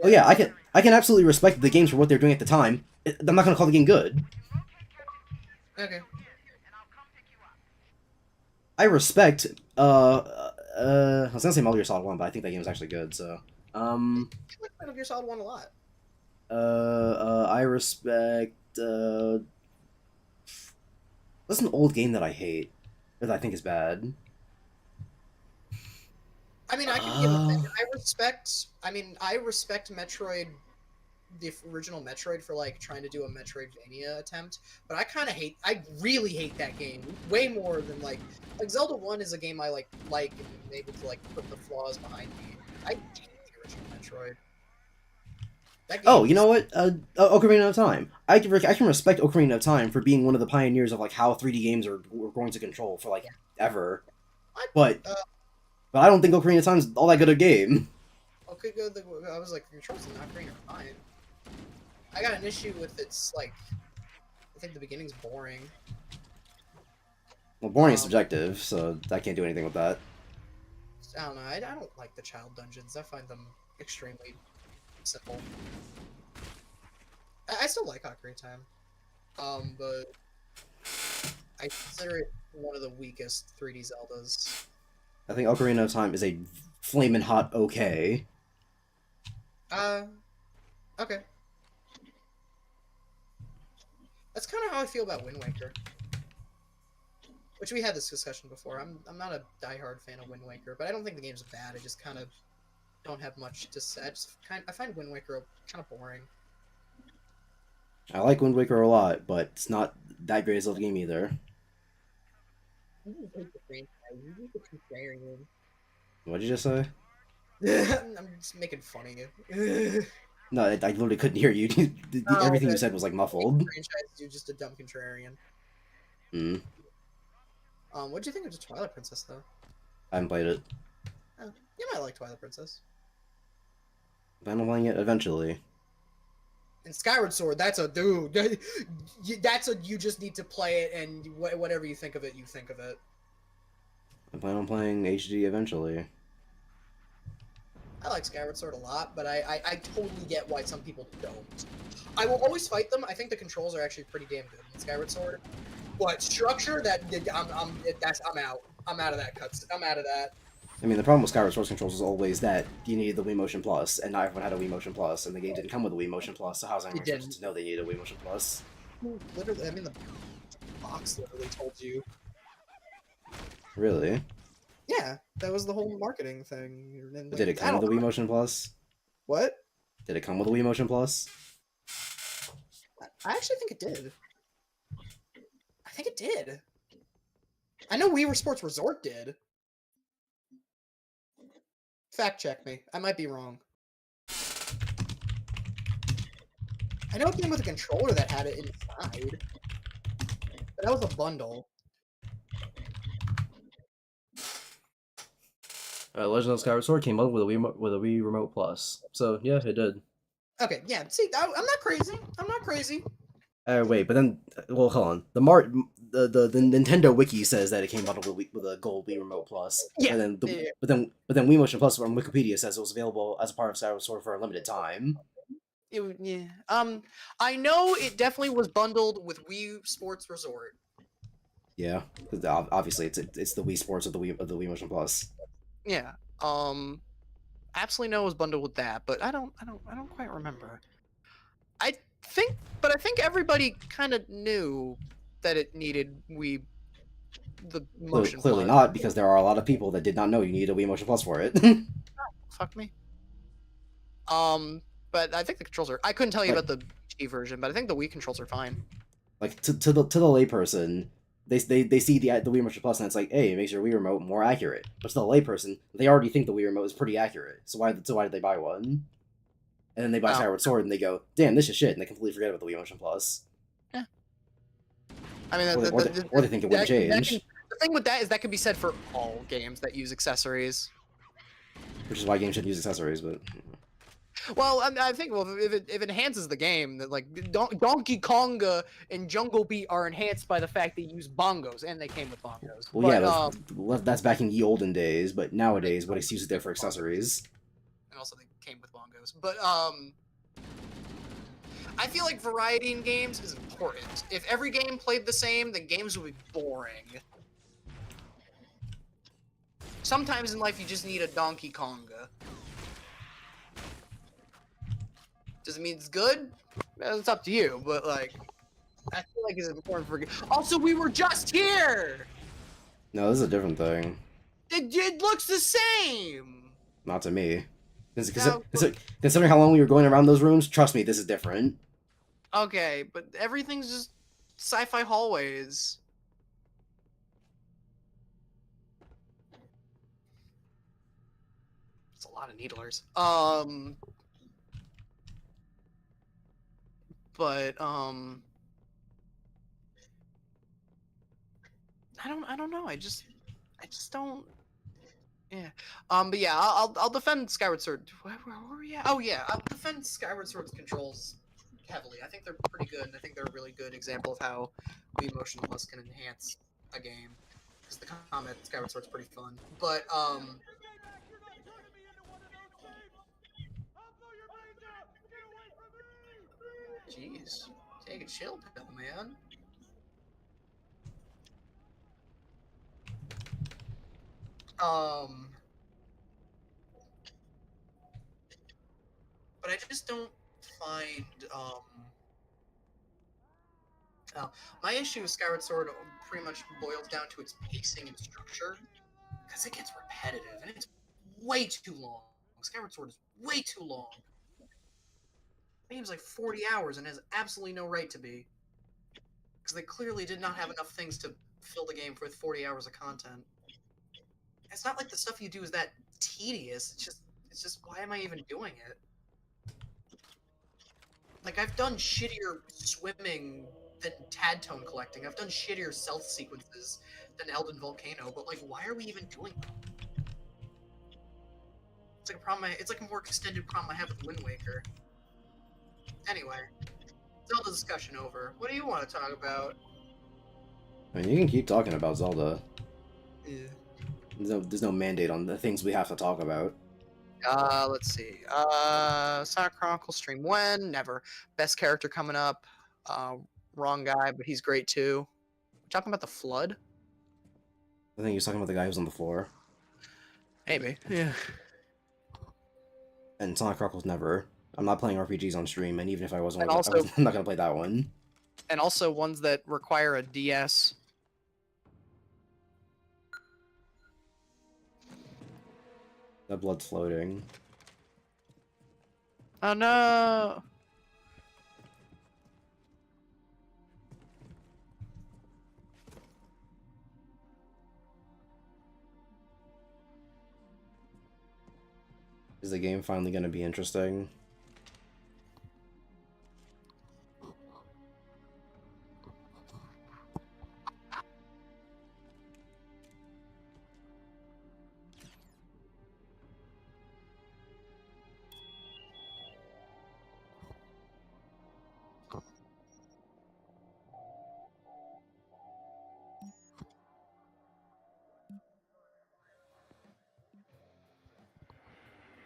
Oh yeah, I can absolutely respect the games for what they're doing at the time. I'm not gonna call the game good. Okay. I respect I was gonna say Metal Gear Solid 1, but I think that game is actually good. So I like Metal Gear Solid 1 a lot. I respect what's an old game that I hate or that I think is bad? I mean, I can give a I respect Metroid, the original Metroid, for like trying to do a Metroidvania attempt, but I really hate that game way more than like Zelda 1 is a game I like and am able to like put the flaws behind me. I hate the original Metroid. That game Oh, you know what? Ocarina of Time. I can respect Ocarina of Time for being one of the pioneers of like how 3D games were going to control for like ever. But I don't think Ocarina of Time is all that good a game. Okay, good. I was like, controls in Ocarina are fine. I got an issue with its like. I think the beginning's boring. Well, boring is subjective, so I can't do anything with that. I don't know. I don't like the child dungeons. I find them extremely simple. I still like Ocarina of Time, but I consider it one of the weakest 3D Zeldas. I think Ocarina of Time is a flamin' hot okay. Okay. That's kind of how I feel about Wind Waker. Which we had this discussion before. I'm not a diehard fan of Wind Waker, but I don't think the game's bad. I just kind of don't have much to say. I find Wind Waker kind of boring. I like Wind Waker a lot, but it's not that great as a game either. What did you just say? I'm just making fun of you. No, I literally couldn't hear you. Everything you said was like muffled. You're just a dumb contrarian. Hmm. What'd you think of the Twilight Princess, though? I haven't played it. Oh, you might like Twilight Princess. Plan on playing it eventually. And Skyward Sword, that's a dude. That's a you just need to play it, and whatever you think of it, you think of it. I plan on playing HD eventually. I like Skyward Sword a lot, but I totally get why some people don't. I will always fight them. I think the controls are actually pretty damn good in Skyward Sword. But structure, I'm out. I'm out of that cuts. I'm out of that. I mean, the problem with Skyward Sword's controls is always that you needed the Wii Motion Plus, and not everyone had a Wii Motion Plus, and the game didn't come with a Wii Motion Plus, so how's anyone supposed to know they needed a Wii Motion Plus? Literally, I mean, the box literally told you. Really? Yeah, that was the whole marketing thing. And, like, Did it come with a Wii Motion Plus? What? Did it come with a Wii Motion Plus? I actually think it did. I think it did. I know Wii Sports Resort did. Fact check me. I might be wrong. I know it came with a controller that had it inside. But that was a bundle. Legend of Skyward Sword came out with a Wii Remote Plus, so yeah, it did. Okay, yeah. See, I'm not crazy. I'm not crazy. Wait, but then, well, hold on. The Nintendo Wiki says that it came bundled with a Gold Wii Remote Plus. Yeah. And then but then Wii Motion Plus from Wikipedia says it was available as a part of Skyward Sword for a limited time. Yeah. I know it definitely was bundled with Wii Sports Resort. Yeah, obviously it's the Wii Sports of the Wii Motion Plus. Yeah. Absolutely know it was bundled with that, but I don't quite remember. I think everybody kind of knew that it needed Wii the Motion Clearly Plus. not, because there are a lot of people that did not know you needed a Wii Motion Plus for it. Fuck me. But I think the controls are. I couldn't tell you Like, about the G version, but I think the Wii controls are fine. like to the layperson, they see the Wii Motion Plus and it's like, hey, it makes your Wii remote more accurate. But to the layperson, they already think the Wii remote is pretty accurate. So why did they buy one? And then they buy Oh. Skyward Sword and they go, damn, this is shit, and they completely forget about the Wii Motion Plus. I mean, Or they think it wouldn't change. The thing with that is that can be said for all games that use accessories. Which is why games should use accessories, but Well, I think if it enhances the game, that like Donkey Konga and Jungle Beat are enhanced by the fact they use bongos, and they came with bongos. well, But, yeah, that's back in the olden days. But nowadays, what excuse is there for accessories? and also they came with bongos. But I feel like variety in games is important. If every game played the same, then games would be boring. Sometimes in life you just need a Donkey Konga. Does it mean it's good? It's up to you, but like, I feel like it's important for. Also, we were just here. No, this is a different thing. It looks the same. Not to me. No. Considering how long we were going around those rooms, trust me, this is different. Okay, but everything's just sci-fi hallways. It's a lot of needlers. But I don't know. I just don't. Yeah. But yeah, I'll defend Skyward Sword. Where were we at? Oh yeah, I'll defend Skyward Sword's controls heavily. I think they're pretty good, and I think they're a really good example of how Wii Motion Plus can enhance a game. Because the combat in Skyward Sword's pretty fun. But jeez, take a chill pill, man. But I just don't find my issue with Skyward Sword pretty much boils down to its pacing and structure, because it gets repetitive and it's way too long. Skyward Sword is way too long. The game's like 40 hours and has absolutely no right to be, because they clearly did not have enough things to fill the game with 40 hours of content. It's not like the stuff you do is that tedious. It's just why am I even doing it? Like, I've done shittier swimming than Tadtone collecting. I've done shittier stealth sequences than Elden Volcano, but like, why are we even doing them? It's like a problem. It's like a more extended problem I have with Wind Waker. Anyway, Zelda discussion over. What do you want to talk about? I mean, you can keep talking about Zelda. Yeah. There's no mandate on the things we have to talk about. Let's see. Sonic Chronicles stream when? Never. Best character coming up. Wrong guy, but he's great too. We're talking about the Flood? I think you're talking about the guy who's on the floor. Maybe. Yeah. And Sonic Chronicles never. I'm not playing RPGs on stream, and even if I was, And I'm also- not gonna play that one. And also ones that require a DS. That blood's floating. Oh no! Is the game finally gonna be interesting?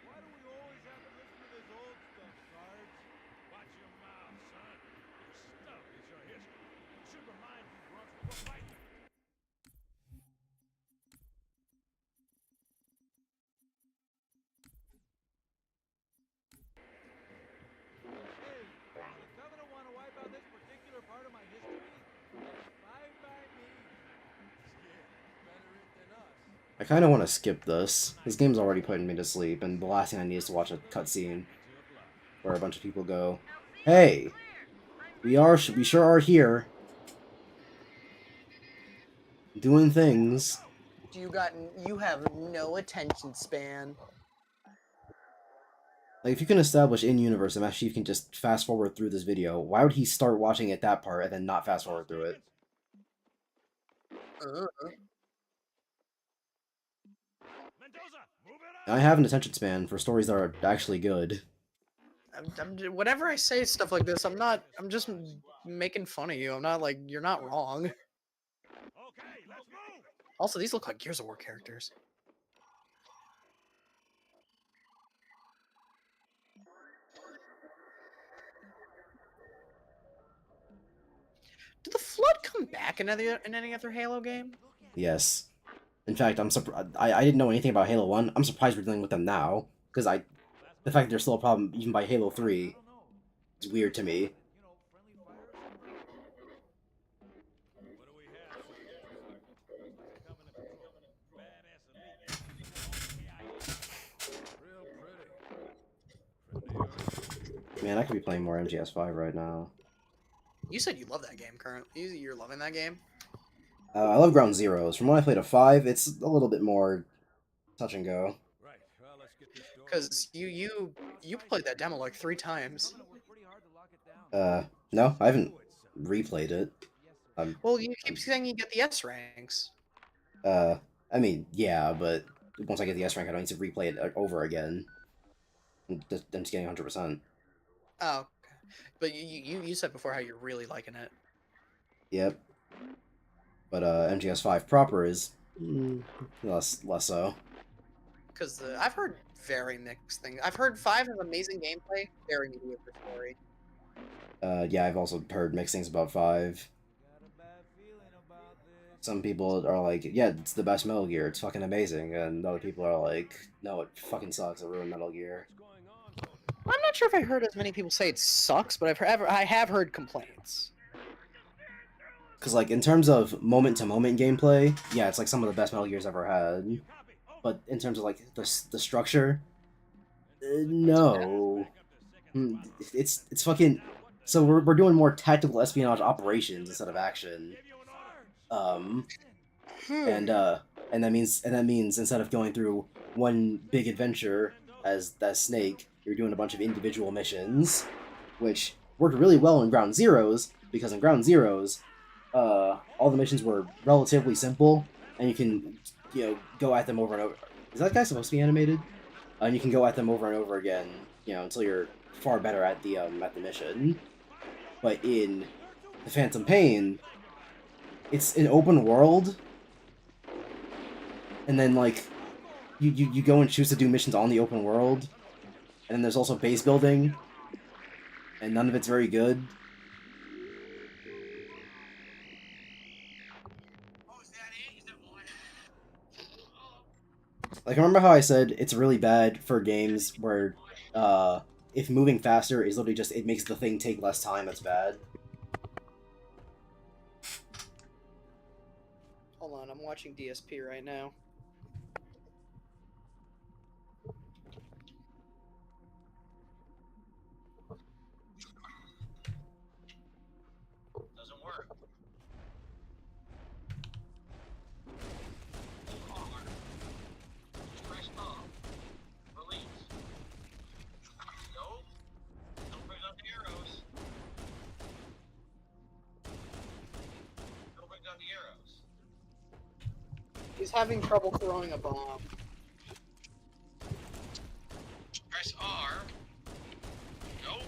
Why do we always have to listen to this old stuff, Sarge? Watch your mouth, son. Your stuff is your history. Should remind you grunts we were fighting. Hey, does the governor want to wipe out this particular part of my history? Fine by me. Yeah, better it than us. I kind of want to skip this. This game's already putting me to sleep, and the last thing I need is to watch a cutscene where a bunch of people go, "Hey, we sure are here, doing things." You have no attention span. Like, if you can establish in universe that Master Chief can just fast forward through this video, why would he start watching at that part and then not fast forward through it? Uh, Mendoza, move it I up. have an attention span for stories that are actually good. whenever I say stuff like this, I'm just making fun of you. I'm not like, you're not wrong. Okay, let's move. Also, these look like Gears of War characters. Did the Flood come back in any other Halo game? Yes. In fact, I'm surprised. I didn't know anything about Halo 1. I'm surprised we're dealing with them now. Because the fact that there's still a problem even by Halo 3 is weird to me. Friendly fire or something? What do we have, sir? Looks like a Covenant patrol. Badass elite. Real pretty. Man, I could be playing more MGS5 right now. You said you love that game currently. You're loving that game? I love Ground Zeroes. From when I played a 5, it's a little bit more touch and go. Right. Well, let's get this door. Because you played that demo like 3 times. No, I haven't replayed it. Well, you keep saying you get the S ranks. I mean, yeah, but once I get the S rank, I don't need to replay it over again. I'm just getting 100%. Oh, okay. But you said before how you're really liking it. Yep. But MGS5 proper is less so. Because I've heard very mixed things. I've heard 5 has amazing gameplay, very mediocre story. Yeah, I've also heard mixed things about 5. Got a bad feeling about this. Some people are like, yeah, it's the best Metal Gear, it's fucking amazing, and other people are like, no, it fucking sucks, it ruined Metal Gear. What's going on, soldier? I'm not sure if I heard as many people say it sucks, but I have heard complaints. Because, like, in terms of moment-to-moment gameplay, yeah, it's like some of the best Metal Gear's ever had. But in terms of, like, the structure, no. It's fucking... So we're doing more tactical espionage operations instead of action. And that means instead of going through one big adventure as Snake, you're doing a bunch of individual missions, which worked really well in Ground Zeroes, because in Ground Zeroes, all the missions were relatively simple, and you can, go at them over and over. Is that guy supposed to be animated? And you can go at them over and over again, until you're far better at the mission. But in the Phantom Pain, it's an open world, and then like you go and choose to do missions on the open world, and then there's also base building, and none of it's very good. Like, remember how I said it's really bad for games where if moving faster is literally just, it makes the thing take less time, that's bad. Hold on, I'm watching DSP right now. Doesn't work. Press off. Release. Nope. Don't bring up the arrows. Don't bring down the arrows. He's having trouble throwing a bomb. Press R. Nope.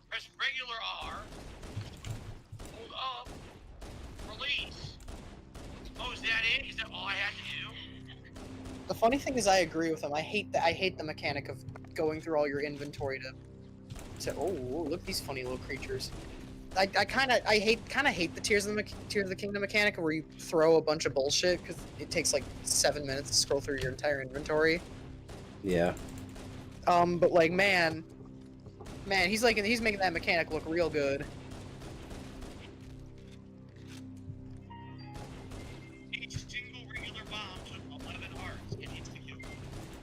Press regular R. Hold up. Release. Oh, is that it? Is that all I have to do? The funny thing is, I agree with him. I hate the mechanic of going through all your inventory to oh, look at these funny little creatures. I kind of hate the Tears of the Kingdom mechanic where you throw a bunch of bullshit because it takes like 7 minutes to scroll through your entire inventory. Yeah. But like, man, he's making that mechanic look real good. Each single regular bomb took 11 hearts and hits the nuke,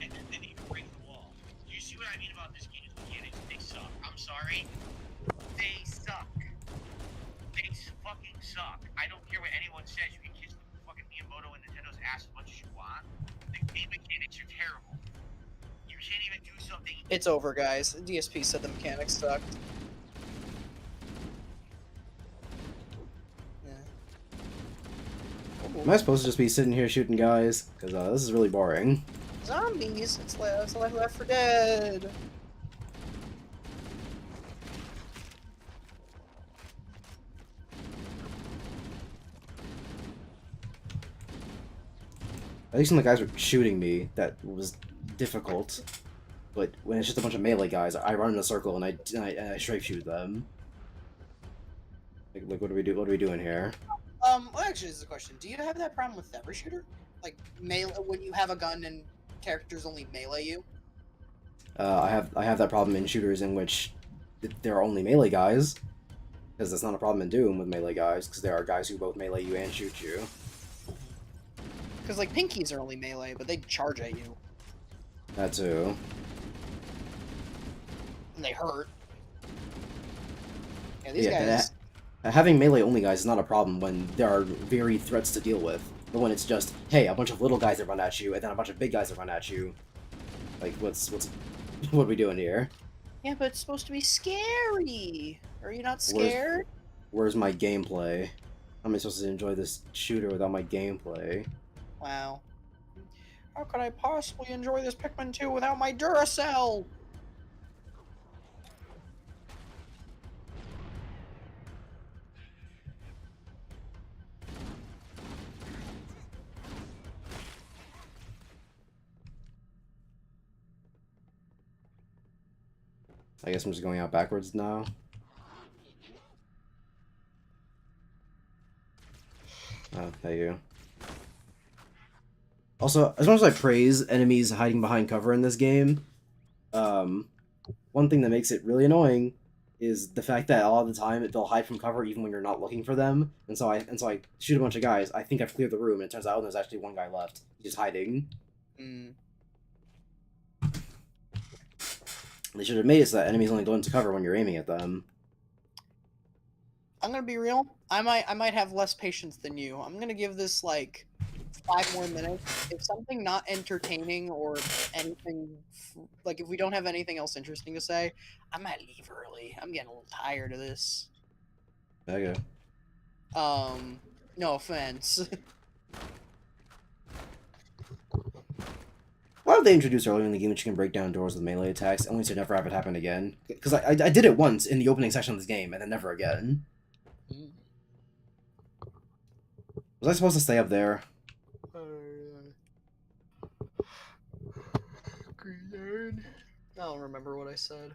and then he breaks the wall. You suck. I don't care what anyone says. You can kiss the fucking Miyamoto and Nintendo's ass as much as you want. The game mechanics are terrible. You can't even do something. It's over, guys. DSP said the mechanics sucked. Yeah. Am I supposed to just be sitting here shooting guys? Because this is really boring. Zombies. It's like Left 4 Dead. At least when the guys were shooting me, that was difficult. But when it's just a bunch of melee guys, I run in a circle and I strafe shoot them. Like what do we do? What are we doing here? Well, actually, this is a question. Do you have that problem with every shooter? Like, melee, when you have a gun and characters only melee you? I have that problem in shooters in which there are only melee guys, because that's not a problem in Doom with melee guys, because there are guys who both melee you and shoot you. Because, like, pinkies are only melee, but they charge at you. That too. And they hurt. Yeah, these Yeah, guys... having melee only guys is not a problem when there are varied threats to deal with. But when it's just, hey, a bunch of little guys that run at you, and then a bunch of big guys that run at you, like, what are we doing here? Yeah, but it's supposed to be scary. Are you not scared? Where's my gameplay? How am I supposed to enjoy this shooter without my gameplay? Wow. How could I possibly enjoy this Pikmin 2 without my Duracell? I guess I'm just going out backwards now. Oh, there you go. Also, as much as I praise enemies hiding behind cover in this game, one thing that makes it really annoying is the fact that a lot of the time they'll hide from cover even when you're not looking for them. And so I shoot a bunch of guys. I think I've cleared the room, and it turns out there's actually one guy left. He's just hiding. They should have made it so that enemies only go into cover when you're aiming at them. I'm gonna be real. I might have less patience than you. I'm gonna give this like 5 more minutes. If something not entertaining or anything, like if we don't have anything else interesting to say, I might leave early. I'm getting a little tired of this. Okay. No offense. Why did they introduce earlier in the game that you can break down doors with melee attacks, only to never have it happen again? Because I did it once in the opening section of this game, and then never again. Was I supposed to stay up there? I don't remember what I said.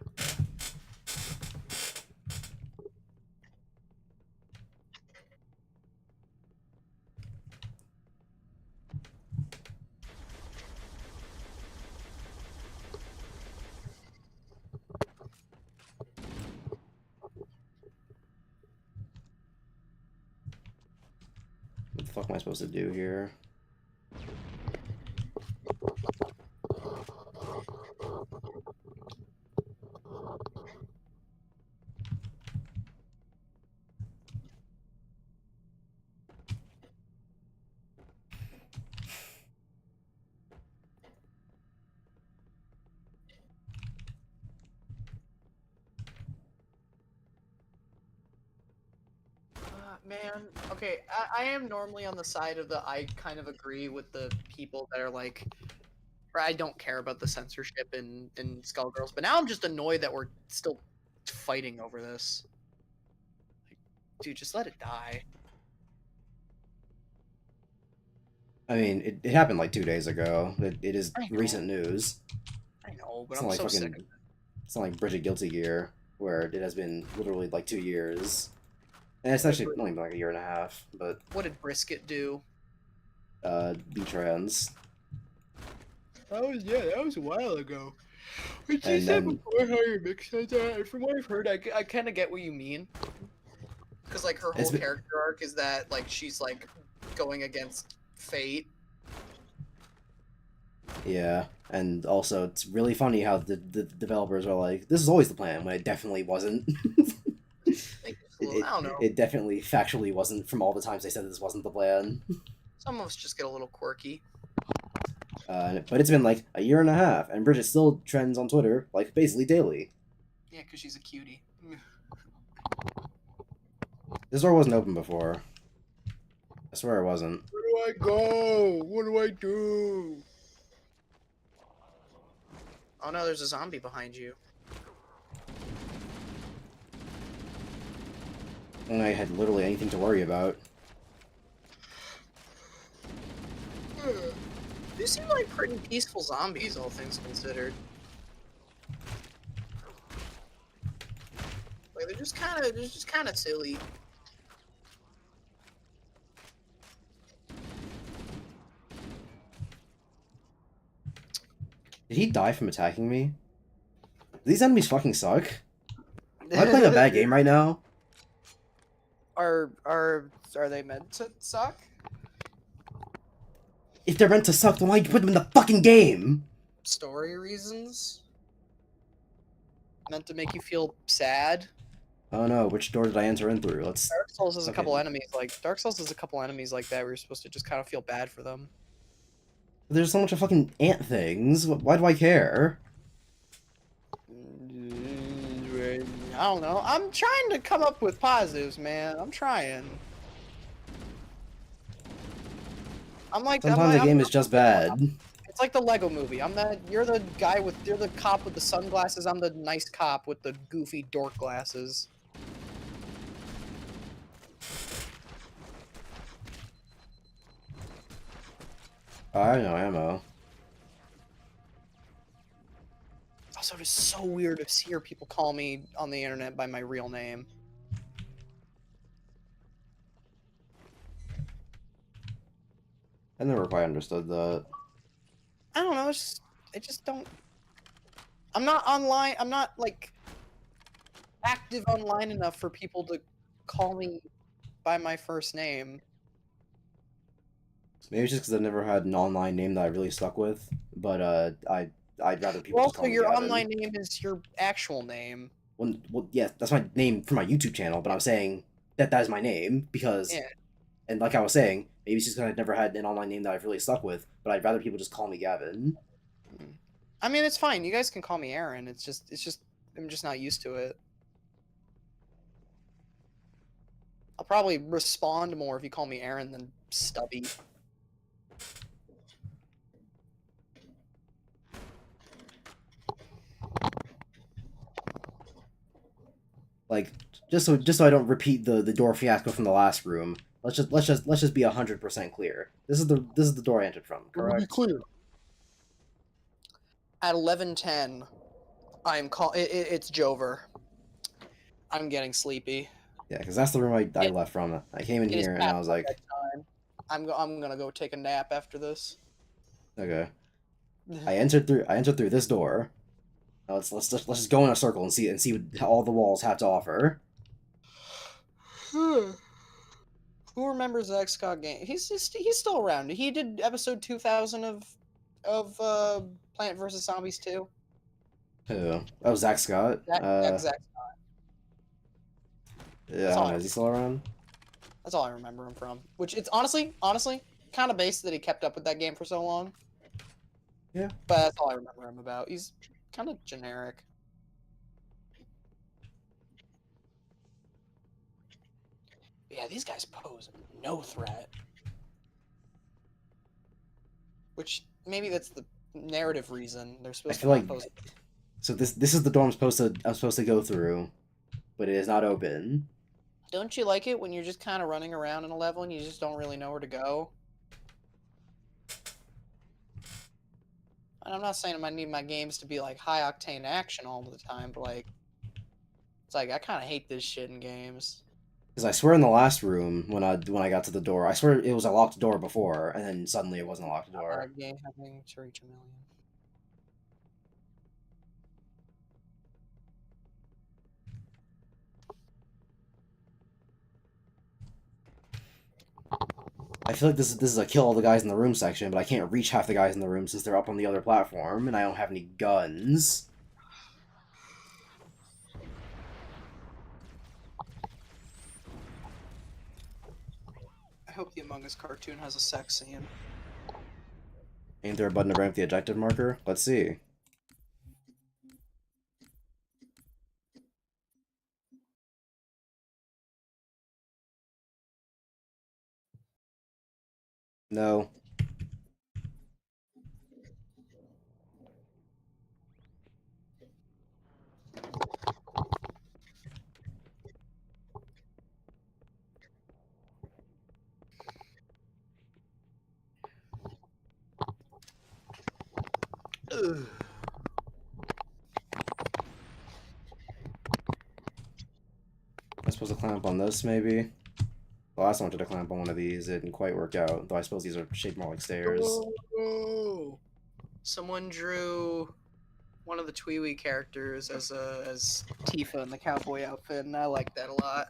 What the fuck am I supposed to do here? Man, okay, I am normally on the side of the I kind of agree with the people that are like, or I don't care about the censorship in Skullgirls, but now I'm just annoyed that we're still fighting over this. Like, dude, just let it die. I mean, it happened like 2 days ago. It is I know. recent news. I know, but It's I'm not like so fucking. sick of it. It's not like Bridget Guilty Gear, where it has been literally like 2 years. And it's actually only been like a year and a half, but What did Brisket do? be trans. That was a while ago. But And then- before how your mix said that, and from what I've heard, I kind of get what you mean. Because, like, her It's whole been- character arc is that, like, she's, like, going against fate. Yeah, and also it's really funny how the developers are like, this is always the plan, when it definitely wasn't. Like, It, I don't know. it definitely factually wasn't from all the times they said this wasn't the plan. Some of us just get a little quirky. But it's been like a year and a half, and Bridget still trends on Twitter like basically daily. Yeah, because she's a cutie. This door wasn't open before. I swear it wasn't. Where do I go? What do I do? Oh no, there's a zombie behind you. And I had literally anything to worry about. These seem like pretty peaceful zombies, all things considered. Like they're just kind of silly. Did he die from attacking me? These enemies fucking suck. Am I playing a bad game right now? Are they meant to suck? If they're meant to suck, then why you put them in the fucking game? Story reasons? Meant to make you feel sad? Oh no, which door did I enter in through? Let's. Dark Souls has a Okay. couple enemies like that where you're supposed to just kind of feel bad for them. There's so much of fucking ant things. Why do I care? I don't know. I'm trying to come up with positives, man. I'm trying. Sometimes the game is just bad. It's like the Lego movie. You're the cop with the sunglasses. I'm the nice cop with the goofy dork glasses. Oh, I have no ammo. Also, it is so weird to hear people call me on the internet by my real name. I never quite understood that. I don't know. I just don't. I'm not online. I'm not like active online enough for people to call me by my first name. Maybe it's just because I've never had an online name that I really stuck with. But I'd rather people just Also, call me your Gavin. online name is your actual name. Well, yeah, that's my name for my YouTube channel. But I'm saying that is my name because, Yeah. and like I was saying, maybe it's just because I've never had an online name that I've really stuck with. But I'd rather people just call me Gavin. I mean, it's fine. You guys can call me Aaron. It's just I'm just not used to it. I'll probably respond more if you call me Aaron than Stubby. Like just so I don't repeat the door fiasco from the last room. Let's just be 100% clear. This is the door I entered from, correct? Clear. At 11:10, it's Jover. I'm getting sleepy. Yeah, because that's the room I left from. I came in It is here and I was past like, bedtime. I'm gonna go take a nap after this. okay. I entered through this door. Now let's just go in a circle and see what all the walls have to offer. Who remembers the XCOG game? He's still around. He did episode 2000 of Plant vs Zombies 2. Who? Oh, Zach Scott. Exactly. Yeah, I don't know. Is he still around? That's all I remember him from. Which it's honestly kind of based that he kept up with that game for so long. Yeah. But that's all I remember him about. He's kind of generic. Yeah, these guys pose no threat. Which maybe that's the narrative reason they're supposed to feel not like pose. so. This is the door I'm supposed to go through, but it is not open. Don't you like it when you're just kind of running around in a level and you just don't really know where to go? And I'm not saying I need my games to be like high octane action all the time, but like, it's like I kind of hate this shit in games. Because I swear in the last room when I got to the door, I swear it was a locked door before, and then suddenly it wasn't a locked door. Game having to reach 1 million. I feel like this is a kill all the guys in the room section, but I can't reach half the guys in the room since they're up on the other platform, and I don't have any guns. hope the Among Us cartoon has a sex scene. Ain't there a button to rank the objective marker? Let's see. No. Ugh. I'm supposed to climb up on this, maybe? The last time I tried to climb up on one of these, it didn't quite work out. Though I suppose these are shaped more like stairs. Ooh. Someone drew one of the Tweewee characters as Tifa in the cowboy outfit, and I like that a lot.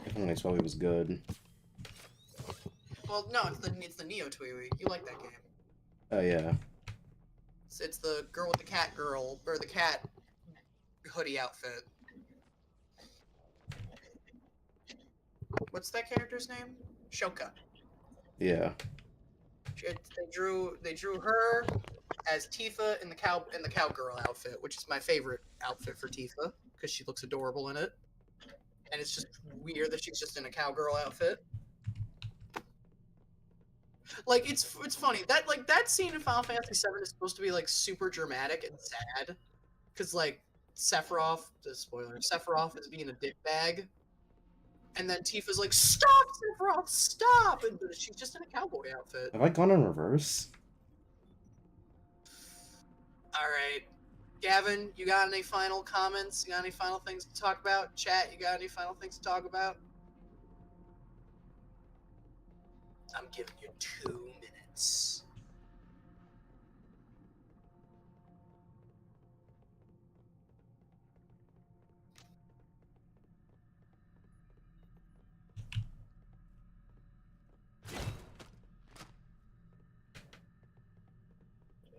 Definitely Swelly was good. Well, no, it's the Neo Tweewee. You like that game? Oh yeah. It's the girl with the cat girl or the cat hoodie outfit. What's that character's name? Shoka. Yeah. They drew her as Tifa in the cowgirl outfit, which is my favorite outfit for Tifa because she looks adorable in it, and it's just weird that she's just in a cowgirl outfit. Like it's funny that that scene in Final Fantasy VII is supposed to be like super dramatic and sad, because like Sephiroth, the spoiler, Sephiroth is being a dickbag, and then Tifa's like, "Stop, Sephiroth, stop!" And she's just in a cowboy outfit. Have I gone in reverse? All right, Gavin, you got any final comments? You got any final things to talk about? Chat, you got any final things to talk about? I'm giving you 2 minutes.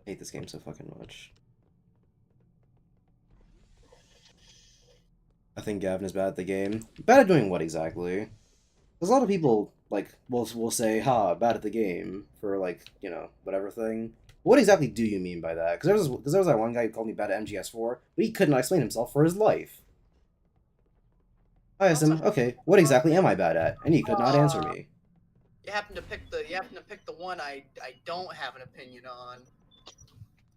I hate this game so fucking much. I think Gavin is bad at the game. Bad at doing what exactly? There's a lot of people like will say, "Ha, bad at the game" for like whatever thing. What exactly do you mean by that? Because there was that one guy who called me bad at MGS4, but he could not explain himself for his life. I asked him, "Okay, what exactly am I bad at?" And he could not answer me. You happen to pick the one I don't have an opinion on.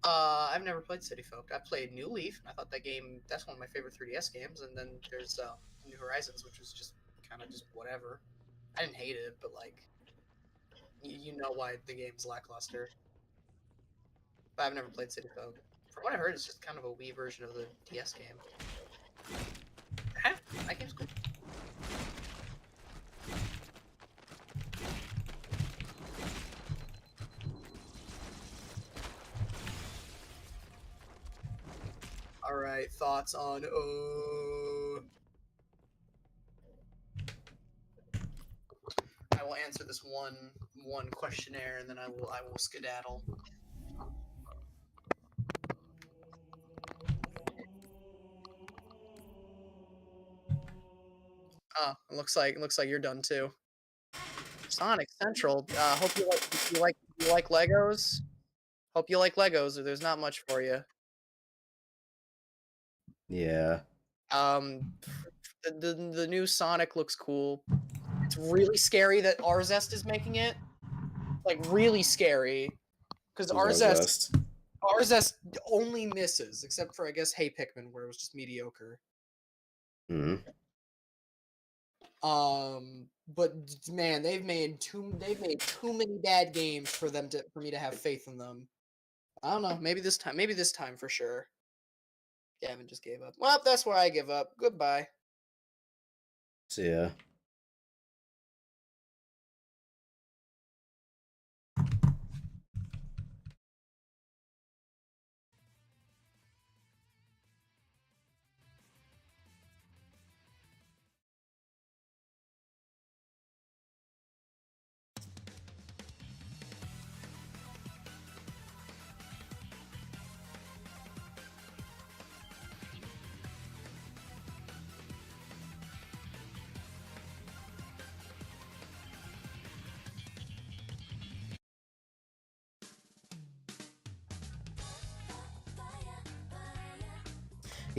I've never played City Folk. I played New Leaf, and I thought that's one of my favorite 3DS games. And then there's New Horizons, which was just kind of just whatever. I didn't hate it, but like, you know why the game's lackluster. But I've never played City Folk. From what I heard, it's just kind of a Wii version of the DS game. That game's cool. All right, thoughts on I will answer this one questionnaire, and then I will skedaddle. Oh, it looks like you're done too. Sonic Central. Hope you like Legos. Hope you like Legos, or there's not much for you. Yeah. The new Sonic looks cool. It's really scary that Arzest is making it. Like really scary, because Arzest only misses, except for I guess Hey Pikmin, where it was just mediocre. Hmm. But man, they've made too many bad games for me to have faith in them. I don't know. Maybe this time for sure. Gavin just gave up. Well, that's where I give up. Goodbye. So yeah.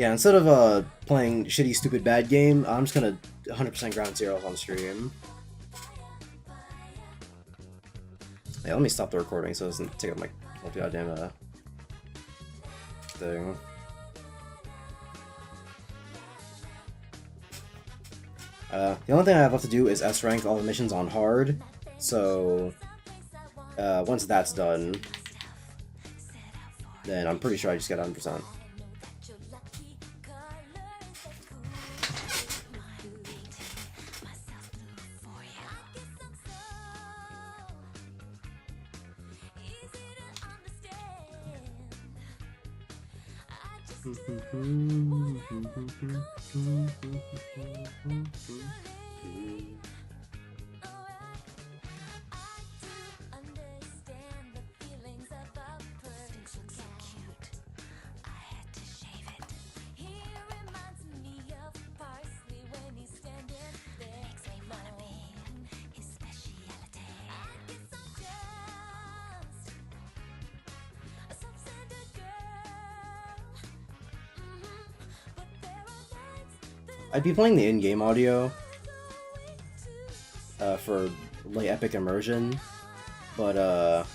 Yeah, instead of playing shitty, stupid, bad game, I'm just gonna 100% Ground Zeroes on stream. Yeah, let me stop the recording so it doesn't take up my whole goddamn thing. The only thing I have left to do is S rank all the missions on hard, so once that's done, then I'm pretty sure I just get 100%. I'd be playing the in-game audio for like epic immersion, but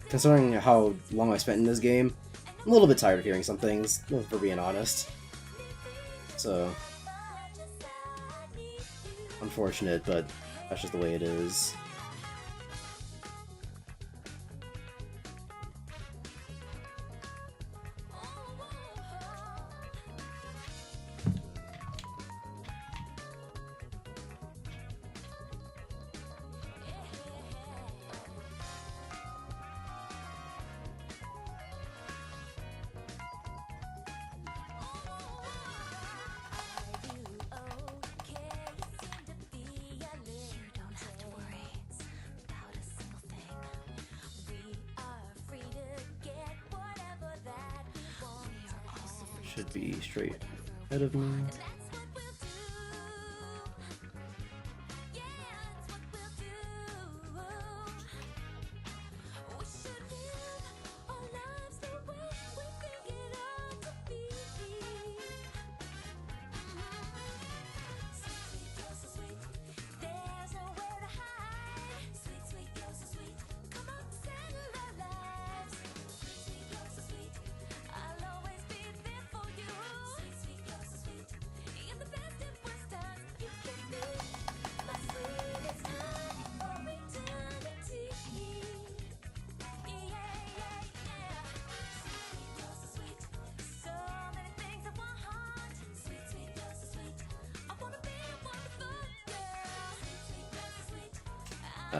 considering how long I spent in this game, I'm a little bit tired of hearing some things, for being honest. So, unfortunate, but that's just the way it is. Should be straight ahead of me.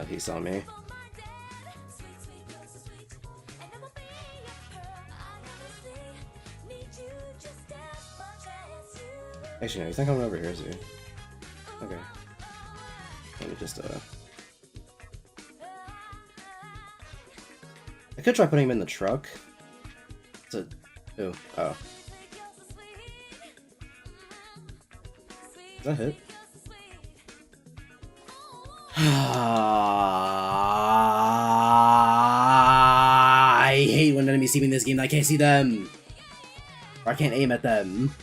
He saw me. Actually, no, he's not coming over here, is he? Okay. Let me just, I could try putting him in the truck. Ooh, oh. Does that hit? I hate when enemies see me in this game and I can't see them! Or I can't aim at them.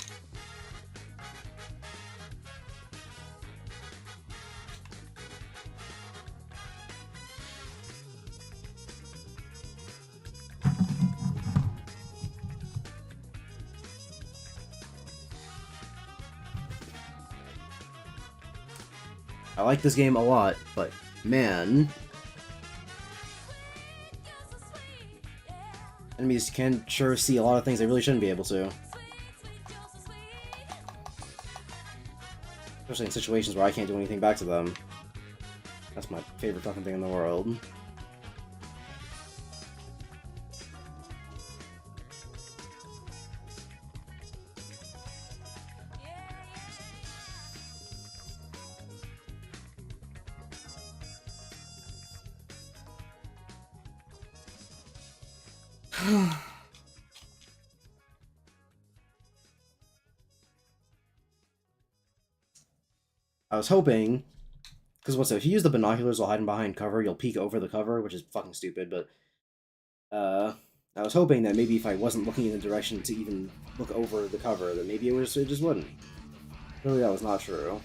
I like this game a lot, but man, enemies can sure see a lot of things they really shouldn't be able to. Especially in situations where I can't do anything back to them. That's my favorite fucking thing in the world. I was hoping Because what's if you use the binoculars while hiding behind cover, you'll peek over the cover, which is fucking stupid. But I was hoping that maybe if I wasn't looking in the direction to even look over the cover, that maybe it just wouldn't. Really, that was not true.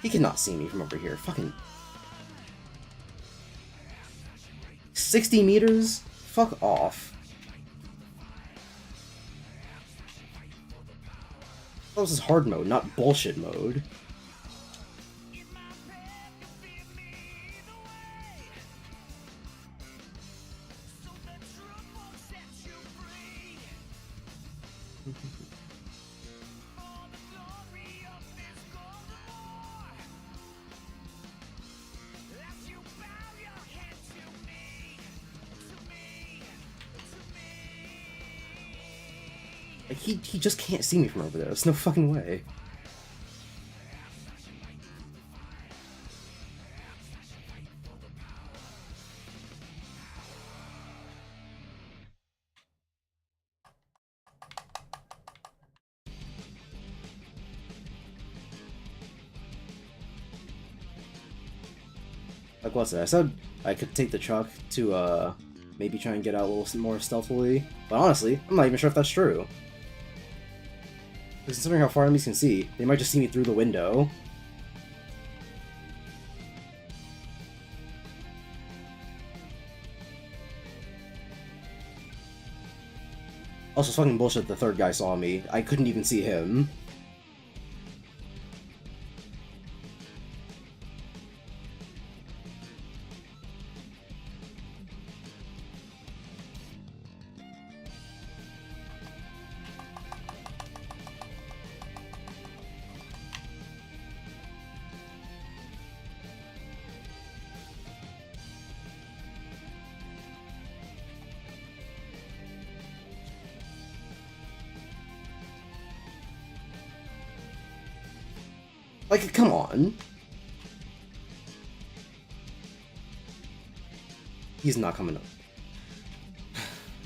He cannot see me from over here. Fucking 60 meters? Fuck off. That was hard mode, not bullshit mode. Like, he just can't see me from over there. There's no fucking way. Like what's that? I said I could take the truck to maybe try and get out a little more stealthily, but honestly, I'm not even sure if that's true. Considering how far enemies can see, they might just see me through the window. Also, it's fucking bullshit the third guy saw me. I couldn't even see him. Like, come on. He's not coming up.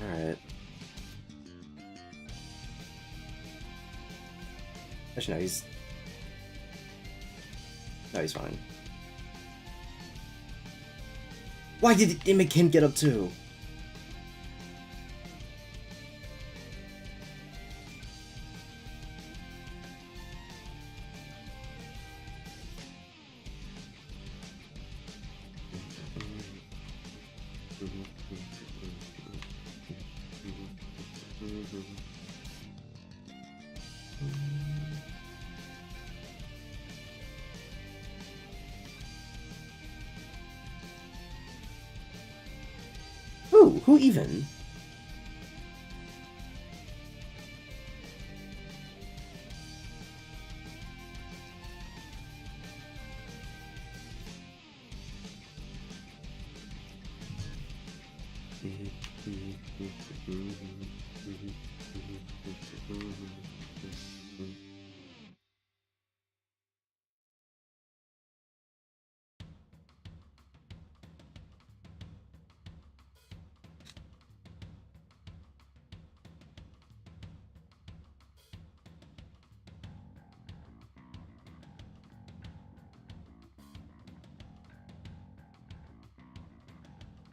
Alright. Actually, no, he's... No, he's fine. Why did it make him get up too? Who even?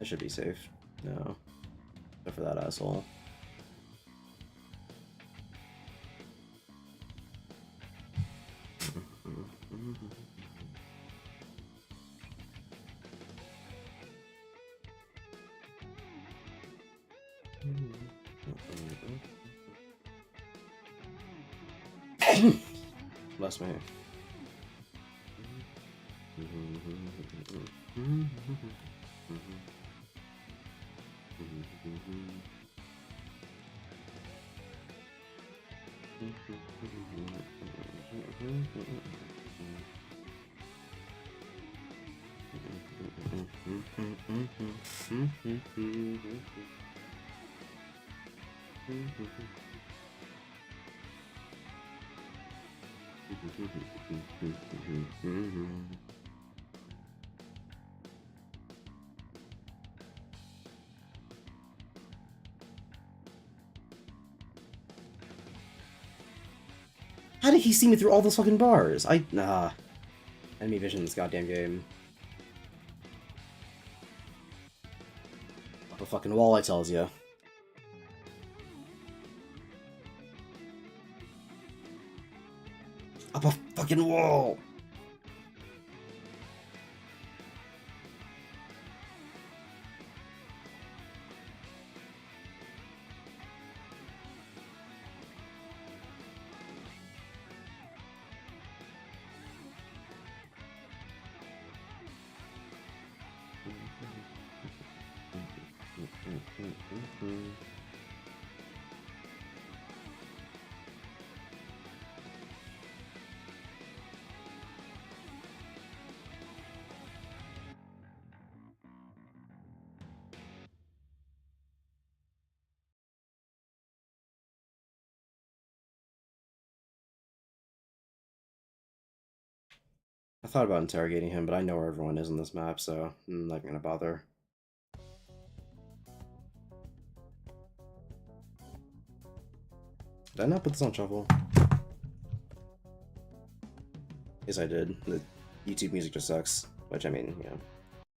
I should be safe. No. Except for that asshole. Bless me. How did he see me through all those fucking bars? Enemy vision in this goddamn game. Up a fucking wall, I tells ya. Up a fucking wall! I thought about interrogating him, but I know where everyone is on this map, so I'm not gonna bother. Did I not put this on shuffle? Yes, I did. The YouTube music just sucks. Which, I mean, you know,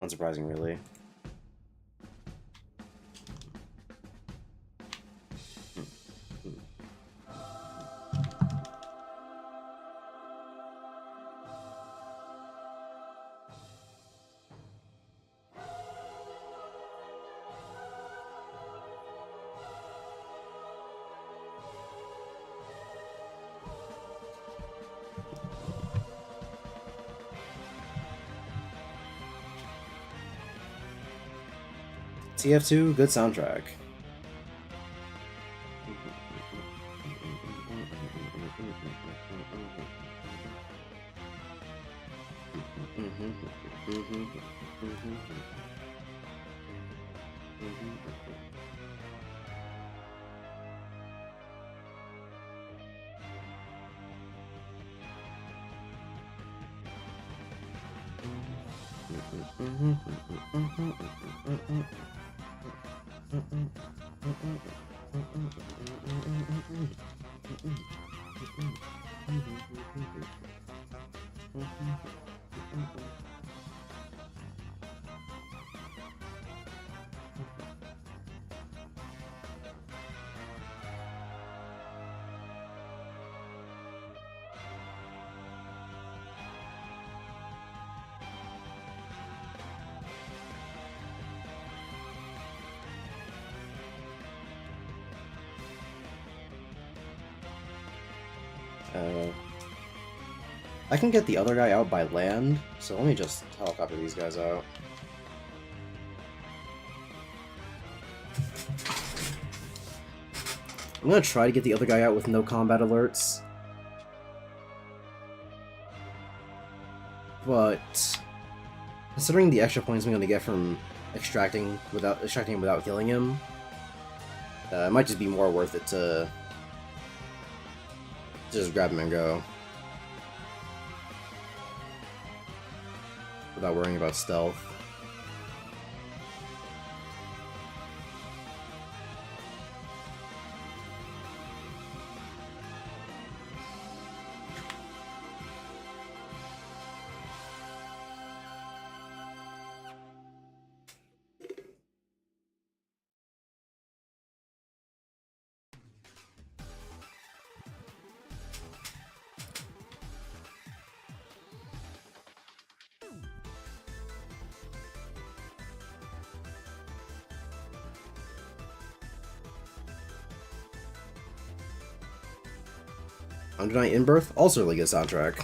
unsurprising, really. TF2, good soundtrack. I can get the other guy out by land, so let me just helicopter these guys out. I'm gonna try to get the other guy out with no combat alerts. But considering the extra points I'm gonna get from extracting him without killing him, it might just be more worth it to just grab him and go. Without worrying about stealth. Under Night In-Birth, also really good soundtrack.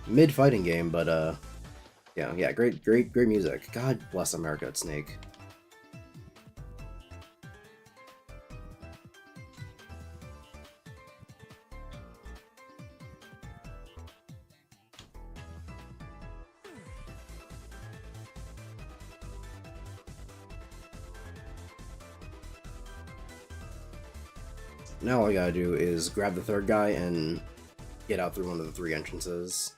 Mid-fighting game, but yeah, great music. God bless America, it's Snake. Now all I gotta do is grab the third guy and get out through one of the 3 entrances.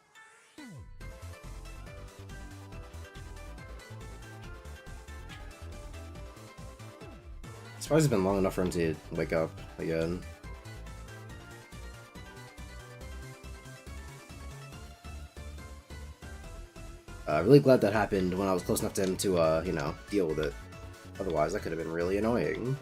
It's probably been long enough for him to wake up again. Really glad that happened when I was close enough to him to, you know, deal with it. Otherwise, that could have been really annoying.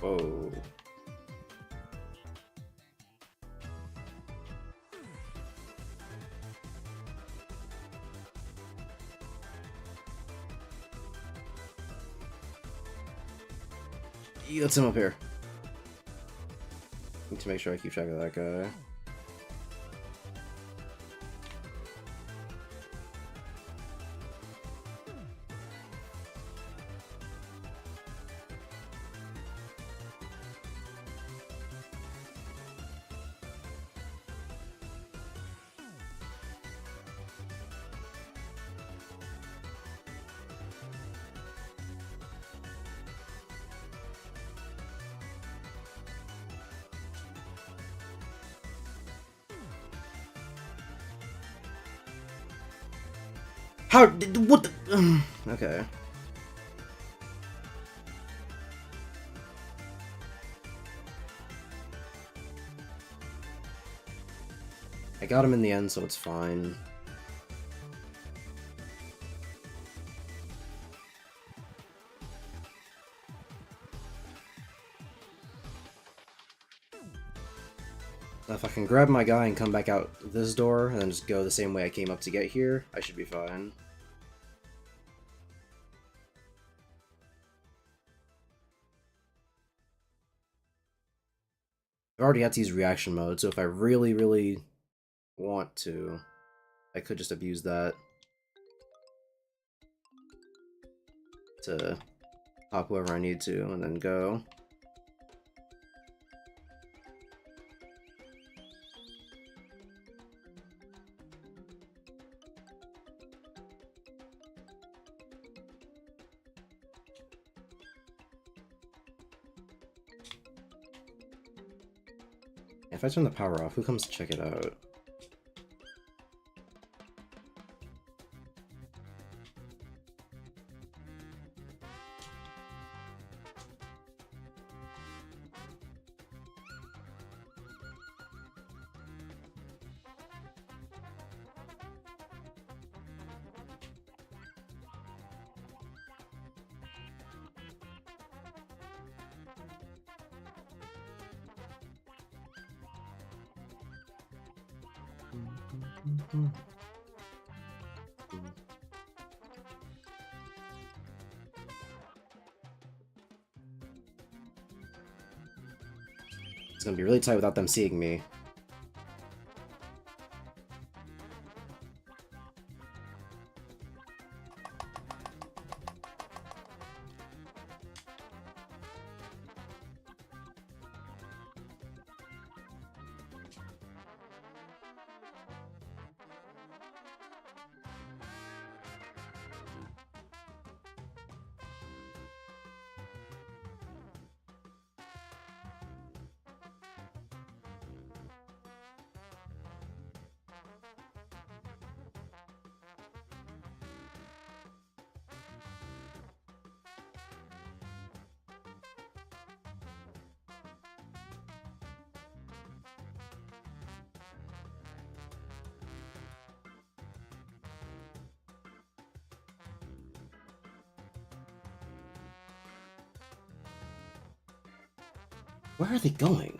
Whoa. Let's him up here. Need to make sure I keep track of that guy. How did what the okay. I got him in the end, so it's fine. If I can grab my guy and come back out this door, and then just go the same way I came up to get here, I should be fine. I've already had to use reaction mode, so if I really, really want to, I could just abuse that to pop whoever I need to, and then go. If I turn the power off, who comes to check it out? It's gonna be really tight without them seeing me. Where are they going?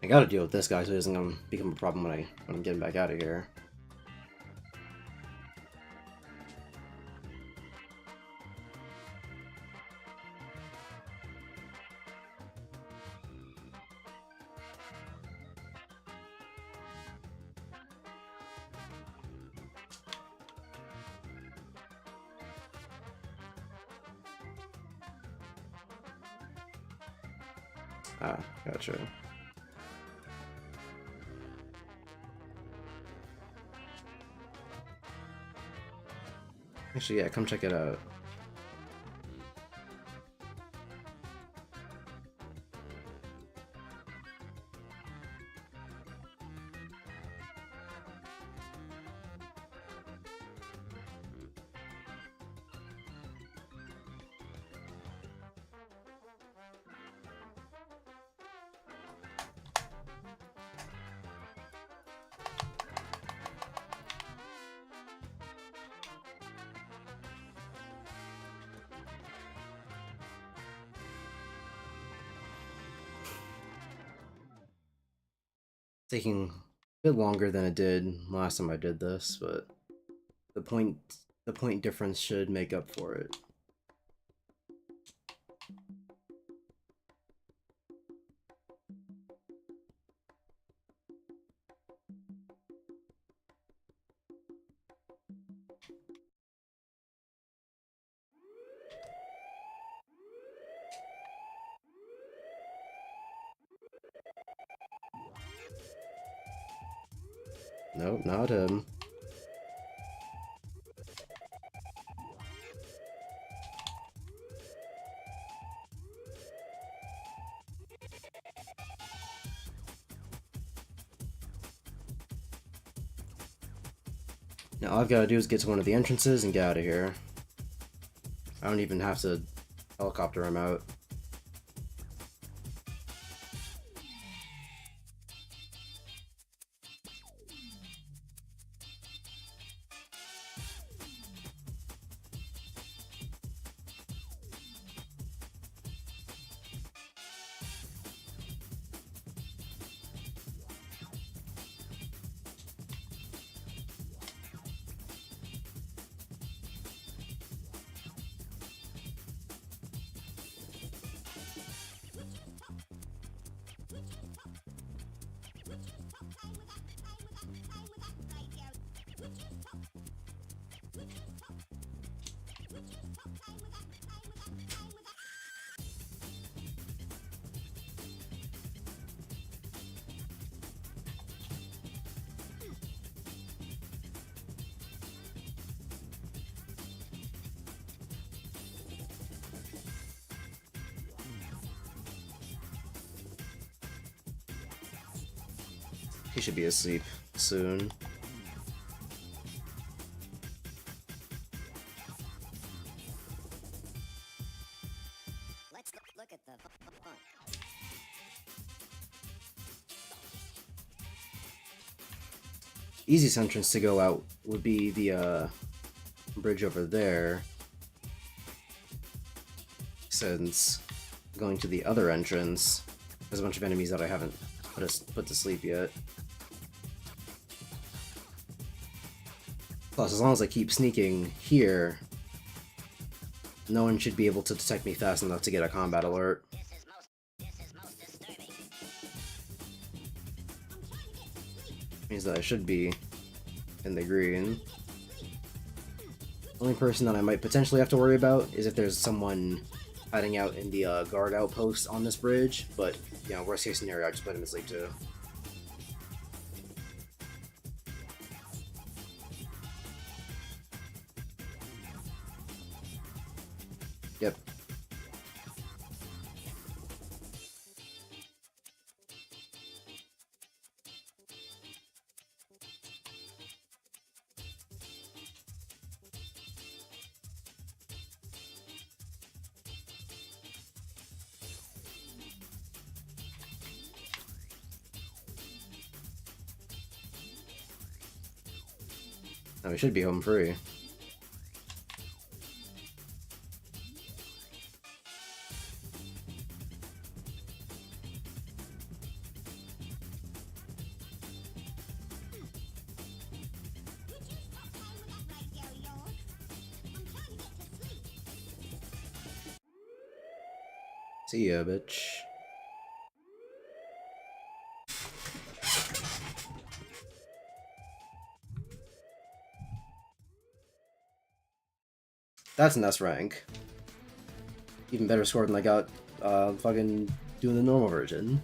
I gotta deal with this guy so he doesn't become a problem when I'm getting back out of here. Ah, gotcha. Actually, yeah, come check it out. Taking a bit longer than it did last time I did this, but the point difference should make up for it. Nope, not him. Now all I've got to do is get to one of the entrances and get out of here. I don't even have to helicopter him out. He should be asleep soon. Let's look at the fun. Easiest entrance to go out would be the bridge over there, since going to the other entrance, there's a bunch of enemies that I haven't put to sleep yet. Plus, as long as I keep sneaking here, no one should be able to detect me fast enough to get a combat alert. This is most disturbing. Means that I should be in the green. Only person that I might potentially have to worry about is if there's someone hiding out in the guard outpost on this bridge, but, you know, worst case scenario, I just put him to sleep too. Yep. Oh, we should be home free. See ya, bitch. That's an S rank. Even better score than I got fucking doing the normal version.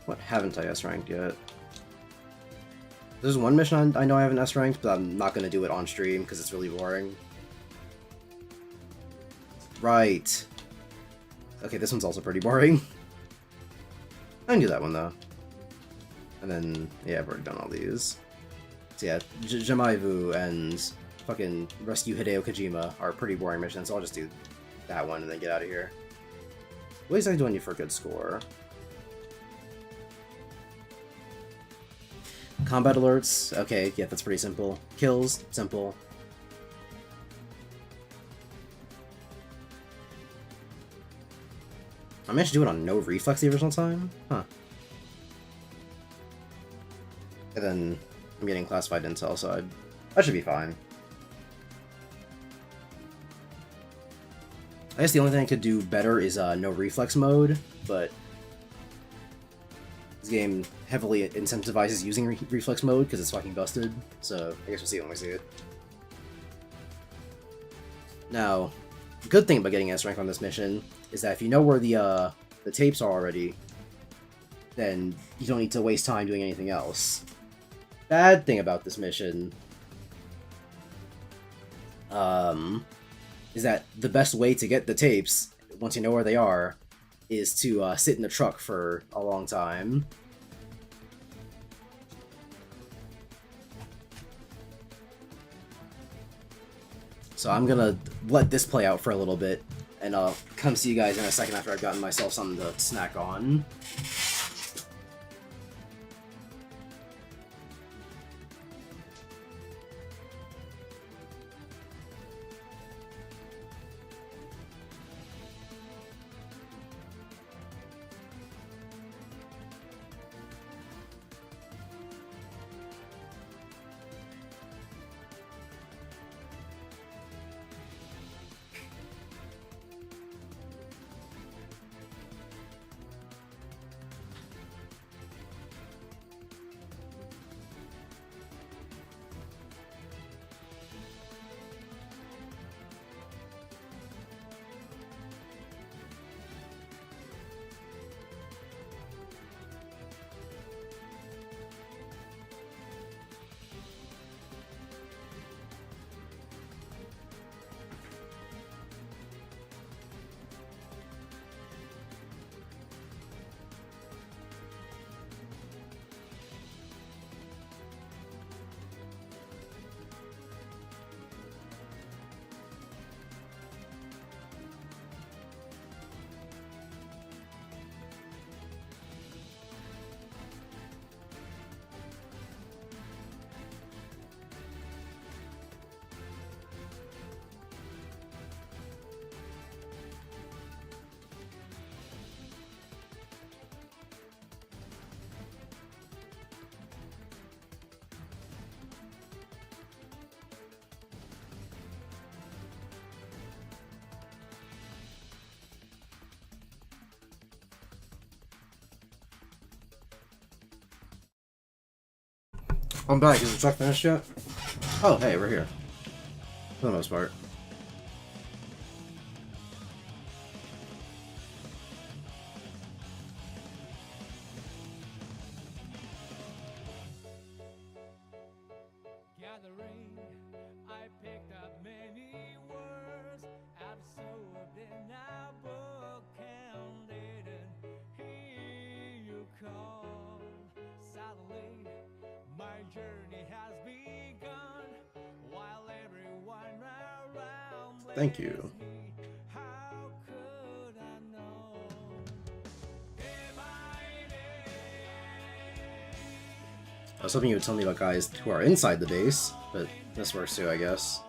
What haven't I S ranked yet? There's one mission I know I haven't S ranked, but I'm not gonna do it on stream because it's really boring. Right. Okay, this one's also pretty boring. I can do that one though. And then, yeah, I've already done all these. So yeah, Jamaivu and fucking Rescue Hideo Kojima are pretty boring missions, so I'll just do that one and then get out of here. What is I doing you for a good score? Combat alerts, okay, yeah, that's pretty simple. Kills, simple. I managed to do it on no reflex the original time? Huh. And then I'm getting classified intel, so I should be fine. I guess the only thing I could do better is no reflex mode, but this game heavily incentivizes using reflex mode because it's fucking busted, so I guess we'll see it when we see it. Now, the good thing about getting S rank on this mission is that if you know where the tapes are already, then you don't need to waste time doing anything else. Bad thing about this mission is that the best way to get the tapes, once you know where they are, is to sit in the truck for a long time. So I'm gonna let this play out for a little bit, and I'll come see you guys in a second after I've gotten myself something to snack on. I'm back. Is the truck finished yet? Oh, hey, we're here. For the most part. Gathering, I picked up many words. I've Thank you. I was hoping you would tell me about guys who are inside the base, but this works too, I guess.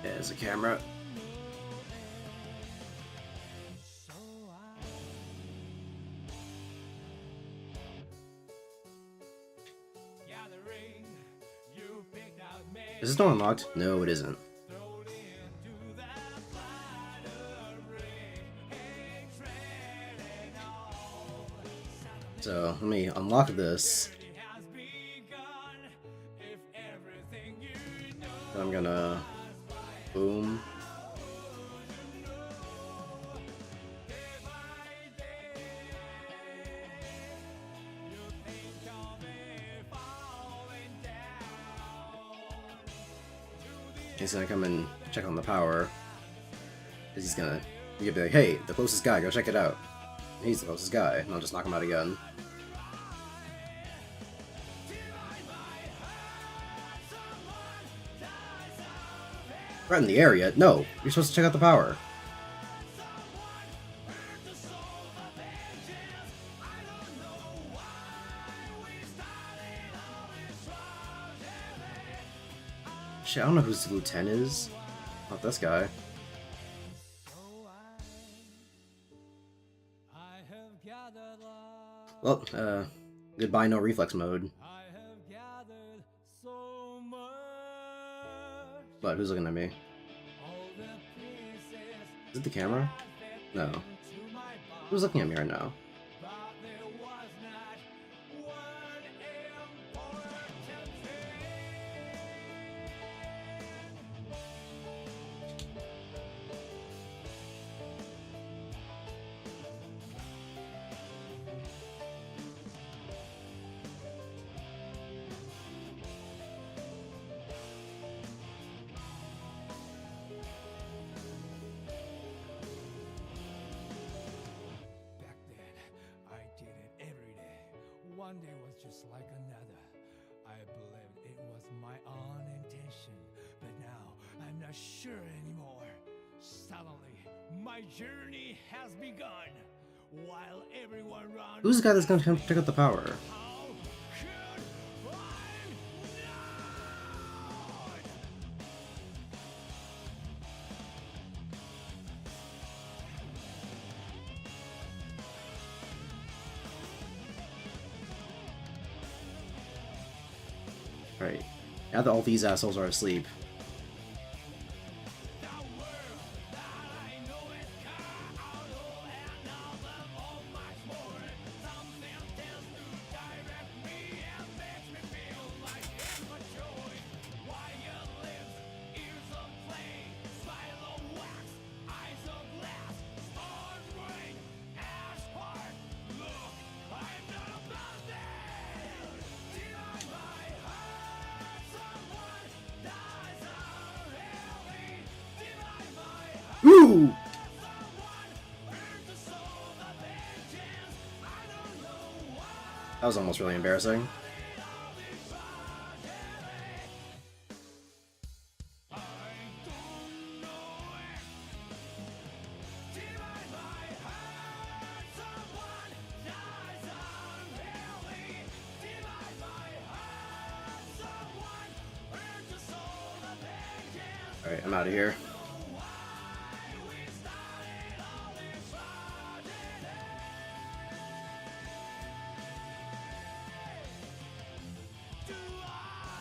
There's a camera. Is this door unlocked? No, it isn't. So, let me unlock this. And I'm gonna... boom. He's gonna come and check on the power. Cause he's gonna be like, hey, the closest guy, go check it out. He's the closest guy, and I'll just knock him out again. Right in the area? No, you're supposed to check out the power. Shit, I don't know who this lieutenant is. Not this guy. Well, goodbye, no reflex mode. But who's looking at me? Is it the camera? No. Who's looking at me right now? One day was just like another. I believed it was my own intention, but now I'm not sure anymore. Suddenly, my journey has begun. While everyone around Who's the guy that's gonna come check out the power? how could I not? Right. Now that all these assholes are asleep. Ooh! That was almost really embarrassing. Alright, I'm out of here.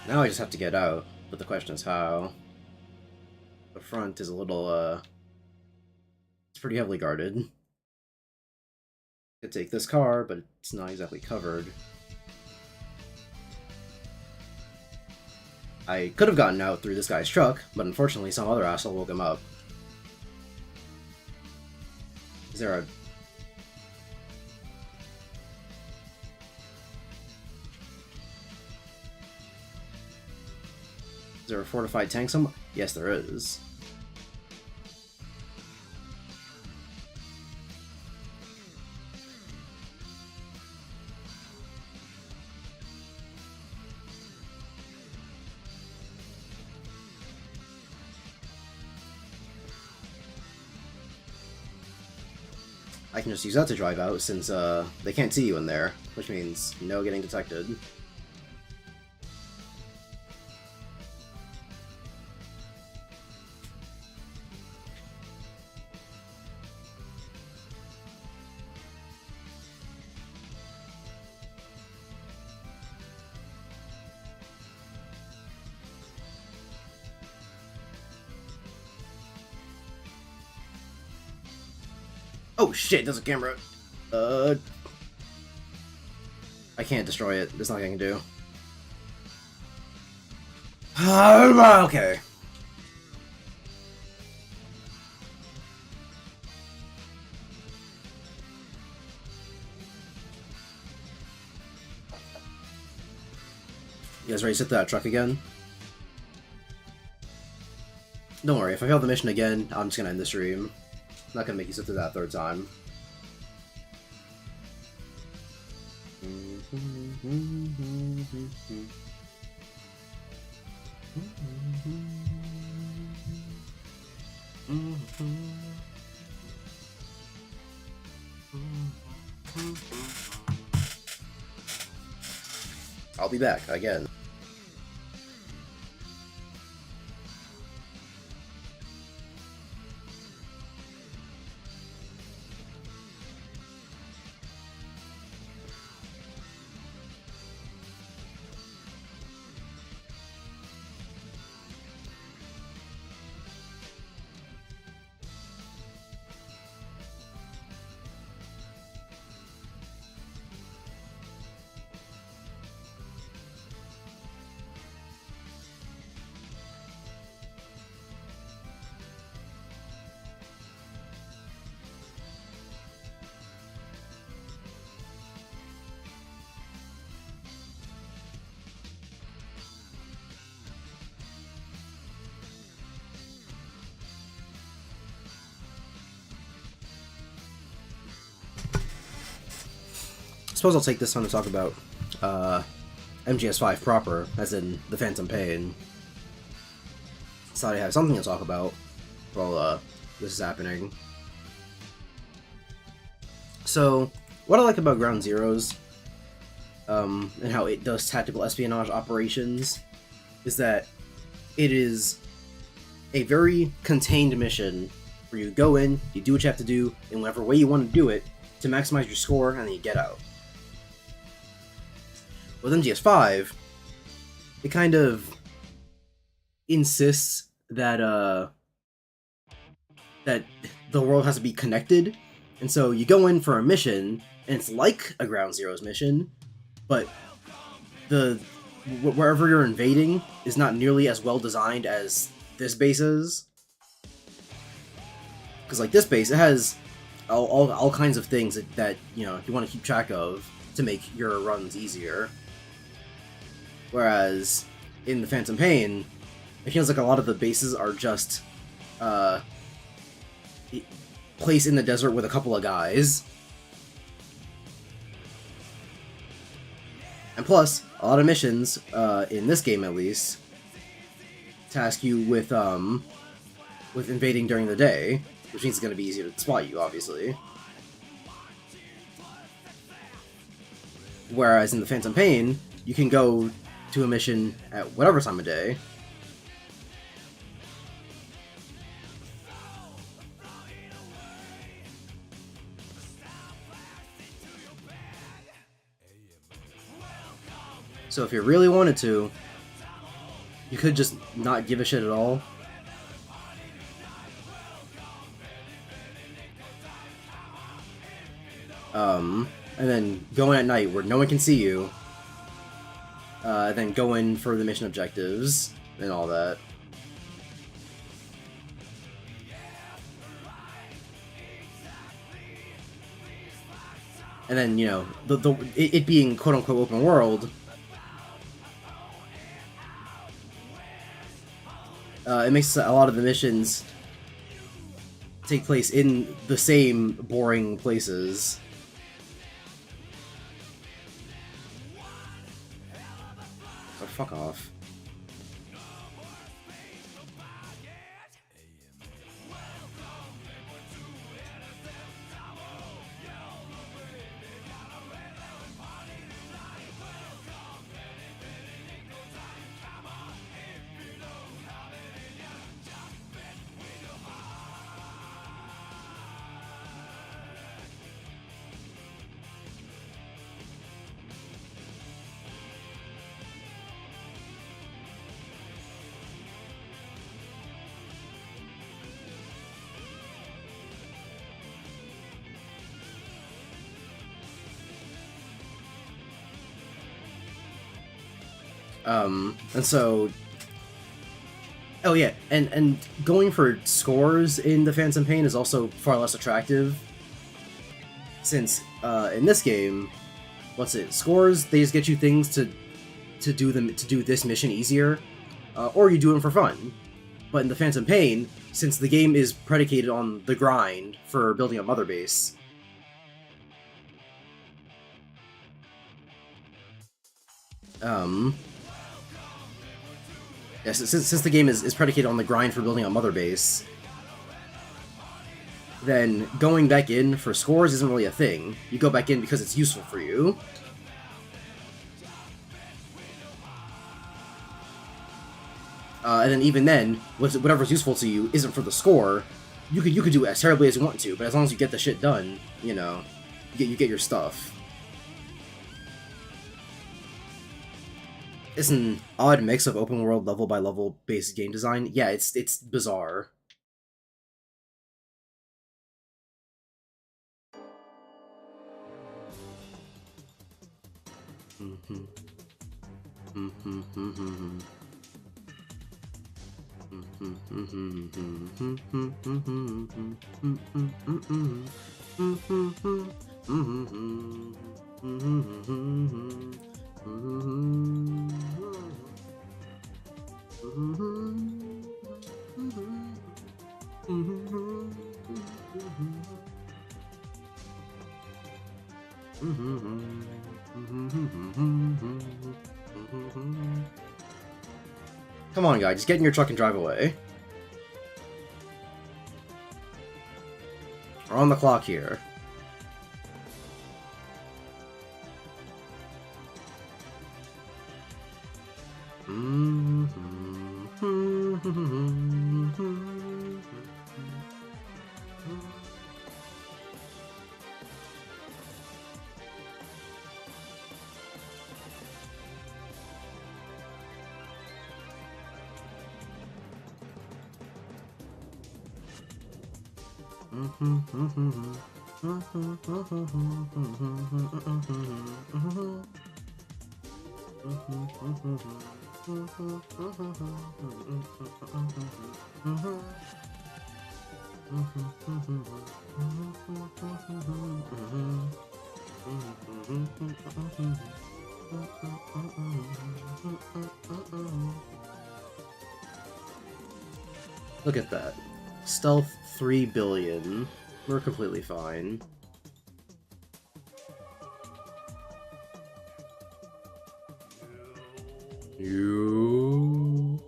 Now I just have to get out, but the question is how. The front is a little, it's pretty heavily guarded. Could take this car, but it's not exactly covered. I could have gotten out through this guy's truck, but unfortunately some other asshole woke him up. Is there a... Is there a fortified tank somewhere? Yes, there is. I can just use that to drive out, since they can't see you in there, which means no getting detected. Oh shit, there's a camera. I can't destroy it. There's nothing I can do. Okay. You guys ready to sit that truck again? Don't worry, if I fail the mission again, I'm just gonna end the stream. I'm not gonna make you sit through that third time. I'll be back again. Suppose I'll take this time to talk about MGS5 proper, as in the Phantom Pain. So I have something to talk about while this is happening. So, what I like about Ground Zeroes, and how it does tactical espionage operations, is that it is a very contained mission where you go in, you do what you have to do, in whatever way you want to do it, to maximize your score, and then you get out. With MGS5, it kind of insists that that the world has to be connected, and so you go in for a mission, and it's like a Ground Zeroes mission, but wherever you're invading is not nearly as well designed as this base is. Because like this base, it has all kinds of things that you know you want to keep track of to make your runs easier. Whereas in the Phantom Pain, it feels like a lot of the bases are just placed in the desert with a couple of guys. And plus, a lot of missions, in this game at least, task you with invading during the day, which means it's going to be easier to spot you, obviously. Whereas in the Phantom Pain, you can go to a mission at whatever time of day. So if you really wanted to, you could just not give a shit at all. And then go in at night where no one can see you, then go in for the mission objectives and all that. And then, you know, it being quote-unquote open world, it makes a lot of the missions take place in the same boring places. Oh, fuck off. And so... Oh yeah, and going for scores in the Phantom Pain is also far less attractive, since, in this game, what's it, scores, they just get you things to do this mission easier, or you do them for fun. But in the Phantom Pain, since the game is predicated on the grind for building a mother base, yeah, since the game is predicated on the grind for building a mother base, then going back in for scores isn't really a thing. You go back in because it's useful for you. And then even then, whatever's useful to you isn't for the score. You could do it as terribly as you want to, but as long as you get the shit done, you know, you get your stuff. It's an odd mix of open world level by level based game design. Yeah, it's bizarre. Come on, guy, just get in your truck and drive away. We're on the clock here. Look at that. Stealth 3 billion. We're completely fine. You...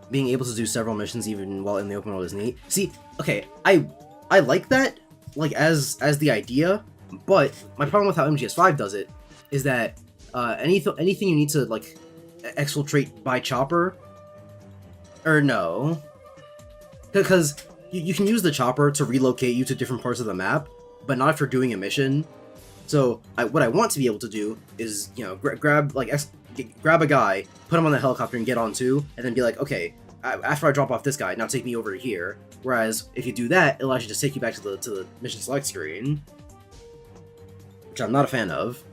Being able to do several missions even while in the open world is neat. See, okay, I like that, like, as the idea, but my problem with how MGS5 does it is that anything you need to, like, exfiltrate by chopper, or no, because you can use the chopper to relocate you to different parts of the map, but not if you're doing a mission. So what I want to be able to do is, you know, grab a guy, put him on the helicopter and get on too, and then be like, okay, after I drop off this guy, now take me over to here. Whereas if you do that, it'll actually just take you back to the mission select screen, which I'm not a fan of.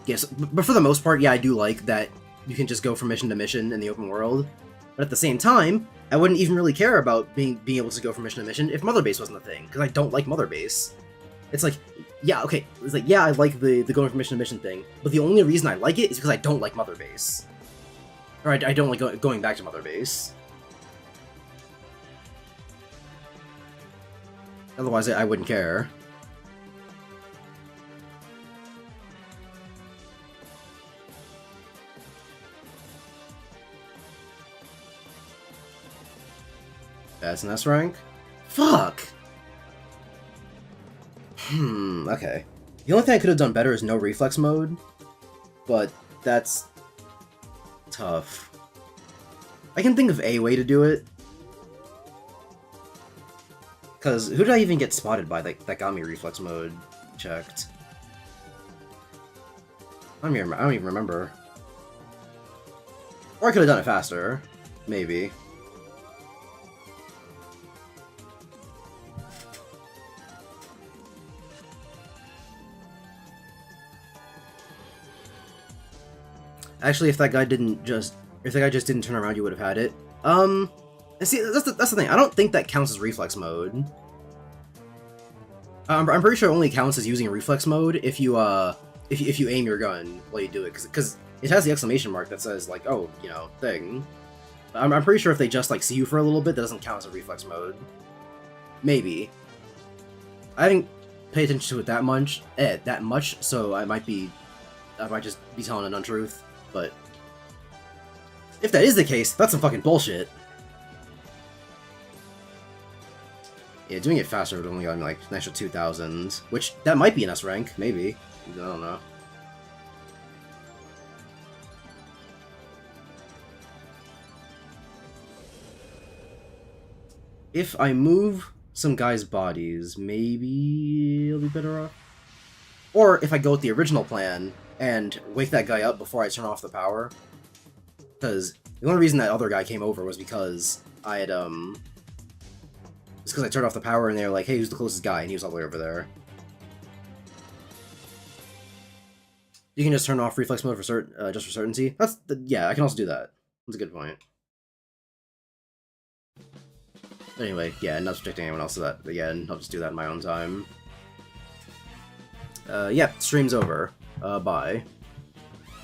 Yes, but for the most part, yeah, I do like that you can just go from mission to mission in the open world. But at the same time, I wouldn't even really care about being able to go from mission to mission if Mother Base wasn't a thing, because I don't like Mother Base. It's like, yeah, okay, it's like, yeah, I like the going from mission to mission thing, but the only reason I like it is because I don't like Mother Base. Or I don't like going back to Mother Base. Otherwise, I wouldn't care. That's an S rank? Fuck! Okay. The only thing I could have done better is no reflex mode, but that's tough. I can think of a way to do it. Because who did I even get spotted by that got me reflex mode checked? I don't even remember. Or I could have done it faster. Maybe. Actually, if that guy just didn't turn around, you would have had it. And see, that's the thing. I don't think that counts as reflex mode. I'm pretty sure it only counts as using reflex mode if you aim your gun while you do it, because it has the exclamation mark that says like, oh, you know, thing. I'm pretty sure if they just like see you for a little bit, that doesn't count as a reflex mode. Maybe. I didn't pay attention to it that much, so I might just be telling an untruth. But if that is the case, that's some fucking bullshit. Yeah, doing it faster would only got me like an extra 2,000, which that might be an S rank, maybe. I don't know. If I move some guys' bodies, maybe it'll be better off. Or if I go with the original plan and wake that guy up before I turn off the power. Because the only reason that other guy came over was because I had, it's because I turned off the power and they were like, hey, who's the closest guy? And he was all the way over there. You can just turn off reflex mode for just for certainty. Yeah, I can also do that. That's a good point. Anyway, yeah, not subjecting anyone else to that again. I'll just do that in my own time. Yeah, stream's over. Bye.